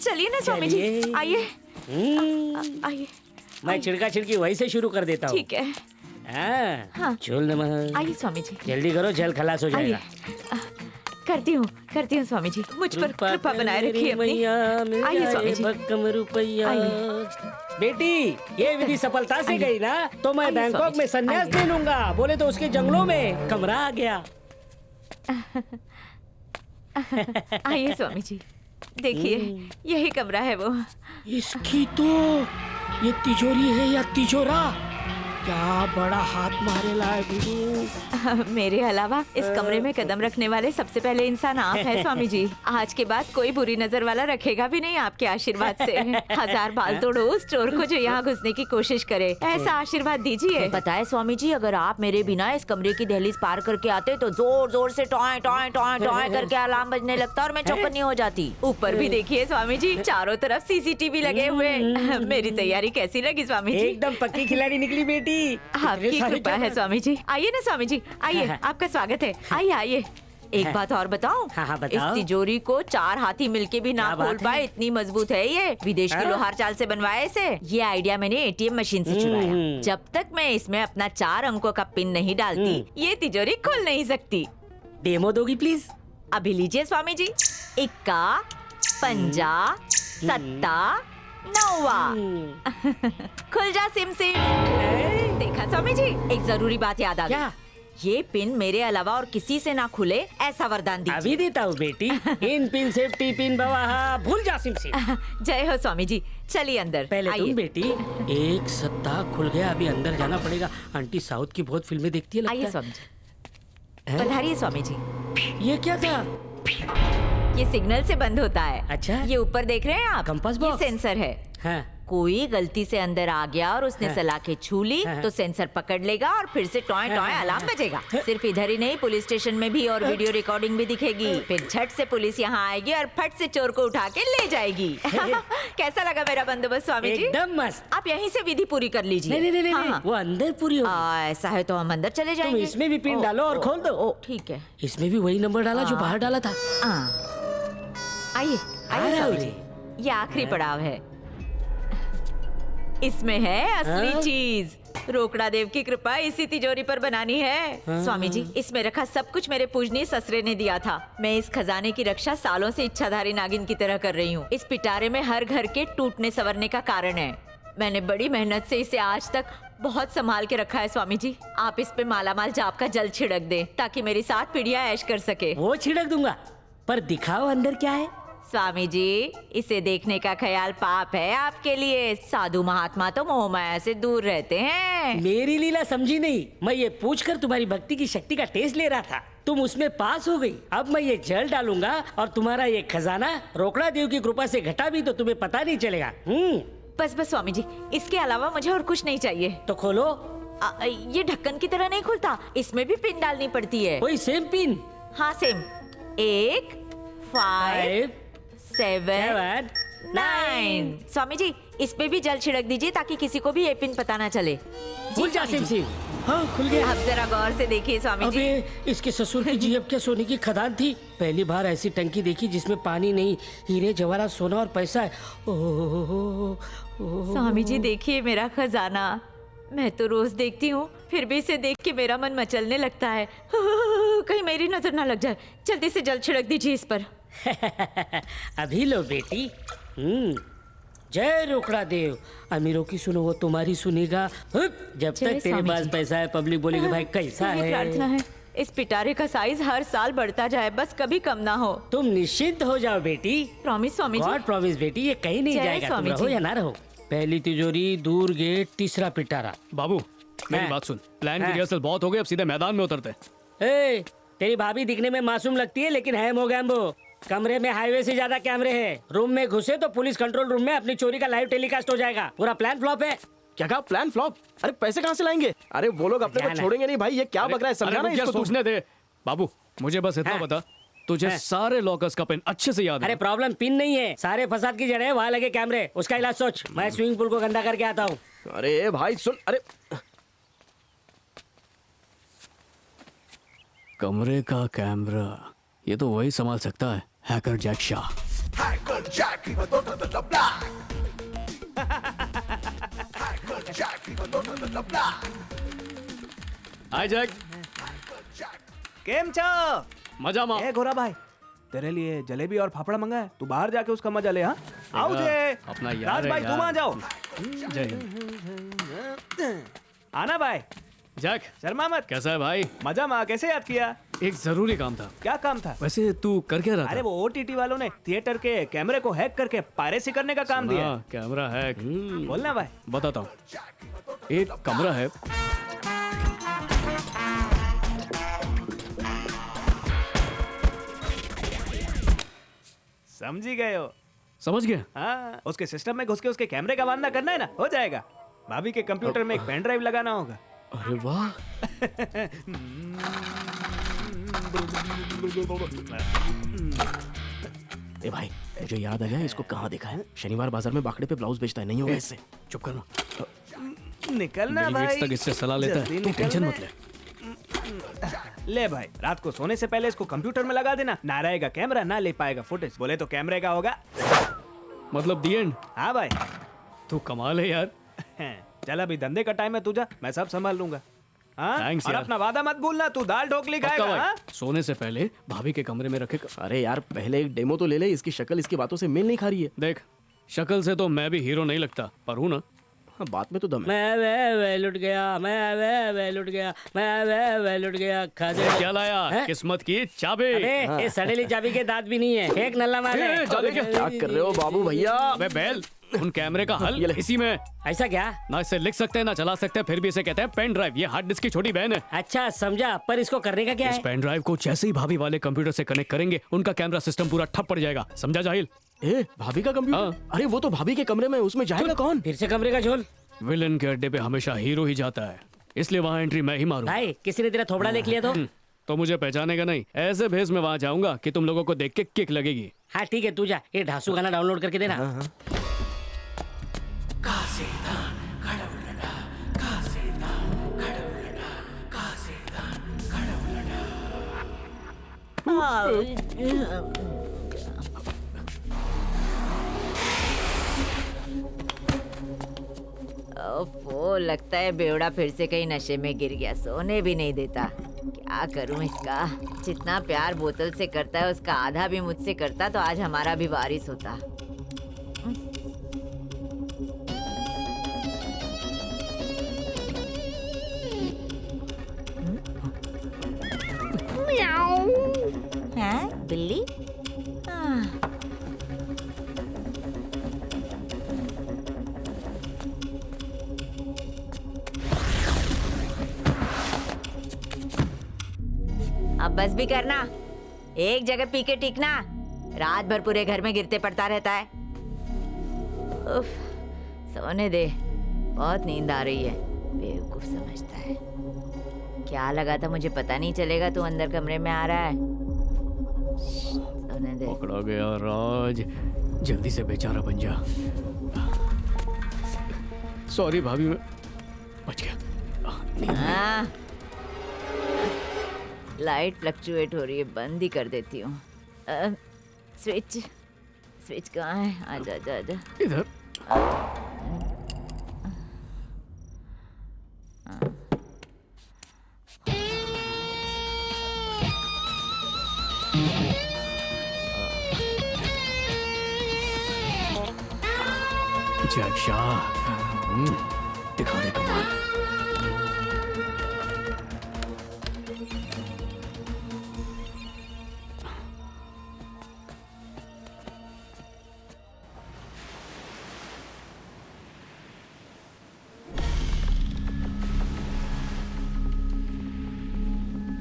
चलिए ना स्वामी जी, आइए आइए। मैं छिड़का छिड़की वही से शुरू कर देता हूँ। ठीक है। हाँ। चल नमः। आइए स्वामी जी। जल्दी करो, जल खलास हो जाएगा। करती हूँ स्वामी जी। मुझ पर कृपा बनाए रखिए अपनी। आइए स्वामी जी। भक्कम रुपैया। बेटी ये विधि सफलता से गई ना तो मैं बैंकॉक में संन्यास ले लूंगा। बोले तो उसके जंगलों में कमरा आ गया। आइए स्वामी जी, देखिए यही कमरा है वो। इसकी तो ये तिजोरी है या तिजोरा? क्या बड़ा हाथ मारेला है गुरु। मेरे अलावा इस कमरे में कदम रखने वाले सबसे पहले इंसान आप हैं स्वामी जी। आज के बाद कोई बुरी नजर वाला रखेगा भी नहीं आपके आशीर्वाद से। 1000 बाल तोड़ो उस चोर को जो यहाँ घुसने की कोशिश करे। ऐसा आशीर्वाद दीजिए। पता है स्वामी जी, अगर आप मेरे बिना इस कमरे की दहलीज पार करके आते तो जोर जोर से टॉय टॉय टॉय टॉय करके अलार्म बजने लगता और मैं चौकन्नी हो जाती। ऊपर भी देखिए स्वामी जी, चारों तरफ सीसीटीवी लगे हुए। मेरी तैयारी कैसी लगी स्वामी जी? एकदम पक्की खिलाड़ी निकली बेटी। आपकी कृपा है स्वामी जी। आइए ना स्वामी जी, आइए। आपका स्वागत है। आइए आइए। एक बात और बताऊं? हाँ, बताओ। इस तिजोरी को 4 हाथी मिलके भी ना खोल पाए, इतनी मजबूत है ये। विदेश की लोहार चाल से बनवाया इसे। ये आइडिया मैंने एटीएम मशीन से चुराया। जब तक मैं इसमें अपना 4 अंकों का पिन नहीं डालती ये तिजोरी खुल नहीं सकती। डेमो दोगी प्लीज? अभी लीजिए स्वामी जी। 51, 50, 7, 9। खुल जा सिम सिम। देखा स्वामी जी, एक जरूरी बात याद आ गई। ये पिन मेरे अलावा और किसी से ना खुले ऐसा वरदान दीजिए। अभी देता हूँ बेटी। इन पिन सेफ्टी पिन बवाहा भूल जा सिम सिम। जय हो स्वामी जी। चलिए अंदर। पहले तुम बेटी। एक सप्ताह खुल गया, अभी अंदर जाना पड़ेगा। आंटी साउथ की बहुत फिल्में देखती है लगता है। आइए स्वामी जी। पधारिए स्वामी जी। ये क्या था? ये सिग्नल से बंद होता है। अच्छा। ये ऊपर देख रहे हैं आप? कंपास ये बॉक्स? सेंसर है। हाँ। कोई गलती से अंदर आ गया और उसने सलाखें छू ली तो सेंसर पकड़ लेगा और फिर से टॉय टॉय अलार्म बजेगा। सिर्फ इधर ही नहीं, पुलिस स्टेशन में भी और वीडियो रिकॉर्डिंग भी दिखेगी। फिर झट से पुलिस यहाँ आएगी और फट से चोर को उठा के ले जाएगी। कैसा लगा मेरा बंदोबस्त स्वामी जी? एकदम मस्त। आप यहीं से विधि पूरी कर लीजिए। नहीं, वो अंदर पूरी होगी। ऐसा है तो हम अंदर चले जाएंगे। तुम इसमें भी पिन डालो और खोल दो। ठीक है। इसमें भी वही नंबर डाला जो बाहर डाला था। आइए आइए स्वामी जी, ये आखिरी पड़ाव है। इसमें है असली चीज। रोकड़ा देव की कृपा इसी तिजोरी पर बनानी है। स्वामी जी, इसमें रखा सब कुछ मेरे पूजनीय ससुरे ने दिया था। मैं इस खजाने की रक्षा सालों से इच्छाधारी नागिन की तरह कर रही हूँ। इस पिटारे में हर घर के टूटने संवरने का कारण है। मैंने बड़ी मेहनत से इसे आज तक बहुत संभाल के रखा है स्वामी जी। आप इस पे मालामाल जाप का जल छिड़क दे ताकि मेरी 7 पीढ़ियां ऐश कर सके। वो छिड़क दूंगा, पर दिखाओ अंदर क्या है। स्वामी जी, इसे देखने का ख्याल पाप है आपके लिए। साधु महात्मा तो मोह माया से दूर रहते हैं। मेरी लीला समझी नहीं। मैं ये पूछकर तुम्हारी भक्ति की शक्ति का टेस्ट ले रहा था, तुम उसमें पास हो गई। अब मैं ये जल डालूंगा और तुम्हारा ये खजाना रोकड़ा देव की कृपा से घटा भी तो तुम्हें पता नहीं चलेगा। बस बस स्वामी जी, इसके अलावा मुझे और कुछ नहीं चाहिए। तो खोलो। ये ढक्कन की तरह नहीं खुलता, इसमें भी पिन डालनी पड़ती है। वही सेम पिन? हाँ सेम। 1 5 7 9। स्वामी जी, इस पे भी जल छिड़क दीजिए ताकि किसी को भी ये पिन पता ना चले। खुल जा सिम सिम। हाँ खुल गया। अब जरा गौर से देखिए स्वामी जी। अबे इसके ससुर की जीभ क्या सोने की खदान थी। पहली बार ऐसी टंकी देखी जिसमें पानी नहीं, हीरे जवाहरात सोना और पैसा है। स्वामी जी देखिए मेरा खजाना। मैं तो रोज देखती हूँ, फिर भी इसे देख के मेरा मन मचलने लगता है। कहीं मेरी नजर ना लग जाए। जल्दी से जल छिड़क दीजिए इस पर। अभी लो बेटी। जय रोकड़ा देव। अमीरों की सुनो वो तुम्हारी सुनेगा। जब तक तेरे पास पैसा है पब्लिक बोलेगी भाई कैसा यही है। प्रार्थना है, इस पिटारे का साइज हर साल बढ़ता जाए, बस कभी कम ना हो। तुम निश्चिंत हो जाओ बेटी। Promise Swami ji. God promise बेटी, ये कहीं नहीं जय जाएगा। तुम स्वामी रहो जी। या ना रहो। पहली तिजोरी, दूर गेट, तीसरा पिटारा। बाबू मेरी बात सुन, प्लान की रिहर्सल बहुत हो गई, अब सीधे मैदान में उतरते हैं। ए, तेरी भाभी दिखने में मासूम लगती है लेकिन है मोगैम्बो। कमरे में हाईवे से ज्यादा कैमरे हैं। रूम में घुसे तो पुलिस कंट्रोल रूम में अपनी चोरी का लाइव टेलीकास्ट हो जाएगा। पूरा प्लान फ्लॉप है। क्या कहा प्लान फ्लॉप? अरे पैसे कहाँ से लाएंगे? अरे वो लोग अपने को छोड़ेंगे नहीं भाई। ये क्या बक रहा है? समझाना क्या इसको तुम। सोचने दे बाबू, मुझे बस इतना बता, तुझे सारे लॉकर्स का पिन अच्छे से याद है? अरे प्रॉब्लम पिन नहीं है, सारे फसाद की जड़ है वहाँ लगे कैमरे। उसका इलाज सोच। मैं स्विमिंग पूल को गंदा करके आता हूँ। अरे भाई सुन। अरे कमरे का कैमरा, ये तो वही संभाल सकता है, हैकर जैक शाह। हाय जैक। केम छो? मजा मा। ए गोरा भाई, तेरे लिए जलेबी और फाफड़ा मंगा है, तू बाहर जाके उसका मजा ले। हाँ आओ जे। अपना यार राज है भाई यार। तुम आ जाओ। जय हिंद। आना भाई। जैक शर्मा मत। कैसा है भाई? मजा माँ, कैसे याद किया? एक जरूरी काम था। क्या काम था? वैसे तू कर क्या रहा था? अरे वो ओटीटी वालों ने थिएटर के कैमरे को हैक करके पायरेसी करने का काम दिया। Camera hack. बोलना भाई। बताता हूँ। एक कमरा है, समझी गए हो? समझ गया? हाँ, उसके सिस्टम में घुस के उसके कैमरे का वांदा करना है ना, हो जाएगा। भाभी के कंप्यूटर में एक पेन ड्राइव लगाना होगा। अरे वाह। ए भाई मुझे याद आ गया, इसको कहाँ देखा है? शनिवार बाजार में बाकड़े पे ब्लाउज बेचता है। नहीं होगा इससे। चुप करना। निकलना बिल भाई। गेट्स तक इससे सलाह लेता है, जल्दी तू टेंशन निकलना मत ले। ले भाई, रात को सोने से पहले इसको कंप्यूटर में लगा देना। ना रहेगा कैमरा, ना ले पाएगा फुटेज। बोले तो कैमरे का होगा। मतलब दी एंड? हाँ भाई। तू कमाल है यार। चल अभी धंधे का टाइम है तुझा, मैं सब संभाल लूंगा। हाँ? Thanks और यार। अपना वादा मत भूलना, तू दाल ढोकली पक्का खाएगा। भाई, हाँ? सोने से पहले भाभी के कमरे में रखे। अरे यार पहले एक डेमो तो ले ले। इसकी शक्ल इसकी बातों से मेल नहीं खा रही है। देख, शक्ल से तो मैं भी हीरो नहीं लगता, पर हूँ ना। हाँ, बात में तो दम है। मैं लुट गया, मैं लुट गया, मैं लुट गया। खजाना क्या लाया? किस्मत की चाबी। अबे ये सड़ेली चाबी के दांत भी नहीं है। एक नल्ला मार है। क्या कर रहे हो बाबू भैया? अबे बैल, उन कैमरे का हल इसी में। ऐसा क्या? ना इसे लिख सकते हैं ना चला सकते हैं, फिर भी इसे कहते हैं पेन ड्राइव। ये हार्ड डिस्क की छोटी बहन है। अच्छा समझा, पर इसको करने का क्या इस है? पेन ड्राइव को जैसे ही भाभी वाले कंप्यूटर से कनेक्ट करेंगे, उनका कैमरा सिस्टम पूरा ठप पड़ जाएगा। समझा जाहिल? भाभी का कंप्यूटर? अरे वो तो भाभी के कमरे में, उसमें जाएगा कौन? फिर से कमरे का झोल। विलन के अड्डे पे हमेशा हीरो ही जाता है, इसलिए वहाँ एंट्री मैं ही मारूं। भाई किसी ने तेरा थोबड़ा देख लिया तो मुझे पहचानेगा नहीं। ऐसे भेस में वहाँ जाऊंगा कि तुम लोगों को देख के किक लगेगी। हाँ ठीक है, तू जा। ये ढासू गाना डाउनलोड करके देना। ओफो, लगता है बेवड़ा फिर से कहीं नशे में गिर गया। सोने भी नहीं देता। क्या करूं इसका? जितना प्यार बोतल से करता है उसका आधा भी मुझसे करता तो आज हमारा भी वारिस होता। हैं? बिल्ली? बस भी करना, एक जगह पी के टिकना, रात भर पूरे घर में गिरते पड़ता रहता है। उफ, सोने दे, बहुत नींद आ रही है। बेवकूफ समझता है। क्या लगा था मुझे पता नहीं चलेगा तू अंदर कमरे में आ रहा है। सोने दे। पकड़ा गया राज, जल्दी से बेचारा बन जा। सॉरी भाभी, मैं बच गया। हाँ, लाइट फ्लक्चुएट हो रही है, बंद ही कर देती हूँ। स्विच कहाँ है? आजा आजा आजा। इधर। दिखा दे कमाल।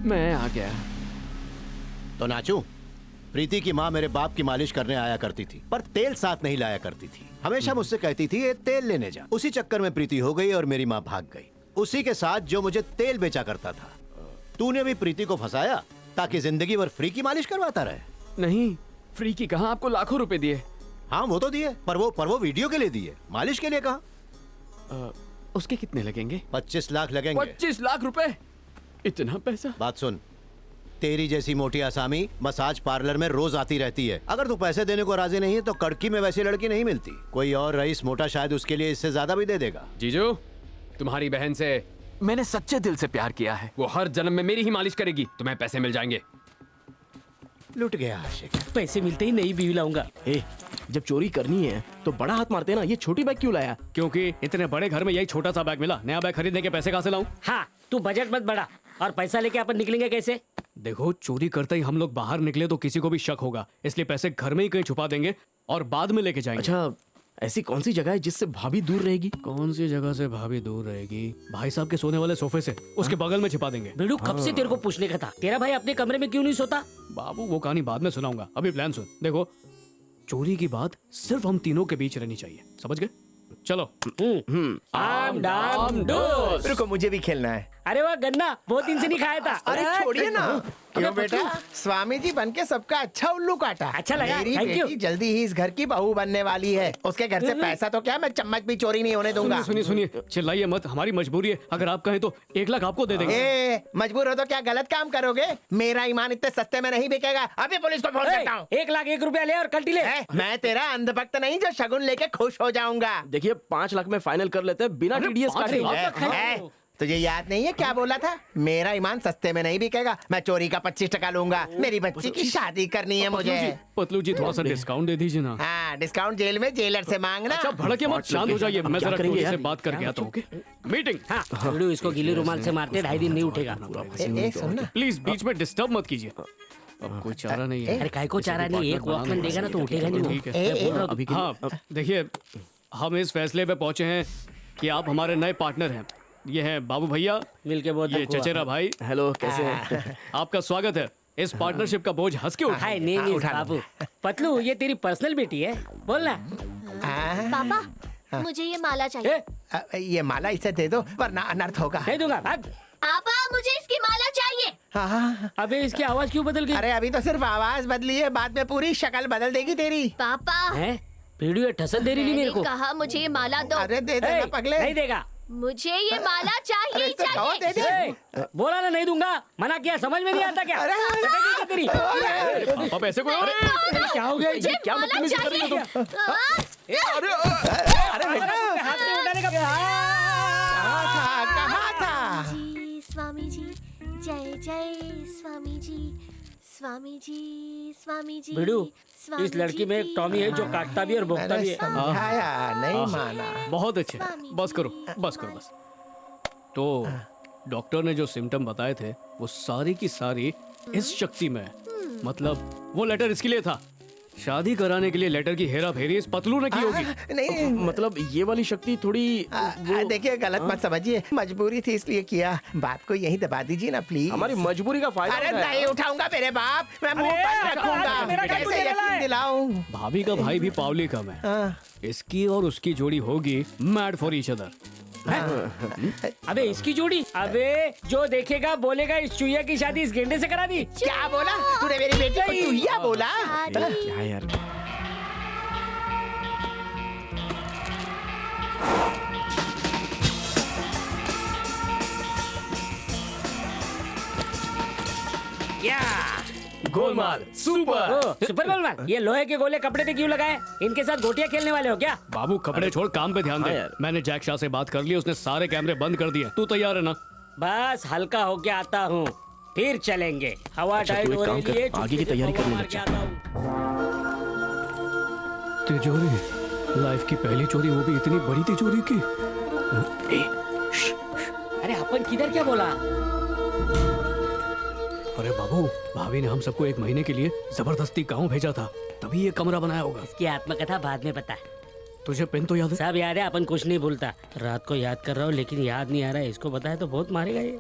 मैं आ गया। तो नाचू। प्रीति की माँ मेरे बाप की मालिश करने आया करती थी, पर तेल साथ नहीं लाया करती थी। हमेशा मुझसे कहती थी ये तेल लेने जा। उसी चक्कर में प्रीति हो गई और मेरी माँ भाग गई, उसी के साथ जो मुझे तेल बेचा करता था। तूने भी प्रीति को फंसाया ताकि जिंदगी भर फ्री की मालिश करवाता रहे। नहीं, फ्री की कहाँ, आपको लाखों रुपए दिए। हाँ वो तो दिए, पर वो वीडियो के लिए दिए, मालिश के लिए कहाँ। उसके कितने लगेंगे? 25 लाख लगेंगे। 25 लाख रुपए? इतना पैसा? बात सुन, तेरी जैसी मोटी आसामी मसाज पार्लर में रोज आती रहती है। अगर तू पैसे देने को राजी नहीं है तो कड़की में वैसी लड़की नहीं मिलती। कोई और रईस मोटा शायद उसके लिए इससे ज्यादा भी दे देगा। जीजू, तुम्हारी बहन से मैंने सच्चे दिल से प्यार किया है। वो हर जन्म में मेरी ही मालिश करेगी, तुम्हें पैसे मिल जाएंगे। लुट गया आशिक। पैसे मिलते ही नई बीवी लाऊंगा। जब चोरी करनी है तो बड़ा हाथ मारते हैं ना। ये छोटी बैग क्यों लाया? क्योंकि इतने बड़े घर में यही छोटा सा बैग मिला। नया बैग खरीदने के पैसे कहाँ से लाऊं? हाँ, तू बजट मत बढ़ा। और पैसा लेके अपन निकलेंगे कैसे? देखो, चोरी करते ही हम लोग बाहर निकले तो किसी को भी शक होगा, इसलिए पैसे घर में ही कहीं छुपा देंगे और बाद में लेके जाएंगे। अच्छा, ऐसी कौन सी जगह है जिससे भाभी दूर रहेगी? कौन सी जगह से भाभी दूर रहेगी? भाई साहब के सोने वाले सोफे से, उसके बगल में छिपा देंगे। बिडू, कब से तेरे को पूछने का था, तेरा भाई अपने कमरे में क्यों नहीं सोता? बाबू, वो कहानी बाद में सुनाऊंगा, अभी प्लान सुन। देखो, चोरी की बात सिर्फ हम तीनों के बीच रहनी चाहिए, समझ गए? चलो। आम डाम डोस। रुको, मुझे भी खेलना है। अरे वाह, गन्ना बहुत दिन से नहीं खाया था। अरे छोड़िए ना। क्यों बेटा, स्वामी जी बनके सबका अच्छा उल्लू काटा। अच्छा लगा, मेरी थैंक यू। बेटी जल्दी ही इस घर की बहू बनने वाली है। उसके घर से पैसा तो क्या, मैं चम्मच भी चोरी नहीं होने दूंगा। सुनिए, चिल्लाइए मत, हमारी मजबूरी है। अगर आप कहें तो 1 लाख आपको दे देंगे। मजबूर हो तो क्या गलत काम करोगे? मेरा ईमान इतने सस्ते में नहीं बिकेगा। अभी पुलिस को फोन करता हूँ। 1,01 रुपया ले और कल्टी ले। मैं तेरा अंधभक्त नहीं जो शगुन लेके खुश हो जाऊंगा। देखिए, 5 लाख में फाइनल कर लेते हैं बिना टीडीएस काटे। तुझे याद नहीं है क्या बोला था? मेरा ईमान सस्ते में नहीं बिकेगा। मैं चोरी का 25% लूंगा। मेरी बच्ची की शादी करनी है मुझे। पतलू जी, थोड़ा सा डिस्काउंट दे दीजिए ना। हाँ, डिस्काउंट जेल में जेलर से मांगना। अच्छा, भड़के मत, शांत हो जाइए। मैं जरा कोई से बात करके आता हूँ। मीटिंग। हाँ, बिडू, इसको गीले रुमाल से मारते 2.5 दिन नहीं उठेगा। प्लीज बीच में डिस्टर्ब मत कीजिए। अब कोई चारा नहीं है। अरे काय को चारा नहीं, एक वॉकमैन देगा ना तो उठेगा नहीं। ठीक है। हाँ, देखिए, हम इस फैसले पे पहुंचे हैं कि आप हमारे नए पार्टनर हैं। ये हैं बाबू भैया, मिलके बहुत ये चचेरा भाई। हेलो, कैसे हैं? आपका स्वागत है। इस पार्टनरशिप का बोझ हंस के हाय नेम इज बाबू। पतलू, ये तेरी पर्सनल बेटी है, बोलना। पापा, मुझे ये माला चाहिए। ये माला इसे दे दो वरना अनर्थ होगा। दे दूंगा। पापा, मुझे इसकी माला चाहिए। अबे, इसकी आवाज क्यों बदल गई? अरे अभी तो सिर्फ आवाज बदली है, बाद में पूरी शक्ल बदल देगी तेरी। पापा, वीडियो ठसन दे रही मेरे को। कहा मुझे ये माला दो। अरे दे देना पगले। नहीं देगा। मुझे ये माला चाहिए चाहिए। बोला ना नहीं दूंगा, मना किया, समझ में नहीं आता क्या? तेरी अब ऐसे कोई क्या हो गया? क्या मतलब करेंगे तुम? हाथ में उठाने का कहाँ था? स्वामी जी, जय जय स्वामी जी, स्वामी जी, स्वामी जी। बिडू, इस लड़की में एक टॉमी है जो काटता भी और भोगता भी है। समझाया, नहीं माना। बहुत अच्छे, बस करो बस। तो डॉक्टर ने जो सिम्टम बताए थे वो सारी की सारी इस शक्ति में, मतलब वो लेटर इसके लिए था। शादी कराने के लिए लेटर की हेरा फेरी इस पतलू ने की होगी। नहीं मतलब ये वाली शक्ति थोड़ी देखिए गलत मत समझिए, मजबूरी थी इसलिए किया। बात को यहीं दबा दीजिए ना प्लीज। हमारी मजबूरी का फायदा अरे उठाया। नहीं उठाऊंगा मेरे बाप, मैं मुंह बंद रखूंगा। कैसे यकीन दिलाऊं? भाभी का भाई भी पावली कम है। इसकी और उसकी जोड़ी होगी मैड फॉर ईच अदर। अबे इसकी जोड़ी, अबे जो देखेगा बोलेगा इस चुहिया की शादी इस गेंडे से करा दी। क्या बोला तूने? मेरी बेटी को चूहिया बोला? क्या यार, गोलमाल सुपर सुपर गोलमाल। ये लोहे के गोले कपड़े पे क्यों लगाए? इनके साथ गोटियां खेलने वाले हो क्या? बाबू कपड़े छोड़ काम पे ध्यान दे। मैंने जैक शाह से बात कर ली, उसने सारे कैमरे बंद कर दिए। तू तैयार है ना? बस हल्का होके आता हूँ, फिर चलेंगे। हवा टाइट हो रही है, आगे की तैयारी कर ले बच्चा। तिजोरी, लाइफ की पहली चोरी, वो भी इतनी बड़ी तिजोरी की। अरे अपन किधर क्या बोला? अरे बाबू, भाभी ने हम सबको 1 महीने के लिए जबरदस्ती गांव भेजा था, तभी ये कमरा बनाया होगा। इसकी आत्मकथा बाद में पता है। तुझे पेन तो याद है? सब याद है, अपन कुछ नहीं भूलता। रात को याद कर रहा हूँ लेकिन याद नहीं आ रहा है। इसको बताया तो बहुत मारेगा ये।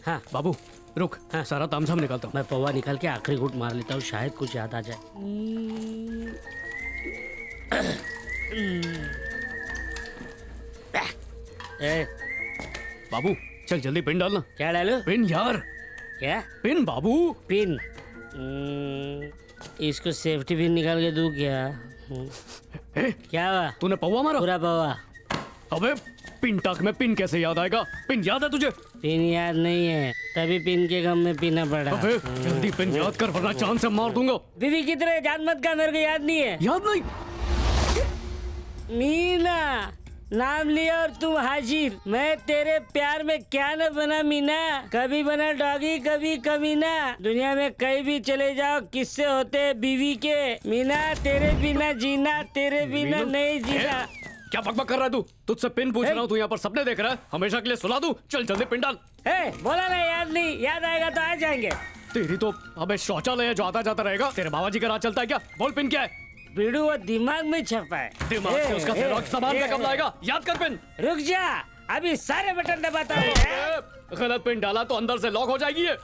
हाँ बाबू रुक, हाँ सारा तामझाम निकालता हूँ। मैं पौवा निकाल के आखिरी घूंट मार लेता हूँ, शायद कुछ याद आ जाए। बाबू चल जल्दी पिन डालना। क्या डालो? पिन यार। क्या पिन बाबू? पिन। इसको सेफ्टी पिन निकाल के दूं क्या? क्या हुआ? तूने पौवा मारा? पूरा पौवा। अबे पिन टक में पिन कैसे याद आएगा? पिन याद है तुझे? पिन याद नहीं है, तभी पिन के गम में पीना पड़ा। अबे जल्दी पिन याद कर वरना चांद से मार दूंगा। दीदी की तरह जान मत का, मेरे को याद नहीं है। याद नहीं? मीना नाम लिया और तुम हाजिर। मैं तेरे प्यार में क्या न बना मीना। कभी बना डॉगी, कभी कमीना। दुनिया में कहीं भी चले जाओ, किससे होते बीवी के। मीना तेरे बिना जीना, तेरे बिना नहीं जीना। क्या बकबक कर रहा है तू? तुझसे पिन पूछ रहा हूँ, तू यहाँ पर सपने देख रहा है? हमेशा के लिए सुला दूं? चल जल्दी पिन डाल। बोला ना याद नहीं, याद आएगा तो आ जाएंगे। तेरी तो अबे शौचालय है जो आता जाता रहेगा। तेरे बाबा जी का राज चलता है क्या? बोल पिन क्या है? बीड़ू वो दिमाग में छपा है। दिमाग से उसका जेरॉक्स सामान पे कब लाएगा? याद कर पिन। रुक जा, अभी सारे बटन दबाता हूँ। गलत पिन डाला तो अंदर से लॉक हो जाएगी ये।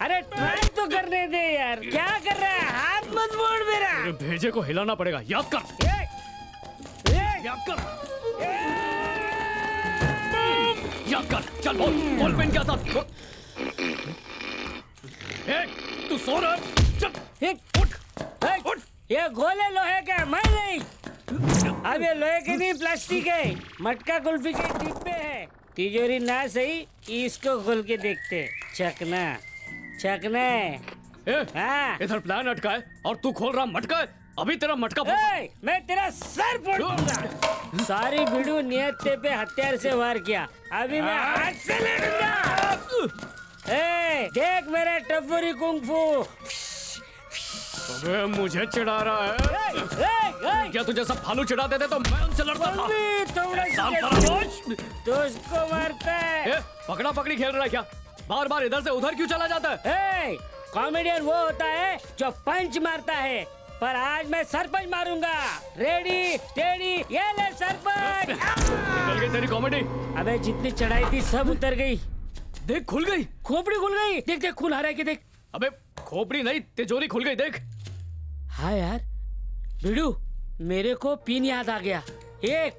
अरे ट्राई तो करने दे यार, क्या कर रहा है? हाथ मत मोड़ मेरा। तेरे भेजे को हिलाना पड़ेगा, याद कर। याद कर, याद कर। चल बोल, बोल पिन क्या था? तू सो रहा है? चल उठ। ये गोले लोहे के, मैं नहीं। अब ये लोहे के नहीं, प्लास्टिक है। मटका कुल्फी के डिब्बे है। तिजोरी ना सही, इसको खोल के देखते। चकना चकना। हाँ। इधर प्लान अटका है और तू खोल रहा मटका है। अभी तेरा मटका मैं तेरा सर फोड़ दूंगा। सारी वीडियो नियत पे हथियार से वार किया, अभी मैं हाथ से लड़ूंगा। देख मेरा टफरी कुंफू। अबे मुझे चिढ़ा रहा है। क्या तुझे सब फालू चिढ़ाते थे तो मैं उनसे लड़ता था। तो उसको मारता है। पकड़ा पकड़ी खेल रहा है क्या? बार बार इधर से उधर क्यों चला जाता है? कॉमेडियन वो होता है जो पंच मारता है, पर आज मैं सरपंच मारूंगा। रेडी स्टेडी, ये ले सरपंच। निकल गई तेरी कॉमेडी। अबे जितनी चढ़ाई थी सब उतर गई। देख खुल गई, खोपड़ी खुल गई। देख देख खून आ रहा है कि देख। अबे खोपड़ी नहीं, तिजोरी खुल गई देख। हाँ यार बिडू, मेरे को पिन याद आ गया। 1,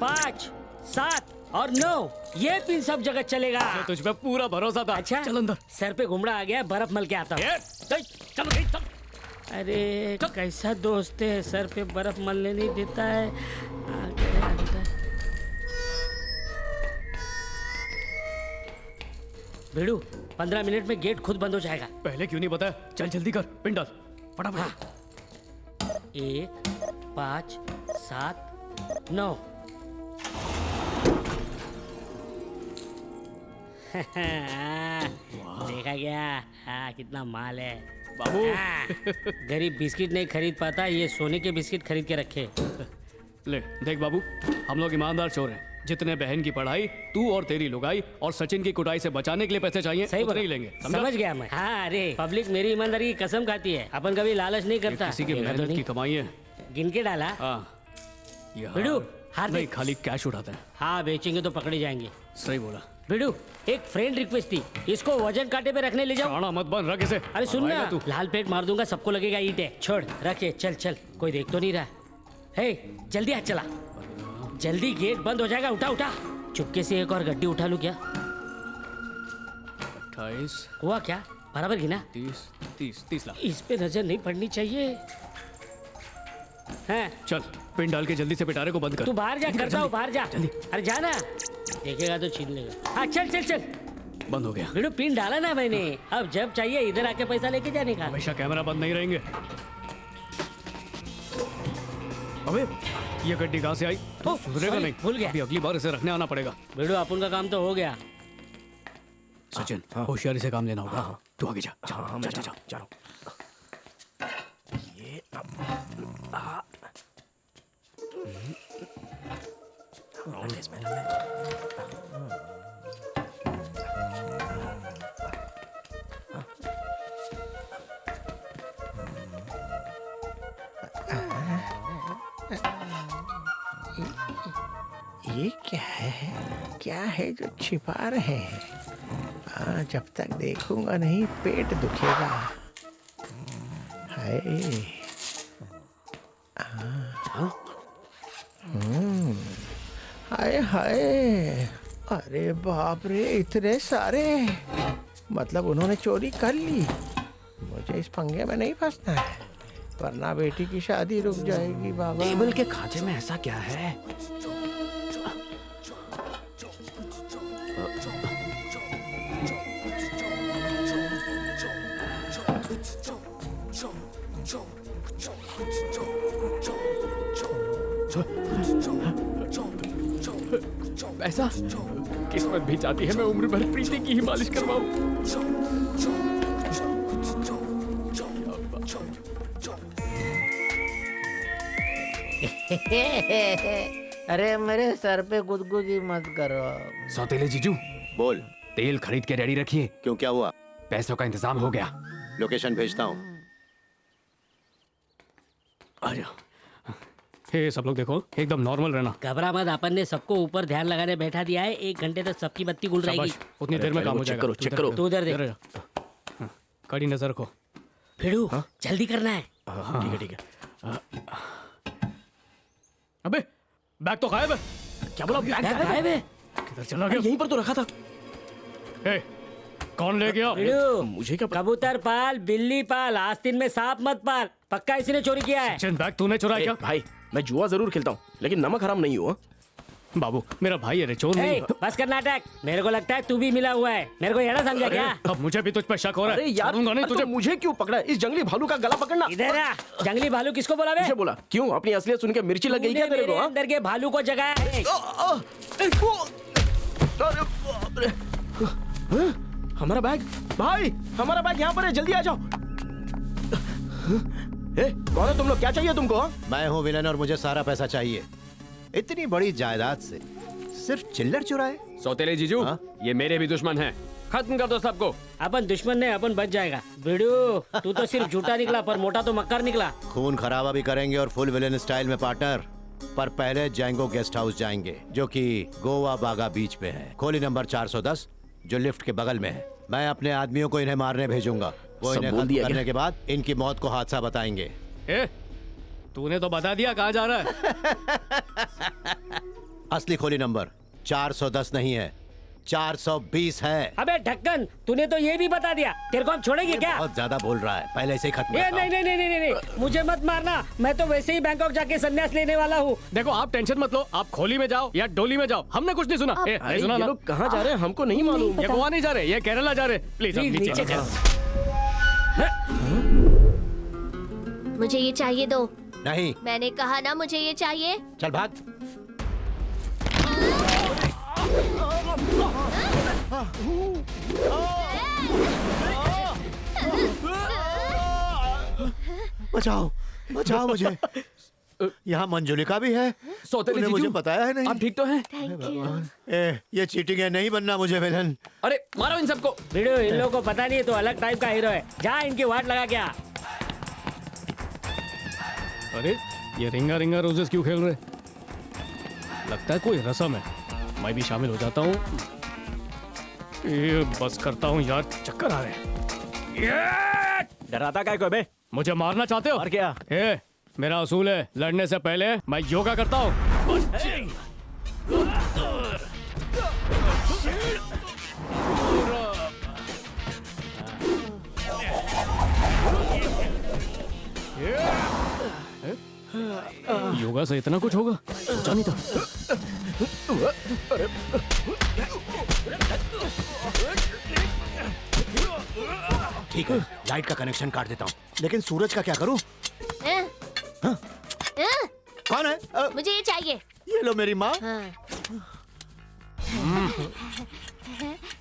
5, 7 और 9, ये पिन सब जगह चलेगा। तुझ पे पूरा भरोसा था। अच्छा चल अंदर। सर पे घुमड़ा आ गया, बर्फ मल के आता हूँ। चल। अरे कैसा दोस्त है, सर पे बर्फ मलने नहीं देता है। आ गया अंदर। बिडू 15 मिनट में गेट खुद बंद हो जाएगा। पहले क्यों नहीं बताया? चल जल्दी कर, पिन डाल फटाफट। 1, 5, 7, 9। देखा गया? हाँ कितना माल है बाबू। गरीब बिस्किट नहीं खरीद पाता, ये सोने के बिस्किट खरीद के रखे। ले देख बाबू, हम लोग ईमानदार चोर हैं। जितने बहन की पढ़ाई, तू और तेरी लुगाई और सचिन की कुटाई से बचाने के लिए पैसे चाहिए, सही उतने ही बोला। लेंगे। समझा? समझ गया मैं। हाँ, अरे पब्लिक मेरी ईमानदारी की कसम खाती है, अपन कभी लालच नहीं ये करता। किसी की देखा तो मेहनत नहीं? की कमाई है। गिन के डाला। हाँ, ये बिडू, हार नहीं, देख। खाली कैश उठाते हैं। हाँ, बेचेंगे तो पकड़े जाएंगे। सही बोला। बिडू, एक फ्रेंड रिक्वेस्ट थी, इसको वजन कांटे पे रखने ले जाओ। शाना मत बन, रख इसे। अरे सुन ना, तू लाल पेट मार दूंगा, सबको लगेगा ईंट है। छोड़, रखे, चल चल, कोई देख तो नहीं रहा। हे, जल्दी हाथ चला, जल्दी गेट बंद हो जाएगा। उठा उठा, चुपके से एक और गड्डी उठा लूं क्या? 28 हुआ क्या? बराबर गिना? 30 लाख। इस पे नजर नहीं पड़नी चाहिए। हैं? चल, पिन डाल के जल्दी से पिटारे को बंद कर। तू बाहर जा, जल्दी कर, करता हूँ, जल्दी। बाहर जा। अरे जा ना, देखेगा तो छीन लेगा। हाँ, चल चल चल। बंद हो गया। बिडू, पिन डाला ना मैंने, अब जब चाहिए इधर आके पैसा लेके जाने का। हमेशा कैमरा बंद नहीं रहेंगे। अबे, ये गड्डी कहाँ से आई? तो सुधरेगा sorry, नहीं। भूल गया। अभी अगली बार इसे रखने आना पड़ेगा। बिडू, अपन का काम तो हो गया। सचिन, होशियारी से काम लेना होगा। तू आगे जा। हाँ, मैं जा रहा हूँ। ये ये क्या है जो छिपा रहे हैं? हाँ, जब तक देखूंगा नहीं पेट दुखेगा। हाय, हाय हाय, अरे बाप रे, इतने सारे! मतलब उन्होंने चोरी कर ली। मुझे इस पंगे में नहीं फंसना है, वरना बेटी की शादी रुक जाएगी। बाबा, टेबल के खांचे में ऐसा क्या है? ऐसा किस्मत भी चाहती है मैं उम्र भर प्रीति की ही मालिश करवाऊं। अरे मेरे सर पे गुदगुदी मत करो। सौतेले जीजू, बोल। तेल खरीद के रेडी रखिए। क्यों, क्या हुआ? पैसों का इंतजाम हो गया। लोकेशन भेजता हूँ। आजा। हे सब लोग देखो, एकदम नॉर्मल रहना। घबरा मत, अपन ने सबको ऊपर ध्यान लगाने बैठा दिया है। 1 घंटे तक सबकी बत्ती गुल रहेगी। शाबाश, उतनी देर में काम हो जाएगा। चेक करो। तू उधर देख। हाँ, कड़ी नजर रखो। भिड़ू, जल्दी करना है। ठीक है। अबे, बैग तो गायब है। क्या बोला? बैग गायब है? किधर चला गया? यहीं पर तो रखा था। ए, कौन ले गया? भिड़ू, मुझे क्या? कबूतर पाल, बिल्ली पाल, आस्तीन में सांप मत पाल। पक्का इसी ने चोरी किया है। सचिन, बैग तूने चुराया क्या? भाई, मैं जुआ जरूर खेलता हूँ, लेकिन नमक हराम नहीं हुआ। बाबू, मेरा भाई है रे, चोर नहीं। बस कर नाटक। मेरे को लगता है तू भी मिला हुआ है। मेरे को येड़ा समझा क्या? अब मुझे भी तुझ पे शक हो रहा है। अरे यार, छोड़ूंगा नहीं तुझे। तो मुझे क्यों पकड़ा? इस जंगली भालू का गला पकड़ना। इधर आ। जंगली भालू किसको बोला बे? मुझे बोला। क्यों? अपनी असलियत सुन के मिर्ची लग गई क्या तेरे को? हाँ? अंदर के भालू को जगाया है। अरे बाप रे! हाँ? हमारा बैग, भाई, हमारा बैग यहाँ पर है, जल्दी आ जाओ। कौन है तुम लोग? क्या चाहिए तुमको? मैं हूँ विलन और मुझे सारा पैसा चाहिए। इतनी बड़ी जायदाद से सिर्फ चिल्लर चुराए? सौतेले जीजू, ये मेरे भी दुश्मन हैं। खत्म कर दो सबको। अपन दुश्मन नहीं, अपन बच जाएगा। बिडू, तू तो सिर्फ झूठा निकला, पर मोटा तो मक्कार निकला। खून खराबा भी करेंगे और फुल विलन स्टाइल में पार्टनर। पर पहले जैंगो गेस्ट हाउस जाएंगे, जो कि गोवा बागा बीच पे है। खोली नंबर 410, जो लिफ्ट के बगल में है। मैं अपने आदमियों को इन्हें मारने भेजूंगा। वो सब इन्हें बोल खत्म दिया करने क्या? के बाद इनकी मौत को हादसा बताएंगे। तूने तो बता दिया कहाँ जा रहा है। असली खोली नंबर 410 नहीं है, 420 है। अबे ढक्कन, तूने तो ये भी बता दिया। तेरे को हम छोड़ेंगे क्या? बहुत ज्यादा बोल रहा है, पहले से ही खत्म ये करता नहीं हूं। नहीं नहीं नहीं नहीं, मुझे मत मारना। मैं तो वैसे ही बैंकॉक जाके संन्यास लेने वाला हूँ। देखो, आप टेंशन मत लो। आप खोली में जाओ या डोली में जाओ, हमने कुछ नहीं सुना। अरे सुना ये ना? लोग कहाँ जा रहे हैं? हमको नहीं मालूम। ये गोवा नहीं जा रहे, ये केरला जा रहे। प्लीज नीचे जाओ। मुझे ये चाहिए दो। नहीं, मैंने कहा ना मुझे ये चाहिए। चल भाग। बचाओ, बचाओ मुझे। यहाँ मंजुलिका भी है। सौतेली तूने मुझे जीजू, बताया है नहीं। आप ठीक तो हैं? ये चीटिंग है, नहीं बनना मुझे विलन। अरे मारो इन सबको। वीडियो इन लोगों को पता नहीं है तो अलग टाइप का हीरो है। जा इनकी वाट लगा क्या। अरे ये रिंगा रिंगा रोजेस क्यों खेल रहे? लगता है कोई रस्म है, मैं भी शामिल हो जाता हूँ। ये बस करता हूँ यार, चक्कर आ रहे हैं। डराता काय को बे? मुझे मारना चाहते हो? और क्या? मेरा असूल है, लड़ने से पहले मैं योगा करता हूँ। योगा से इतना कुछ होगा, सोचा नहीं था। ठीक है, लाइट का कनेक्शन काट देता हूँ, लेकिन सूरज का क्या करूँ? कौन है? मुझे ये चाहिए। ये लो मेरी माँ।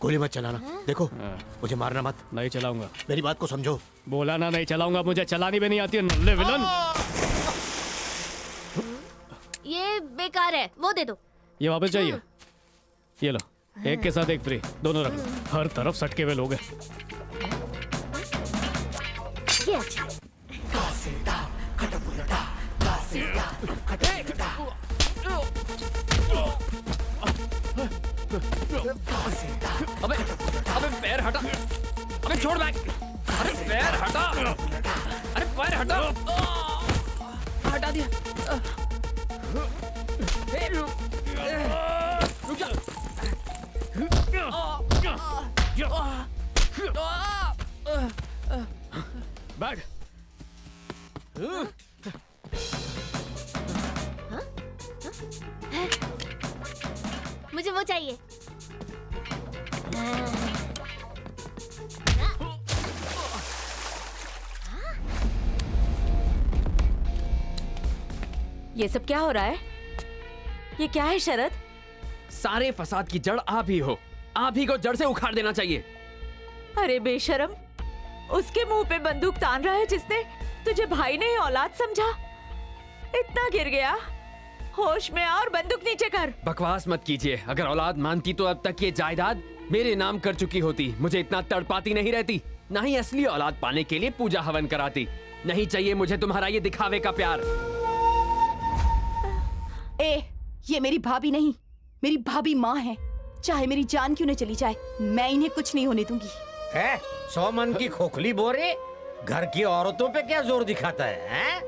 गोली मत चलाना, देखो मुझे मारना मत। नहीं चलाऊंगा। मेरी बात को समझो। बोला ना नहीं चलाऊंगा, मुझे चलानी भी नहीं आती है नल्ले विलन। ये बेकार है, वो दे दो। ये वापस चाहिए? ये लो, एक के साथ एक फ्री, दोनों रख लो। हर तरफ सटके हुए लोग हैं। ये अच्छा है। अबे अबे पैर हटा, अबे छोड़ बैग, अरे पैर हटा, अरे पैर हटा, हटा दिया। रुक जा। बैग। मुझे वो चाहिए। ये सब क्या हो रहा है? ये क्या है शरद? सारे फसाद की जड़ आप ही हो, आप ही को जड़ से उखाड़ देना चाहिए। अरे बेशरम, उसके मुंह पे बंदूक तान रहा है जिसने तुझे भाई ने ही औलाद समझा। इतना गिर गया, होश में आ और बंदूक नीचे कर। बकवास मत कीजिए, अगर औलाद मानती तो अब तक ये जायदाद मेरे नाम कर चुकी होती। मुझे इतना तड़पाती नहीं रहती, ना ही असली औलाद पाने के लिए पूजा हवन कराती। नहीं चाहिए मुझे तुम्हारा ये दिखावे का प्यार। ये मेरी भाभी नहीं, मेरी भाभी माँ है। चाहे मेरी जान क्यों न चली जाए, मैं इन्हें कुछ नहीं होने दूंगी। 100 मन की खोखली बोरे घर की औरतों पे क्या जोर दिखाता है?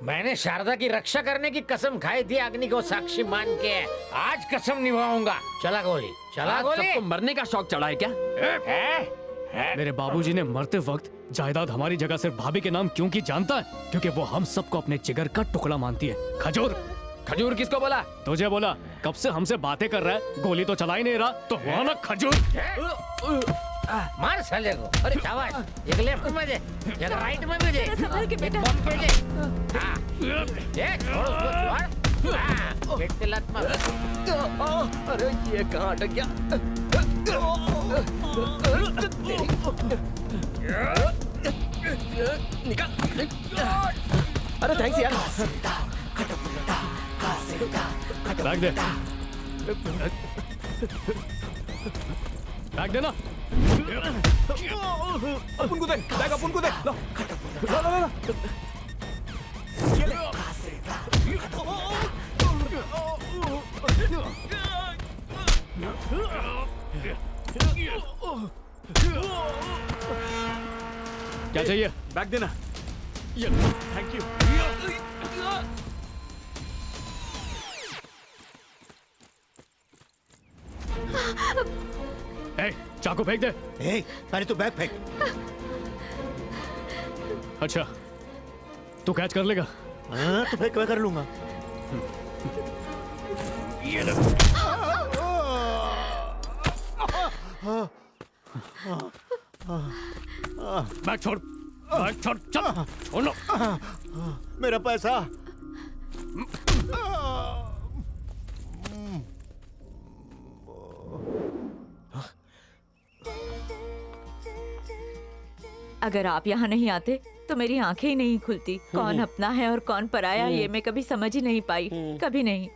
मैंने शारदा की रक्षा करने की कसम खाई थी अग्नि को साक्षी मान के। आज कसम निभाऊंगा। चला गोली, चला आज गोली। सबको मरने का शौक चढ़ा है क्या? मेरे बाबूजी ने मरते वक्त जायदाद हमारी जगह सिर्फ भाभी के नाम क्यों की जानता है? क्योंकि वो हम सबको अपने जिगर का टुकड़ा मानती है। खजूर। खजूर किसको बोला? तुझे बोला। कब से हमसे बातें कर रहा है, गोली तो चला ही नहीं रहा, तो हुआ ना खजूर। मार साले को। अरे शाबाश, एक लेफ्ट में दे, एक राइट में भी दे। संभल के बेटा। बम पे दे। हाँ, ये छोड़ उसको, छोड़। हाँ, पेट पे लत मार। अरे ये कहाँ अटक गया? निकल। अरे थैंक्स यार। बैग दे। बैग देना। अपन को दे, बैग अपन को दे। लो, लो, लो, लो। क्या चाहिए? बैग देना। Thank you. चाकू फेंक दे। पहले तू बैग फेंक। अच्छा, तू कैच कर लेगा? हाँ, तो फेंक मैं कर लूंगा। ये ले। बैग छोड़, बैग छोड़, चल, छोड़ो। मेरा पैसा। अगर आप यहाँ नहीं आते तो मेरी आंखें ही नहीं खुलती। कौन अपना है और कौन पराया ये मैं कभी समझ ही नहीं पाई, कभी नहीं।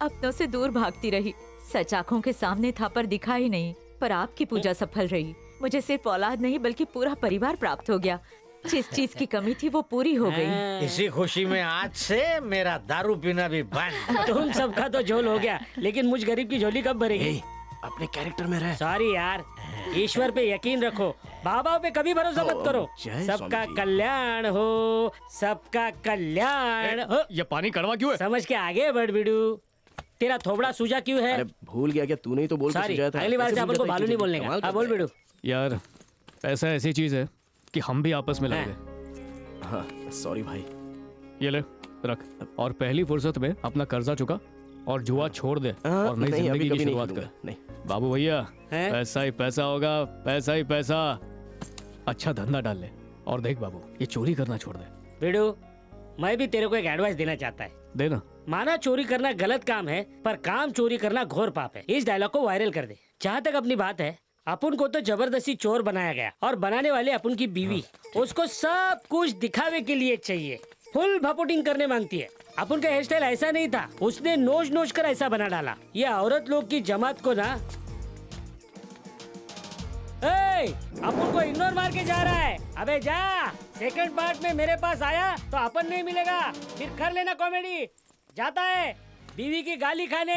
अपनों से दूर भागती रही, सच आंखों के सामने था पर दिखा ही नहीं। पर आपकी पूजा सफल रही, मुझे सिर्फ औलाद नहीं बल्कि पूरा परिवार प्राप्त हो गया। जिस चीज की कमी थी वो पूरी हो गई। इसी खुशी में आज से मेरा दारू पीना भी बंद। तुम सबका तो झोल हो गया, लेकिन मुझ गरीब की झोली कब भरेगी? अपने कैरेक्टर में रह। सॉरी यार, ईश्वर पे यकीन रखो, बाबाओं पे कभी भरोसा मत करो। सबका कल्याण हो, सबका कल्याण हो। ये पानी कड़वा क्यों है? समझ के आगे बढ़ बिडू। तेरा थोबड़ा सूजा क्यों है? अरे भूल गया क्या? तूने ही तो बोल के सॉरी, सुझाया था। अगली बार से ऐसे अपन भूल को जाता है भालू नहीं कि बोलने कमाल का। हाँ, करता बोल है। बिडू। यार पैसा ऐसी चीज है कि हम भी आपस में लड़ गए। हाँ, सॉरी भाई। ये ले रख, और पहली फुर्सत में अपना कर्जा चुका और जुआ छोड़ दे और नई नहीं, अभी जिंदगी की कभी नहीं शुरुआत करूंगा, कर। नहीं। बाबू भैया, पैसा ही पैसा होगा, पैसा ही पैसा। अच्छा धंधा डाल ले और देख बाबू, ये चोरी करना छोड़ दे। बिडू, मैं भी तेरे को एक एडवाइस देना चाहता है। देना। माना चोरी करना गलत काम है, पर काम चोरी करना घोर पाप है। इस डायलॉग को वायरल कर दे। जहाँ तक अपनी बात है, अपन को तो जबरदस्ती चोर बनाया गया और बनाने वाले अपन की बीवी। उसको सब कुछ दिखावे के लिए चाहिए, फुल भपोटिंग करने मांगती है। अपन का हेयर स्टाइल ऐसा नहीं था, उसने नोच नोच कर ऐसा बना डाला। ये औरत लोग की जमात को ना, अपन को इग्नोर मार के जा रहा है। अबे जा, सेकंड पार्ट में मेरे पास आया तो अपन नहीं मिलेगा, फिर कर लेना कॉमेडी। जाता है बीवी की गाली खाने।